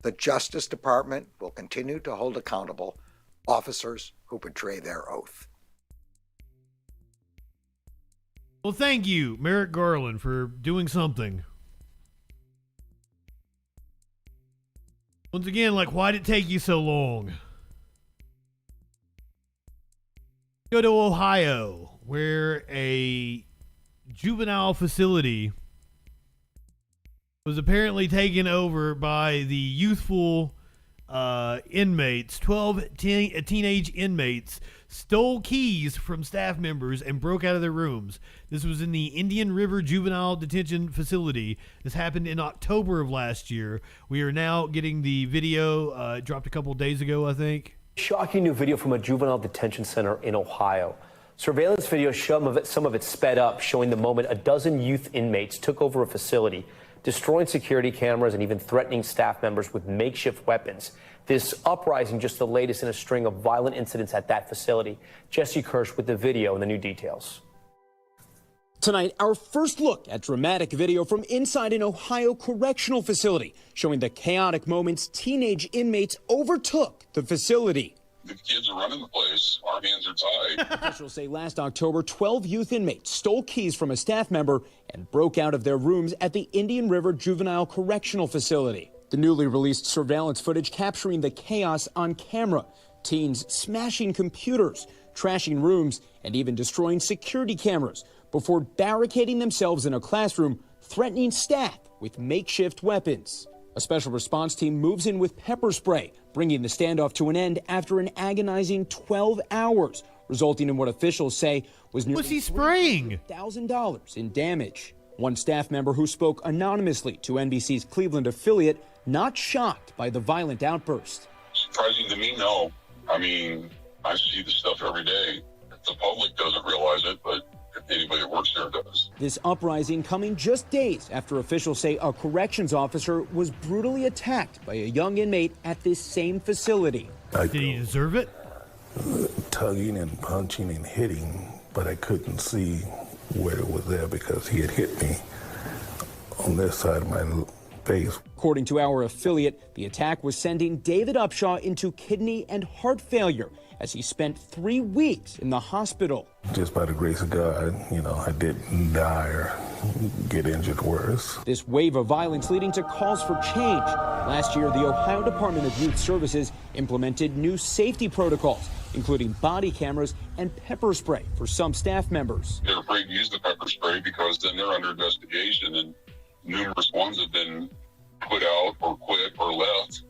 The Justice Department will continue to hold accountable officers who betray their oath. Well, thank you, Merrick Garland, for doing something. Once again, why did it take you so long? Go to Ohio, where a juvenile facility was apparently taken over by the youthful inmates. 12 teenage inmates stole keys from staff members and broke out of their rooms. This was in the Indian River Juvenile Detention Facility. This happened in October of last year. We are now getting the video, dropped a couple days ago, I think. Shocking new video from a juvenile detention center in Ohio. Surveillance video, some of it sped up, showing the moment a dozen youth inmates took over a facility, destroying security cameras and even threatening staff members with makeshift weapons. This uprising just the latest in a string of violent incidents at that facility. Jesse Kirsch with the video and the new details. Tonight, our first look at dramatic video from inside an Ohio correctional facility, showing the chaotic moments teenage inmates overtook the facility. The kids are running the place. Our hands are tied. Officials say last October, 12 youth inmates stole keys from a staff member and broke out of their rooms at the Indian River Juvenile Correctional Facility. The newly released surveillance footage capturing the chaos on camera. Teens smashing computers, trashing rooms, and even destroying security cameras before barricading themselves in a classroom, threatening staff with makeshift weapons. A special response team moves in with pepper spray, bringing the standoff to an end after an agonizing 12 hours, resulting in what officials say was nearly What's he spraying? $1,000 in damage. One staff member who spoke anonymously to NBC's Cleveland affiliate, not shocked by the violent outburst. Surprising to me, no. I mean, I see the stuff every day. The public doesn't realize it, but anybody that works there does. This uprising coming just days after officials say a corrections officer was brutally attacked by a young inmate at this same facility. Did he deserve it? Tugging and punching and hitting, but I couldn't see where it was there because he had hit me on this side of my face. According to our affiliate, the attack was sending David Upshaw into kidney and heart failure as he spent 3 weeks in the hospital. Just by the grace of God, I didn't die or get injured worse. This wave of violence leading to calls for change. Last year, the Ohio Department of Youth Services implemented new safety protocols, including body cameras and pepper spray for some staff members. They're afraid to use the pepper spray because then they're under investigation, and numerous ones have been put out or quit or left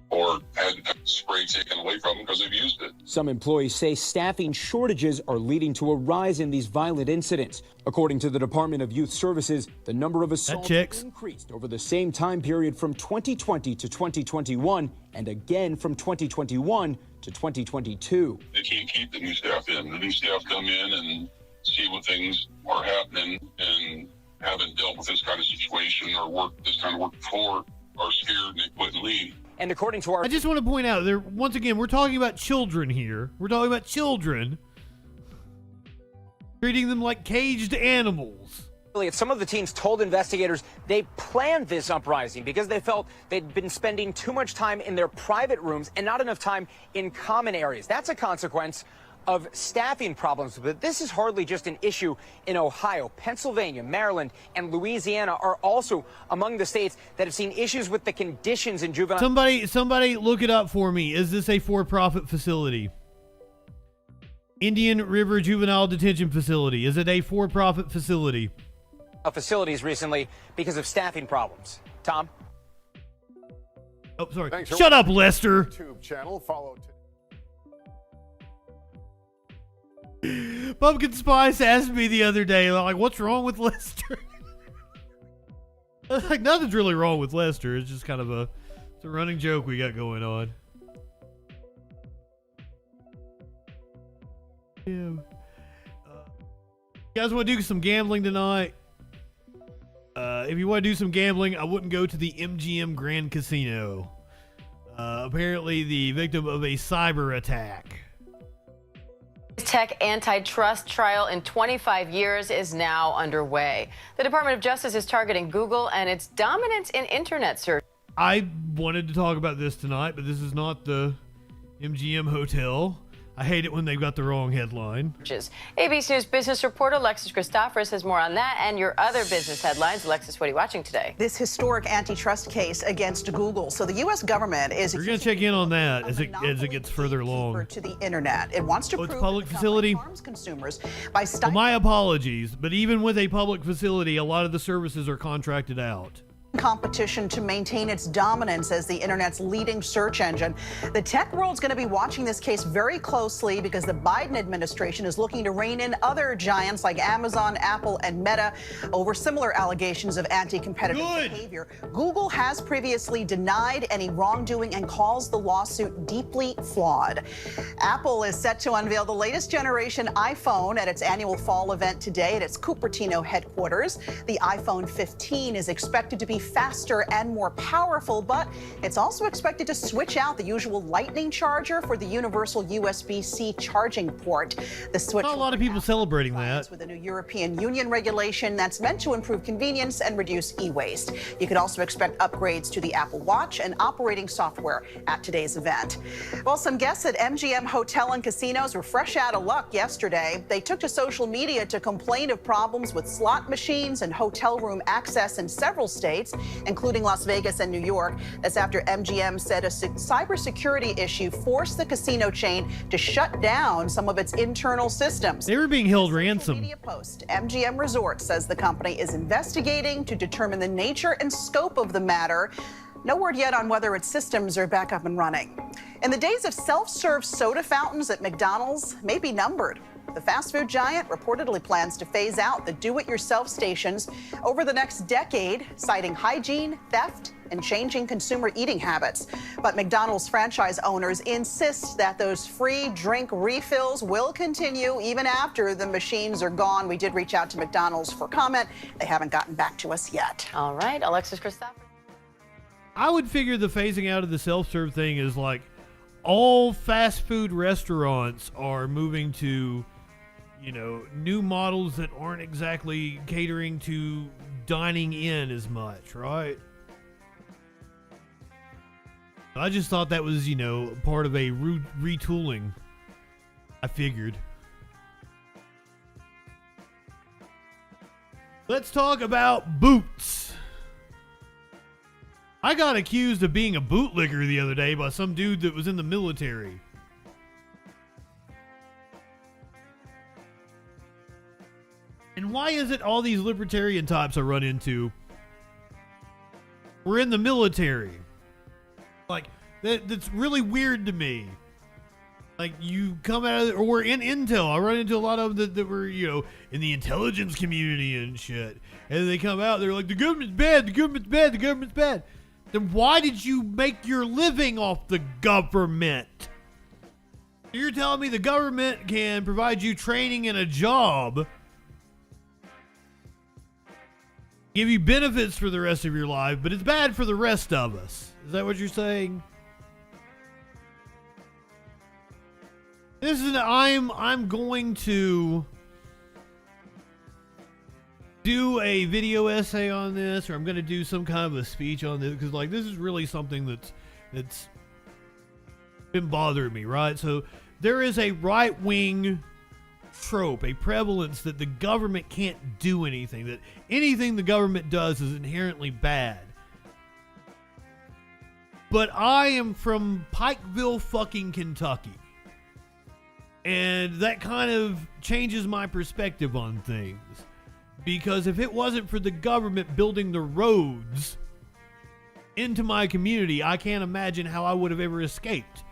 or had the spray taken away from them because they've used it. Some employees say staffing shortages are leading to a rise in these violent incidents. According to the Department of Youth Services, the number of assaults increased over the same time period from 2020 to 2021 and again from 2021 to 2022. They can't keep the new staff in. The new staff come in and see what things are happening and haven't dealt with this kind of situation or worked this kind of work before, are scared and they quit and leave. And according to our... I just want to point out, once again, we're talking about children here. We're talking about children. Treating them like caged animals. Some of the teens told investigators they planned this uprising because they felt they'd been spending too much time in their private rooms and not enough time in common areas. That's a consequence of staffing problems, but this is hardly just an issue in Ohio. Pennsylvania, Maryland, and Louisiana are also among the states that have seen issues with the conditions in juvenile... Somebody look it up for me. Is this a for-profit facility? Indian River Juvenile Detention Facility. Is it a for-profit facility? Facilities recently because of staffing problems. Tom? Oh, sorry. Shut up, Lester. YouTube channel. Follow... Pumpkin Spice asked me the other day, like, what's wrong with Lester? I was like, nothing's really wrong with Lester. It's just kind of it's a running joke we got going on. Yeah. You guys want to do some gambling tonight? If you want to do some gambling, I wouldn't go to the MGM Grand Casino. Apparently the victim of a cyber attack. Tech antitrust trial in 25 years is now underway. The Department of Justice is targeting Google and its dominance in internet search. I wanted to talk about this tonight, but this is not the MGM Hotel. I hate it when they've got the wrong headline. ABC News business reporter Alexis Christophorus has more on that and your other business headlines. Alexis, what are you watching today? This historic antitrust case against Google. So the U.S. government is... We're going to check in on that as it gets further along. ...to the internet. It wants to prove it's a public facility. Harms consumers by well, my apologies, but even with a public facility, a lot of the services are contracted out. Competition to maintain its dominance as the internet's leading search engine. The tech world's going to be watching this case very closely because the Biden administration is looking to rein in other giants like Amazon, Apple, and Meta over similar allegations of anti-competitive behavior. Google has previously denied any wrongdoing and calls the lawsuit deeply flawed. Apple is set to unveil the latest generation iPhone at its annual fall event today at its Cupertino headquarters. The iPhone 15 is expected to be faster and more powerful, but it's also expected to switch out the usual lightning charger for the universal USB-C charging port. The switch not a lot of people celebrating that. With a new European Union regulation that's meant to improve convenience and reduce e-waste. You could also expect upgrades to the Apple Watch and operating software at today's event. Well, some guests at MGM Hotel and Casinos were fresh out of luck yesterday. They took to social media to complain of problems with slot machines and hotel room access in several states, including Las Vegas and New York. That's after MGM said a cybersecurity issue forced the casino chain to shut down some of its internal systems. They were being held ransom. Media post, MGM Resorts says the company is investigating to determine the nature and scope of the matter. No word yet on whether its systems are back up and running. And the days of self-serve soda fountains at McDonald's may be numbered. The fast food giant reportedly plans to phase out the do-it-yourself stations over the next decade, citing hygiene, theft, and changing consumer eating habits. But McDonald's franchise owners insist that those free drink refills will continue even after the machines are gone. We did reach out to McDonald's for comment. They haven't gotten back to us yet. All right, Alexis Christopher. I would figure the phasing out of the self-serve thing is like all fast food restaurants are moving to, you know, new models that aren't exactly catering to dining in as much, right? I just thought that was, you know, part of a retooling. I figured. Let's talk about boots. I got accused of being a bootlicker the other day by some dude that was in the military. And why is it all these libertarian types I run into were in the military? Like, that's really weird to me. Like, you come out of it, or we're in Intel. I run into a lot of them that were, you know, in the intelligence community and shit. And they come out, they're like, the government's bad, the government's bad, the government's bad. Then why did you make your living off the government? You're telling me the government can provide you training and a job, give you benefits for the rest of your life, but it's bad for the rest of us. Is that what you're saying? I'm going to do a video essay on this, or I'm going to do some kind of a speech on this, because like this is really something that's been bothering me, right? So there is a right-wing trope, a prevalence that the government can't do anything, that anything the government does is inherently bad. But I am from Pikeville, fucking Kentucky. And that kind of changes my perspective on things. Because if it wasn't for the government building the roads into my community, I can't imagine how I would have ever escaped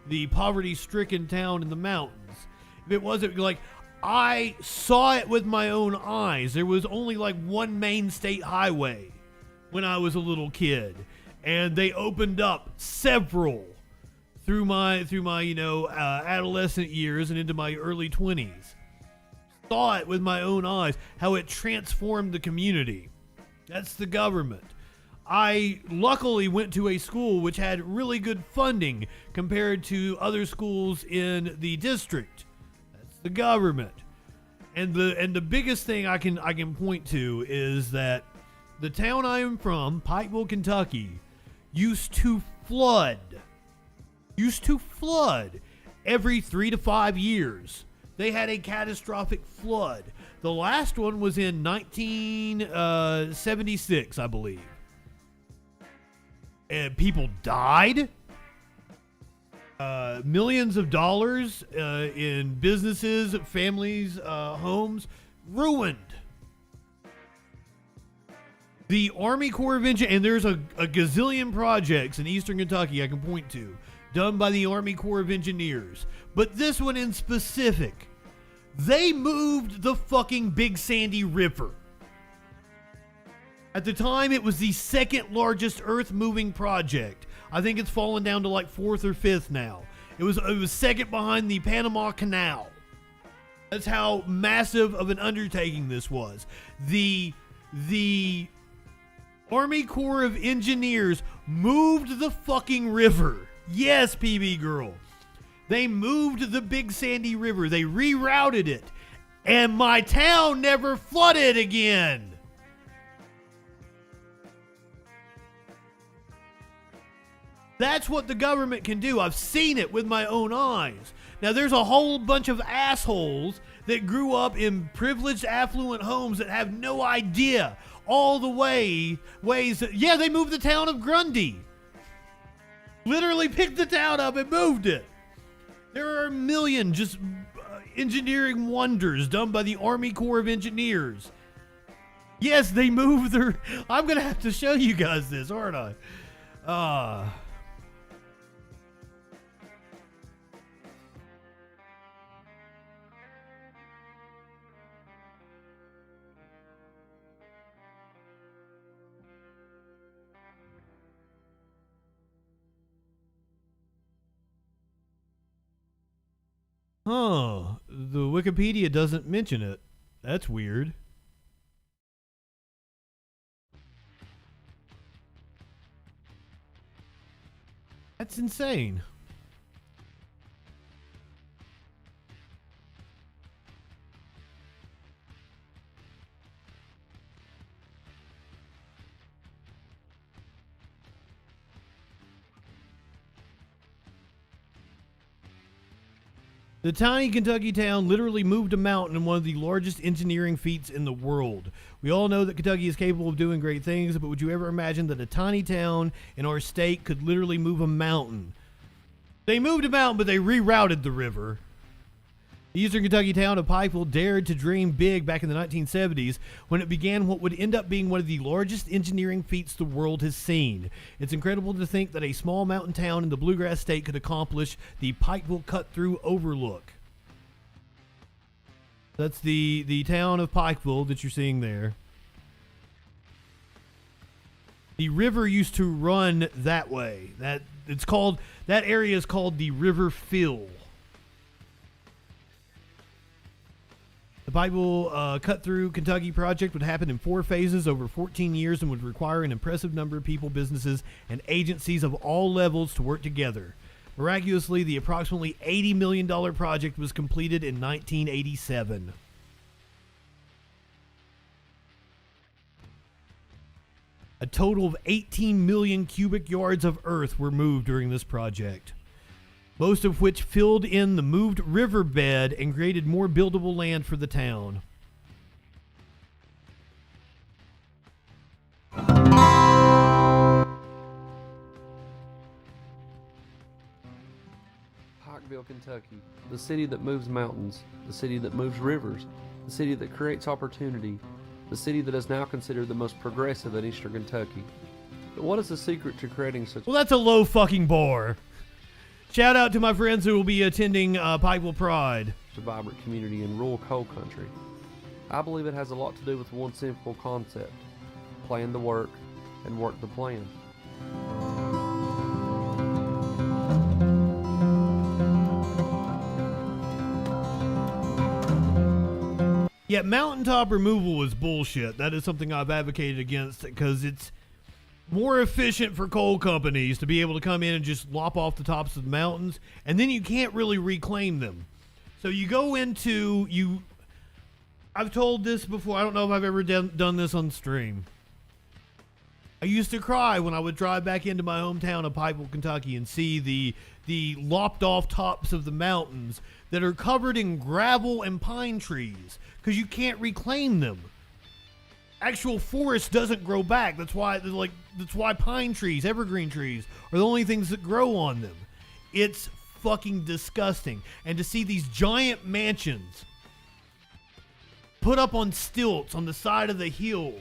the poverty-stricken town in the mountains. If it wasn't like, I saw it with my own eyes. There was only like one main state highway when I was a little kid. And they opened up several through my you know, adolescent years and into my early 20s. Saw it with my own eyes, how it transformed the community. That's the government. I luckily went to a school which had really good funding compared to other schools in the district. That's the government. And the biggest thing I can point to is that the town I am from, Pikeville, Kentucky, used to flood every 3 to 5 years. They had a catastrophic flood. The last one was in 1976, I believe. And people died. Millions of dollars in businesses, families, homes ruined. The Army Corps of Engineers, and there's a gazillion projects in Eastern Kentucky I can point to, done by the Army Corps of Engineers. But this one in specific, they moved the fucking Big Sandy River. At the time, it was the second largest earth-moving project. I think it's fallen down to like 4th or 5th now. It was second behind the Panama Canal. That's how massive of an undertaking this was. The Army Corps of Engineers moved the fucking river. Yes, PB girl. They moved the Big Sandy River. They rerouted it. And my town never flooded again. That's what the government can do. I've seen it with my own eyes. Now, there's a whole bunch of assholes that grew up in privileged, affluent homes that have no idea all the ways that, yeah, they moved the town of Grundy. Literally picked the town up and moved it. There are a million just engineering wonders done by the Army Corps of Engineers. Yes, they moved their... I'm going to have to show you guys this, aren't I? Huh. The Wikipedia doesn't mention it. That's weird. That's insane. The tiny Kentucky town literally moved a mountain in one of the largest engineering feats in the world. We all know that Kentucky is capable of doing great things, but would you ever imagine that a tiny town in our state could literally move a mountain? They moved a mountain, but they rerouted the river. The eastern Kentucky town of Pikeville dared to dream big back in the 1970s when it began what would end up being one of the largest engineering feats the world has seen. It's incredible to think that a small mountain town in the Bluegrass State could accomplish the Pikeville cut-through overlook. That's the town of Pikeville that you're seeing there. The river used to run that way. That area is called the River Fill. The Pikeville cut-through Kentucky project would happen in 4 phases over 14 years and would require an impressive number of people, businesses, and agencies of all levels to work together. Miraculously, the approximately $80 million project was completed in 1987. A total of 18 million cubic yards of earth were moved during this project, most of which filled in the moved riverbed and created more buildable land for the town. Pikeville, Kentucky, the city that moves mountains, the city that moves rivers, the city that creates opportunity, the city that is now considered the most progressive in eastern Kentucky. But what is the secret to creating such... Well, that's a low fucking bar. Shout out to my friends who will be attending Pikeville Pride. A vibrant community in rural coal country. I believe it has a lot to do with one simple concept: plan the work and work the plan. Yeah, mountaintop removal is bullshit. That is something I've advocated against because it's more efficient for coal companies to be able to come in and just lop off the tops of the mountains, and then you can't really reclaim them. So you go into, I've told this before, I don't know if I've ever done this on stream. I used to cry when I would drive back into my hometown of Pikeville, Kentucky and see the lopped off tops of the mountains that are covered in gravel and pine trees because you can't reclaim them. Actual forest doesn't grow back. That's why pine trees, evergreen trees, are the only things that grow on them. It's fucking disgusting. And to see these giant mansions put up on stilts on the side of the hill,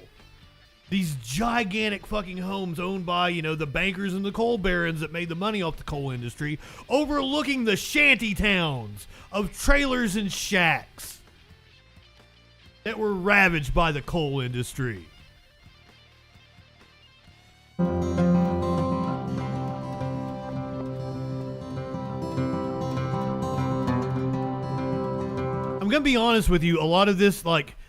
these gigantic fucking homes owned by, the bankers and the coal barons that made the money off the coal industry, overlooking the shanty towns of trailers and shacks that were ravaged by the coal industry. I'm gonna be honest with you, a lot of this,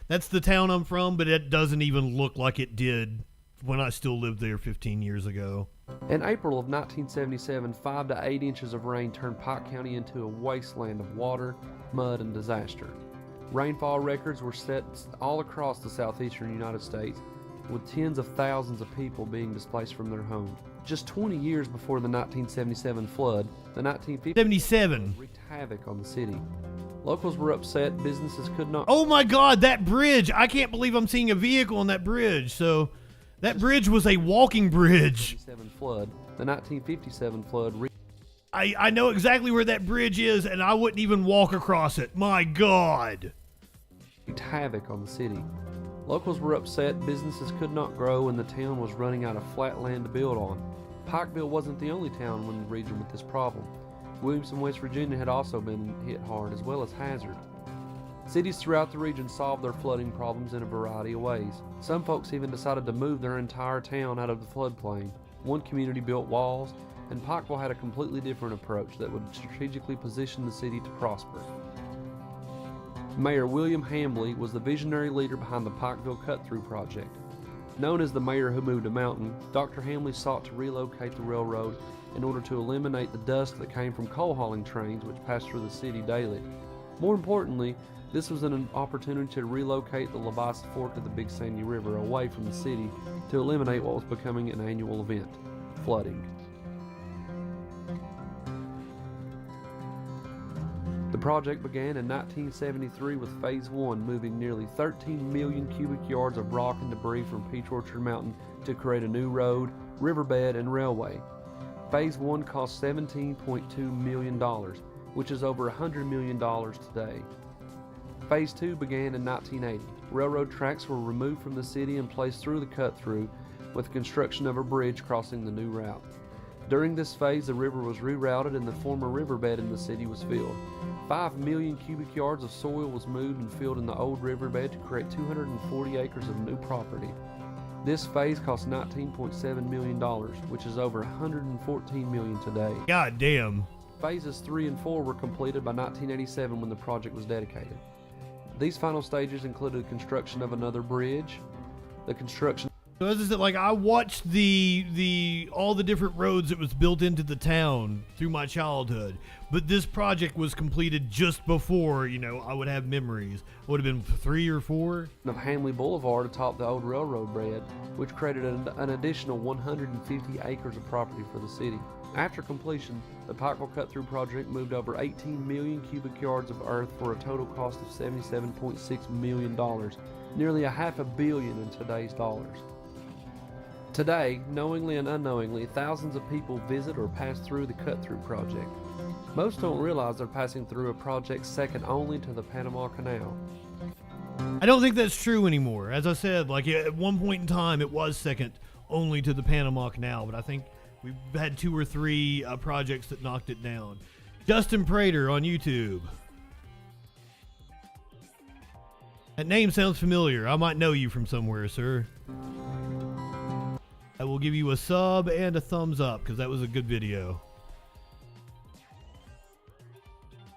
that's the town I'm from, but it doesn't even look like it did when I still lived there 15 years ago. In April of 1977, 5 to 8 inches of rain turned Pike County into a wasteland of water, mud, and disaster. Rainfall records were set all across the southeastern United States, with tens of thousands of people being displaced from their homes. Just 20 years before the 1977 flood, the 1950s wreaked havoc on the city. Locals were upset, businesses could not... Oh my God, that bridge! I can't believe I'm seeing a vehicle on that bridge. So, that bridge was a walking bridge. The 1957 flood... I know exactly where that bridge is, and I wouldn't even walk across it. My God. Wreaked havoc on the city. Locals were upset, businesses could not grow, and the town was running out of flat land to build on. Pikeville wasn't the only town in the region with this problem. Williamson, West Virginia had also been hit hard, as well as Hazard. Cities throughout the region solved their flooding problems in a variety of ways. Some folks even decided to move their entire town out of the floodplain. One community built walls, and Pikeville had a completely different approach that would strategically position the city to prosper. Mayor William Hambley was the visionary leader behind the Pikeville Cut-Through project. Known as the mayor who moved a mountain, Dr. Hambley sought to relocate the railroad in order to eliminate the dust that came from coal hauling trains which passed through the city daily. More importantly, this was an opportunity to relocate the Levice Fork of the Big Sandy River away from the city to eliminate what was becoming an annual event, flooding. The project began in 1973 with Phase 1 moving nearly 13 million cubic yards of rock and debris from Peach Orchard Mountain to create a new road, riverbed, and railway. Phase 1 cost $17.2 million, which is over $100 million today. Phase 2 began in 1980. Railroad tracks were removed from the city and placed through the cut-through with the construction of a bridge crossing the new route. During this phase, the river was rerouted and the former riverbed in the city was filled. 5 million cubic yards of soil was moved and filled in the old riverbed to create 240 acres of new property. This phase cost $19.7 million, which is over $114 million today. God damn. Phases 3 and 4 were completed by 1987 when the project was dedicated. These final stages included the construction of another bridge, the construction. So as I said, like I watched all the different roads that was built into the town through my childhood, but this project was completed just before, I would have memories. It would have been 3 or 4. Of Hamley Boulevard atop the old railroad bed, which created an additional 150 acres of property for the city. After completion, the Pikeville Cut-Through project moved over 18 million cubic yards of earth for a total cost of $77.6 million, nearly $500 million in today's dollars. Today, knowingly and unknowingly, thousands of people visit or pass through the Cut-Through project. Most don't realize they're passing through a project second only to the Panama Canal. I don't think that's true anymore. As I said, like at one point in time, it was second only to the Panama Canal, but I think we've had 2 or 3 projects that knocked it down. Justin Prater on YouTube. That name sounds familiar. I might know you from somewhere, sir. I will give you a sub and a thumbs up because that was a good video.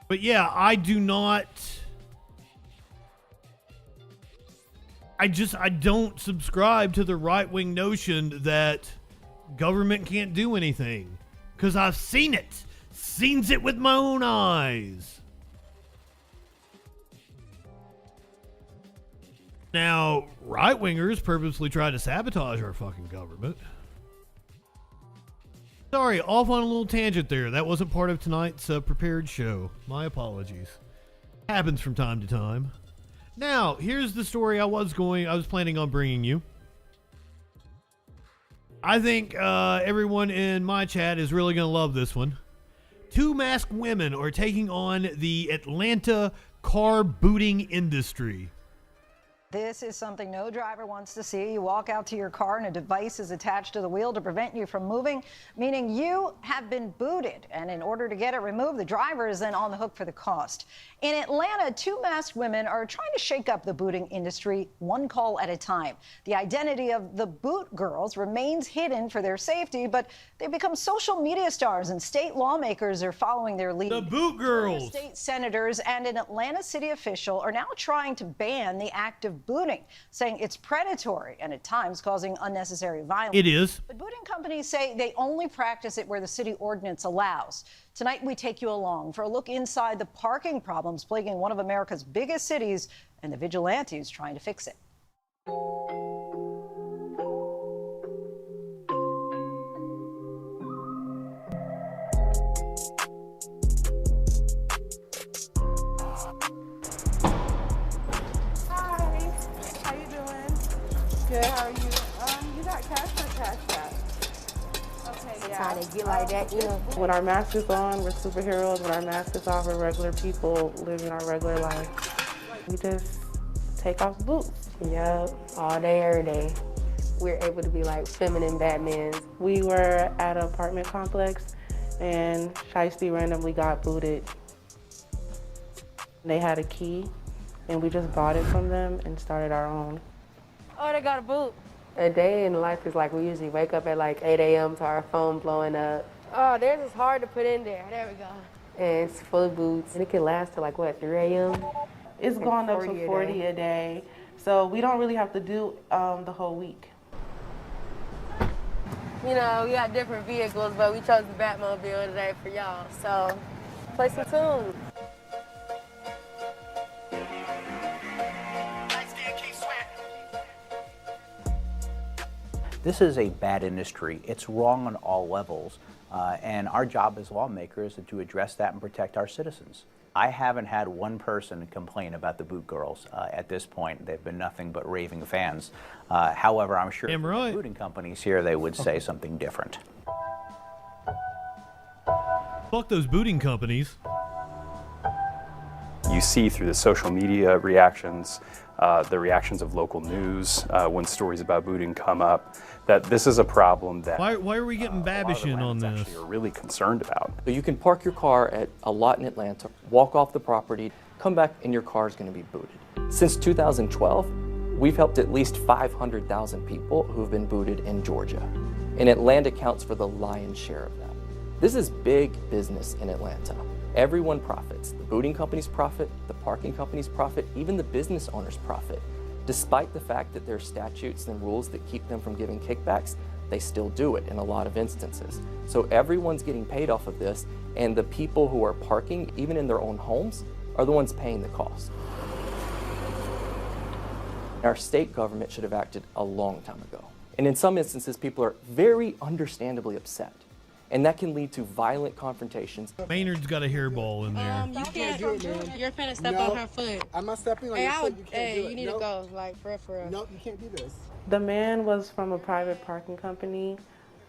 But yeah, I don't subscribe to the right-wing notion that government can't do anything, because I've seen it with my own eyes. Now, right-wingers purposely try to sabotage our fucking government. Sorry, off on a little tangent there. That wasn't part of tonight's prepared show. My apologies. Happens from time to time. Now, here's the story I was planning on bringing you. I think everyone in my chat is really going to love this one. 2 masked women are taking on the Atlanta car booting industry. This is something no driver wants to see. You walk out to your car and a device is attached to the wheel to prevent you from moving, meaning you have been booted. And in order to get it removed, the driver is then on the hook for the cost. In Atlanta, 2 masked women are trying to shake up the booting industry one call at a time. The identity of the boot girls remains hidden for their safety, but they've become social media stars and state lawmakers are following their lead. The boot girls. State senators and an Atlanta city official are now trying to ban the act of booting, saying it's predatory and at times causing unnecessary violence. It is. But booting companies say they only practice it where the city ordinance allows. Tonight, we take you along for a look inside the parking problems plaguing one of America's biggest cities and the vigilantes trying to fix it. Good, how are you? You got cash or cash back? Okay, yeah. How they get like that, When our mask is on, we're superheroes. When our mask is off, we're regular people living our regular life. We just take off the boots. Yep, all day, every day. we're able to be like feminine Batmans. We were at an apartment complex and Shiesty randomly got booted. They had a key and we just bought it from them and started our own. Oh, they got a boot. A day in life is like we usually wake up at like 8 a.m. to our phone blowing up. Oh, theirs is hard to put in there. There we go. And it's full of boots. And it can last till like, what, 3 a.m.? It's like gone up to 40 a day. So we don't really have to do the whole week. You know, we got different vehicles, but we chose the Batmobile today for y'all. So, play some tunes. This is a bad industry. It's wrong on all levels. And our job as lawmakers is to address that and protect our citizens. I haven't had one person complain about the boot girls at this point. They've been nothing but raving fans. However, I'm sure the booting companies here, they would say something different. Fuck those booting companies. You see through the social media reactions, the reactions of local news when stories about booting come up, that this is a problem that Why are we getting Babishin on this? are really concerned about. So you can park your car at a lot in Atlanta, walk off the property, come back, and your car is going to be booted. Since 2012, we've helped at least 500,000 people who have been booted in Georgia, and Atlanta counts for the lion's share of that. This is big business in Atlanta. Everyone profits. The booting companies profit, the parking companies profit, even the business owners profit. Despite the fact that there are statutes and rules that keep them from giving kickbacks, they still do it in a lot of instances. So everyone's getting paid off of this, and the people who are parking, even in their own homes, are the ones paying the cost. Our state government should have acted a long time ago. And in some instances, people are very understandably upset. And that can lead to violent confrontations. Maynard's got a hairball in there. You can't do it, man. You're finna step on her foot. I'm not stepping on Hey, your foot. You can't do it. you need to go, like, for real. No, you can't do this. The man was from a private parking company.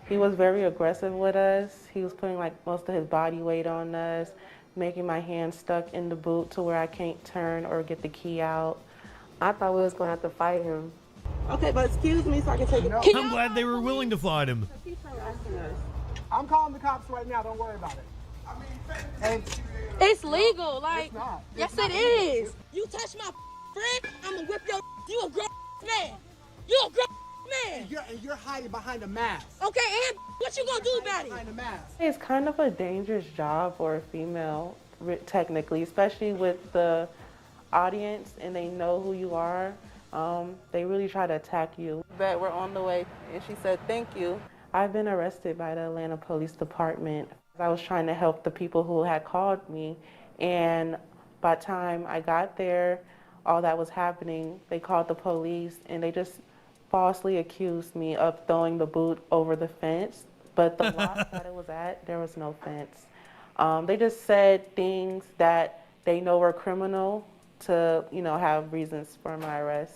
He was very aggressive with us. He was putting like most of his body weight on us, making my hand stuck in the boot to where I can't turn or get the key out. I thought we was gonna have to fight him. Okay, but excuse me so I can take it. I'm glad they were willing to fight him. I'm calling the cops right now. Don't worry about it. And It's legal, like. It's not. Yes, It's not. it is. You touch my friend, I'ma whip your. You a grown man. You a grown man. And you're hiding behind a mask. Okay, and what you gonna do about it? Behind a mask. It's kind of a dangerous job for a female, technically, especially with the audience and they know who you are. They really try to attack you. But we're on the way, and she said, thank you. I've been arrested by the Atlanta Police Department. I was trying to help the people who had called me, and by the time I got there, all that was happening, they called the police, and they just falsely accused me of throwing the boot over the fence, but the lot that it was at, there was no fence. They just said things that they know were criminal to, have reasons for my arrest.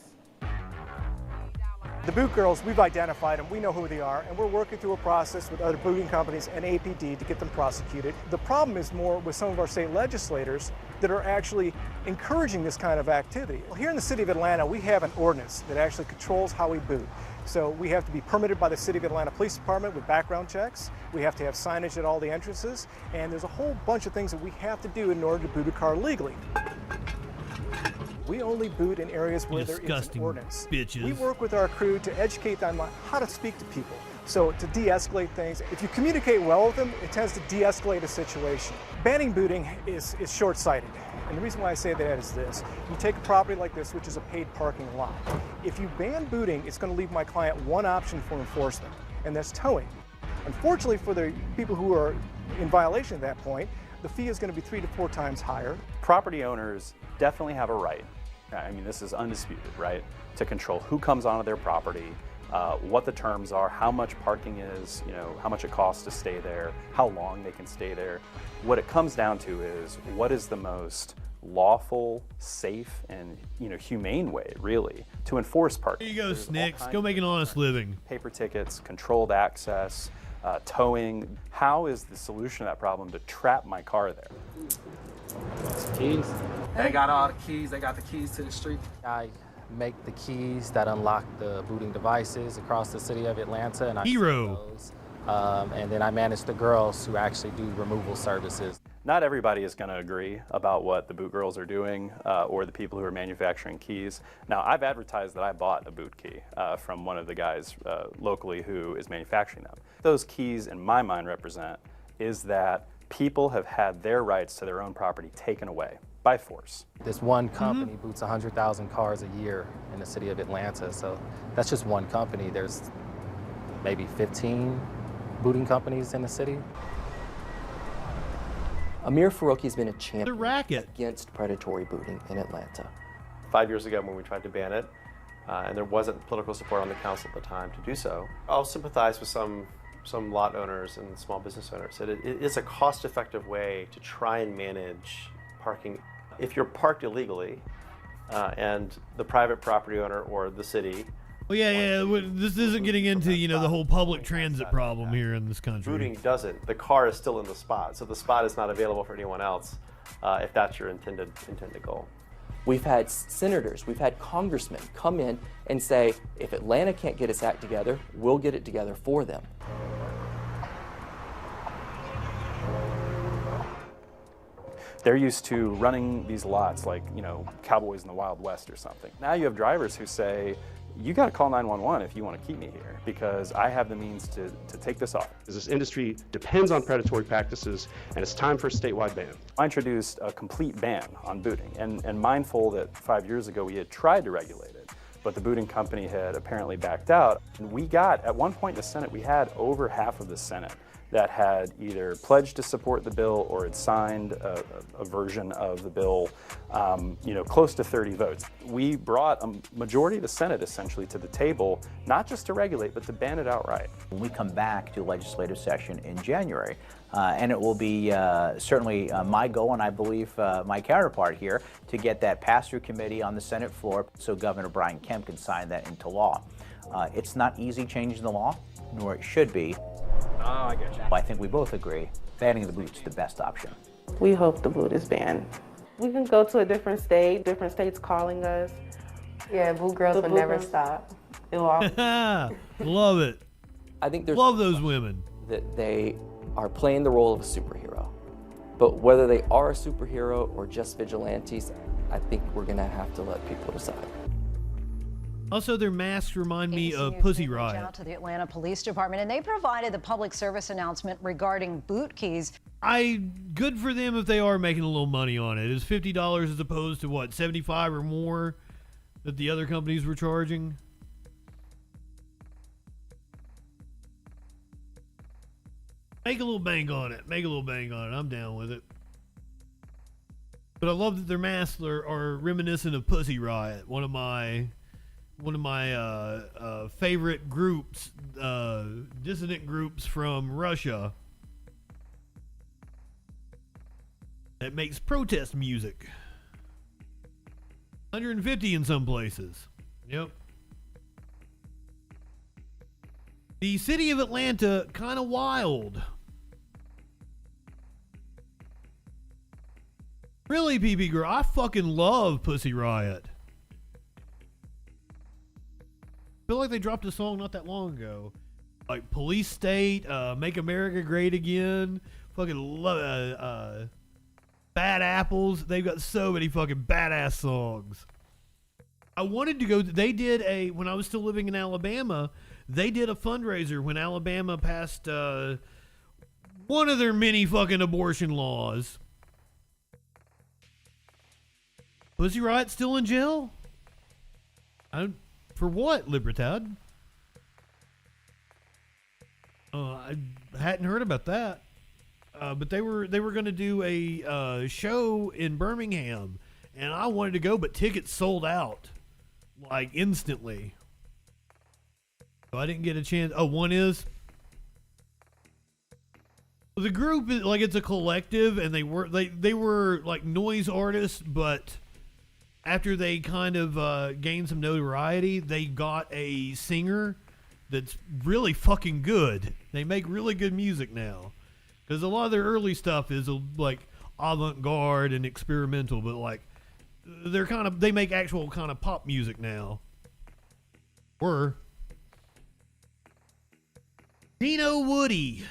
The boot girls, we've identified them, we know who they are, and we're working through a process with other booting companies and APD to get them prosecuted. The problem is more with some of our state legislators that are actually encouraging this kind of activity. Well, here in the city of Atlanta, we have an ordinance that actually controls how we boot. So we have to be permitted by the City of Atlanta Police Department with background checks. We have to have signage at all the entrances, and there's a whole bunch of things that we have to do in order to boot a car legally. We only boot in areas where there is an ordinance. Bitches. We work with our crew to educate them on how to speak to people. So to de-escalate things, if you communicate well with them, it tends to de-escalate a situation. Banning booting is short-sighted. And the reason why I say that is this. You take a property like this, which is a paid parking lot. If you ban booting, it's going to leave my client one option for enforcement, and that's towing. Unfortunately for the people who are in violation at that point, the fee is going to be 3 to 4 times higher. Property owners definitely have a right, I mean, this is undisputed, right, to control who comes onto their property, what the terms are, how much parking is, how much it costs to stay there, how long they can stay there. What it comes down to is what is the most lawful, safe, and humane way, really, to enforce parking. There you go, Snicks. Go make an honest living. Paper tickets, controlled access, towing. How is the solution to that problem to trap my car there? Keys. They got all the keys. They got the keys to the street. I make the keys that unlock the booting devices across the city of Atlanta, and I Hero. sell those. And then I manage the girls who actually do removal services. Not everybody is going to agree about what the boot girls are doing or the people who are manufacturing keys. Now, I've advertised that I bought a boot key from one of the guys locally who is manufacturing them. Those keys, in my mind, represent is that people have had their rights to their own property taken away by force. This one company boots 100,000 cars a year in the city of Atlanta, so that's just one company. There's maybe 15 booting companies in the city. Amir Faruqi has been a champion racket against predatory booting in Atlanta. 5 years ago when we tried to ban it, and there wasn't political support on the council at the time to do so, I'll sympathize with some lot owners and small business owners that it is a cost-effective way to try and manage parking. If you're parked illegally and the private property owner or the city. Well, yeah. This isn't getting into, the whole public transit problem here in this country. Booting doesn't. The car is still in the spot, so the spot is not available for anyone else if that's your intended goal. We've had senators, we've had congressmen come in and say, if Atlanta can't get its act together, we'll get it together for them. They're used to running these lots like, cowboys in the Wild West or something. Now you have drivers who say, you got to call 911 if you want to keep me here because I have the means to take this off. This industry depends on predatory practices, and it's time for a statewide ban. I introduced a complete ban on booting, and mindful that 5 years ago we had tried to regulate it, but the booting company had apparently backed out. And we got, at one point in the Senate, we had over half of the Senate that had either pledged to support the bill or had signed a version of the bill, close to 30 votes. We brought a majority of the Senate essentially to the table, not just to regulate, but to ban it outright. When we come back to legislative session in January, and it will be certainly my goal, and I believe my counterpart here, to get that pass-through committee on the Senate floor so Governor Brian Kemp can sign that into law. It's not easy changing the law, nor it should be. Oh, I get you. I think we both agree banning the boot's the best option. We hope the boot is banned. We can go to a different state, different states calling us. Yeah, boot girls would never stop. It will all Love it. I think there's love those women. That they are playing the role of a superhero. But whether they are a superhero or just vigilantes, I think we're going to have to let people decide. Also, their masks remind me of ABC Pussy News Riot. reached out to the Atlanta Police Department, and they provided the public service announcement regarding boot keys. Good for them if they are making a little money on it. It's $50 as opposed to what, $75 or more that the other companies were charging. Make a little bank on it. I'm down with it. But I love that their masks are reminiscent of Pussy Riot, one of my favorite groups, dissident groups from Russia that makes protest music. 150 in some places. Yep. The city of Atlanta, kind of wild. Really, PB girl, I fucking love Pussy Riot. I feel like they dropped a song not that long ago. Like Police State, Make America Great Again, fucking love Bad Apples. They've got so many fucking badass songs. I wanted to go, when I was still living in Alabama, they did a fundraiser when Alabama passed one of their many fucking abortion laws. Pussy Riot still in jail? For what, Libertad? I hadn't heard about that. But they were going to do a show in Birmingham, and I wanted to go, but tickets sold out like instantly. So I didn't get a chance. Oh, one is. The group is like, it's a collective, and they were like noise artists, but after they kind of gained some notoriety, they got a singer that's really fucking good. They make really good music now. Because a lot of their early stuff is like avant-garde and experimental, but like they make actual kind of pop music now. Dino Woody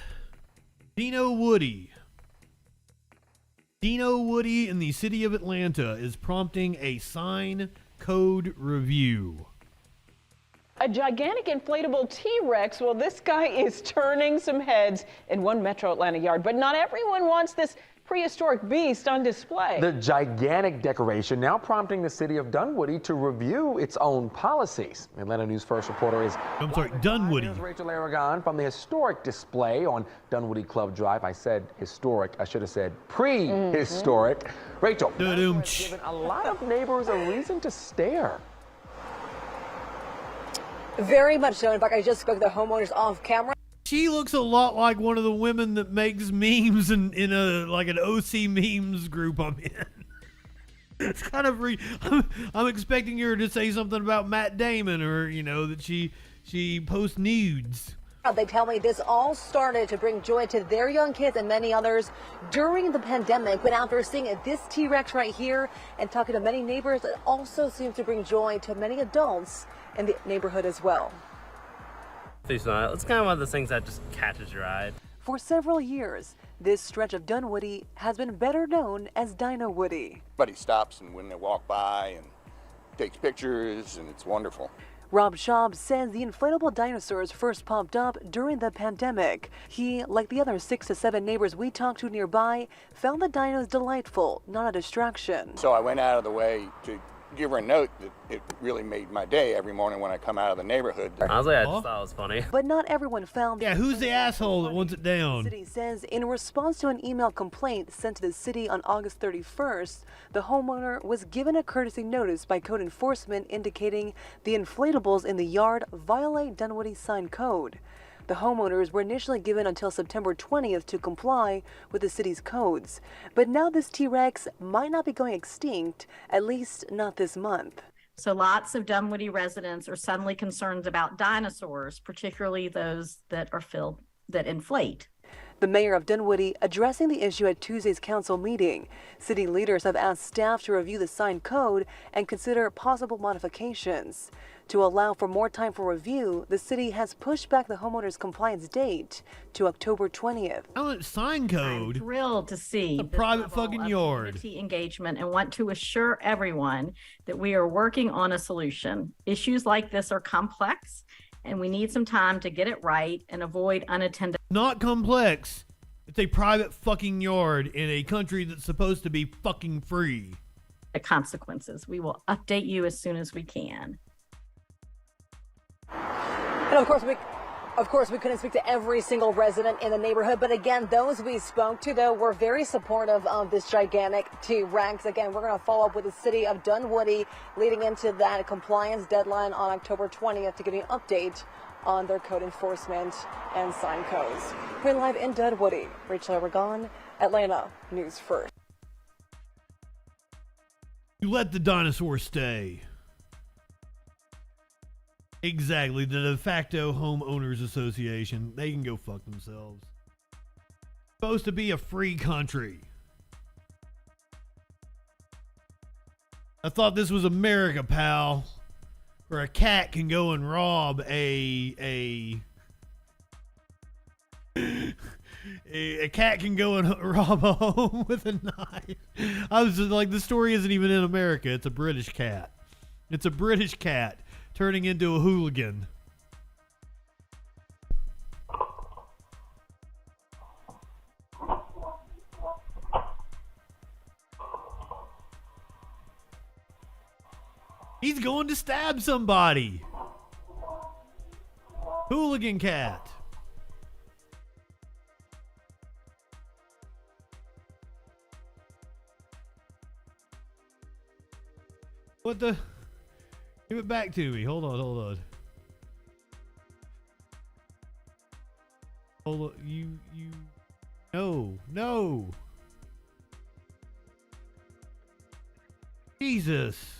in the city of Atlanta is prompting a sign code review. A gigantic inflatable T-Rex. Well, this guy is turning some heads in one Metro Atlanta yard, but not everyone wants this prehistoric beast on display. The gigantic decoration now prompting the city of Dunwoody to review its own policies. Atlanta News First reporter is Dunwoody. Rachel Aragon from the historic display on Dunwoody Club Drive. I said historic. I should have said prehistoric. Rachel, has given a lot of neighbors a reason to stare. Very much so. In fact, I just spoke to the homeowners off camera. She looks a lot like one of the women that makes memes in an OC memes group I'm in. It's kind of I'm expecting her to say something about Matt Damon, or that she posts nudes. They tell me this all started to bring joy to their young kids and many others during the pandemic. But after seeing this T-Rex right here and talking to many neighbors, it also seems to bring joy to many adults in the neighborhood as well. It's kind of one of those things that just catches your eye. For several years, this stretch of Dunwoody has been better known as Dino Woody. Everybody stops and when they walk by and takes pictures, and it's wonderful. Rob Schaub says the inflatable dinosaurs first popped up during the pandemic. He, like the other 6 to 7 neighbors we talked to nearby, found the dinos delightful, not a distraction. So I went out of the way to give her a note that it really made my day every morning when I come out of the neighborhood. Honestly, I just thought it was funny. But not everyone found. Yeah, who's the asshole that wants it down? The city says in response to an email complaint sent to the city on August 31st, the homeowner was given a courtesy notice by code enforcement indicating the inflatables in the yard violate Dunwoody sign code. The homeowners were initially given until September 20th to comply with the city's codes. But now this T-Rex might not be going extinct, at least not this month. So lots of Dunwoody residents are suddenly concerned about dinosaurs, particularly those that inflate. The mayor of Dunwoody addressing the issue at Tuesday's council meeting. City leaders have asked staff to review the sign code and consider possible modifications. To allow for more time for review, the city has pushed back the homeowner's compliance date to October 20th. Sign code? I'm thrilled to see a private fucking yard. Community engagement, and want to assure everyone that we are working on a solution. Issues like this are complex, and we need some time to get it right and avoid unattended. Not complex. It's a private fucking yard in a country that's supposed to be fucking free. The consequences. We will update you as soon as we can. And of course, we couldn't speak to every single resident in the neighborhood. But again, those we spoke to, though, were very supportive of this gigantic T-Rex. Again, we're going to follow up with the city of Dunwoody leading into that compliance deadline on October 20th to give you an update on their code enforcement and sign codes. We're live in Dunwoody. Rachel Aragon, Atlanta News First. You let the dinosaur stay. Exactly, the de facto homeowners association. They can go fuck themselves. Supposed to be a free country. I thought this was America, pal. Where a cat can go and rob a cat can go and rob a home with a knife. I was just like, the story isn't even in America. It's a British cat. It's a British cat turning into a hooligan. He's going to stab somebody. Hooligan cat. What the? Give it back to me. Hold on. Hold on. No. Jesus.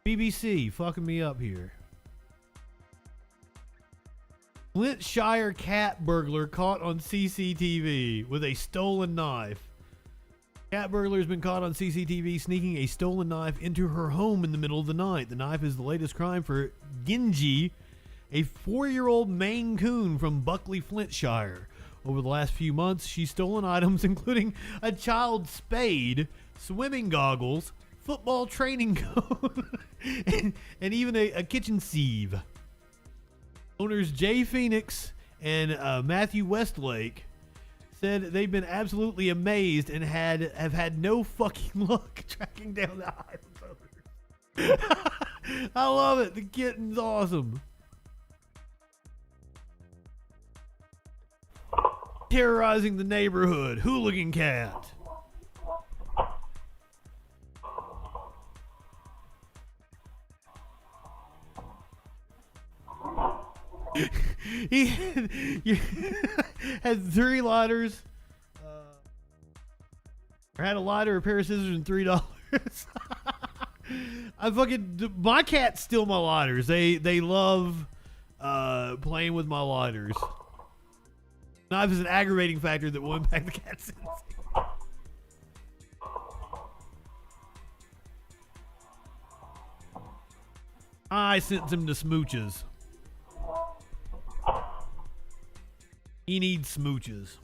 BBC fucking me up here. Flintshire cat burglar caught on CCTV with a stolen knife. Cat burglar has been caught on CCTV sneaking a stolen knife into her home in the middle of the night. The knife is the latest crime for Ginji, a 4-year-old Maine Coon from Buckley, Flintshire. Over the last few months, she's stolen items including a child's spade, swimming goggles, football training coat, and even a kitchen sieve. Owners Jay Phoenix and Matthew Westlake said they've been absolutely amazed and have had no fucking luck tracking down the items. I love it. The kitten's awesome. Terrorizing the neighborhood. Hooligan cat. He had 3 lighters. Or had a lighter, a pair of scissors, and $3. My cats steal my lighters. They love playing with my lighters. Knife is an aggravating factor that will impact the cat's sense. I sent him to smooches. He needs smooches.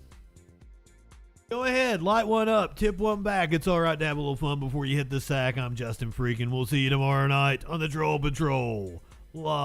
Go ahead, light one up, tip one back. It's all right to have a little fun before you hit the sack. I'm JustinFREAKIN. We'll see you tomorrow night on the Troll Patrol. Live.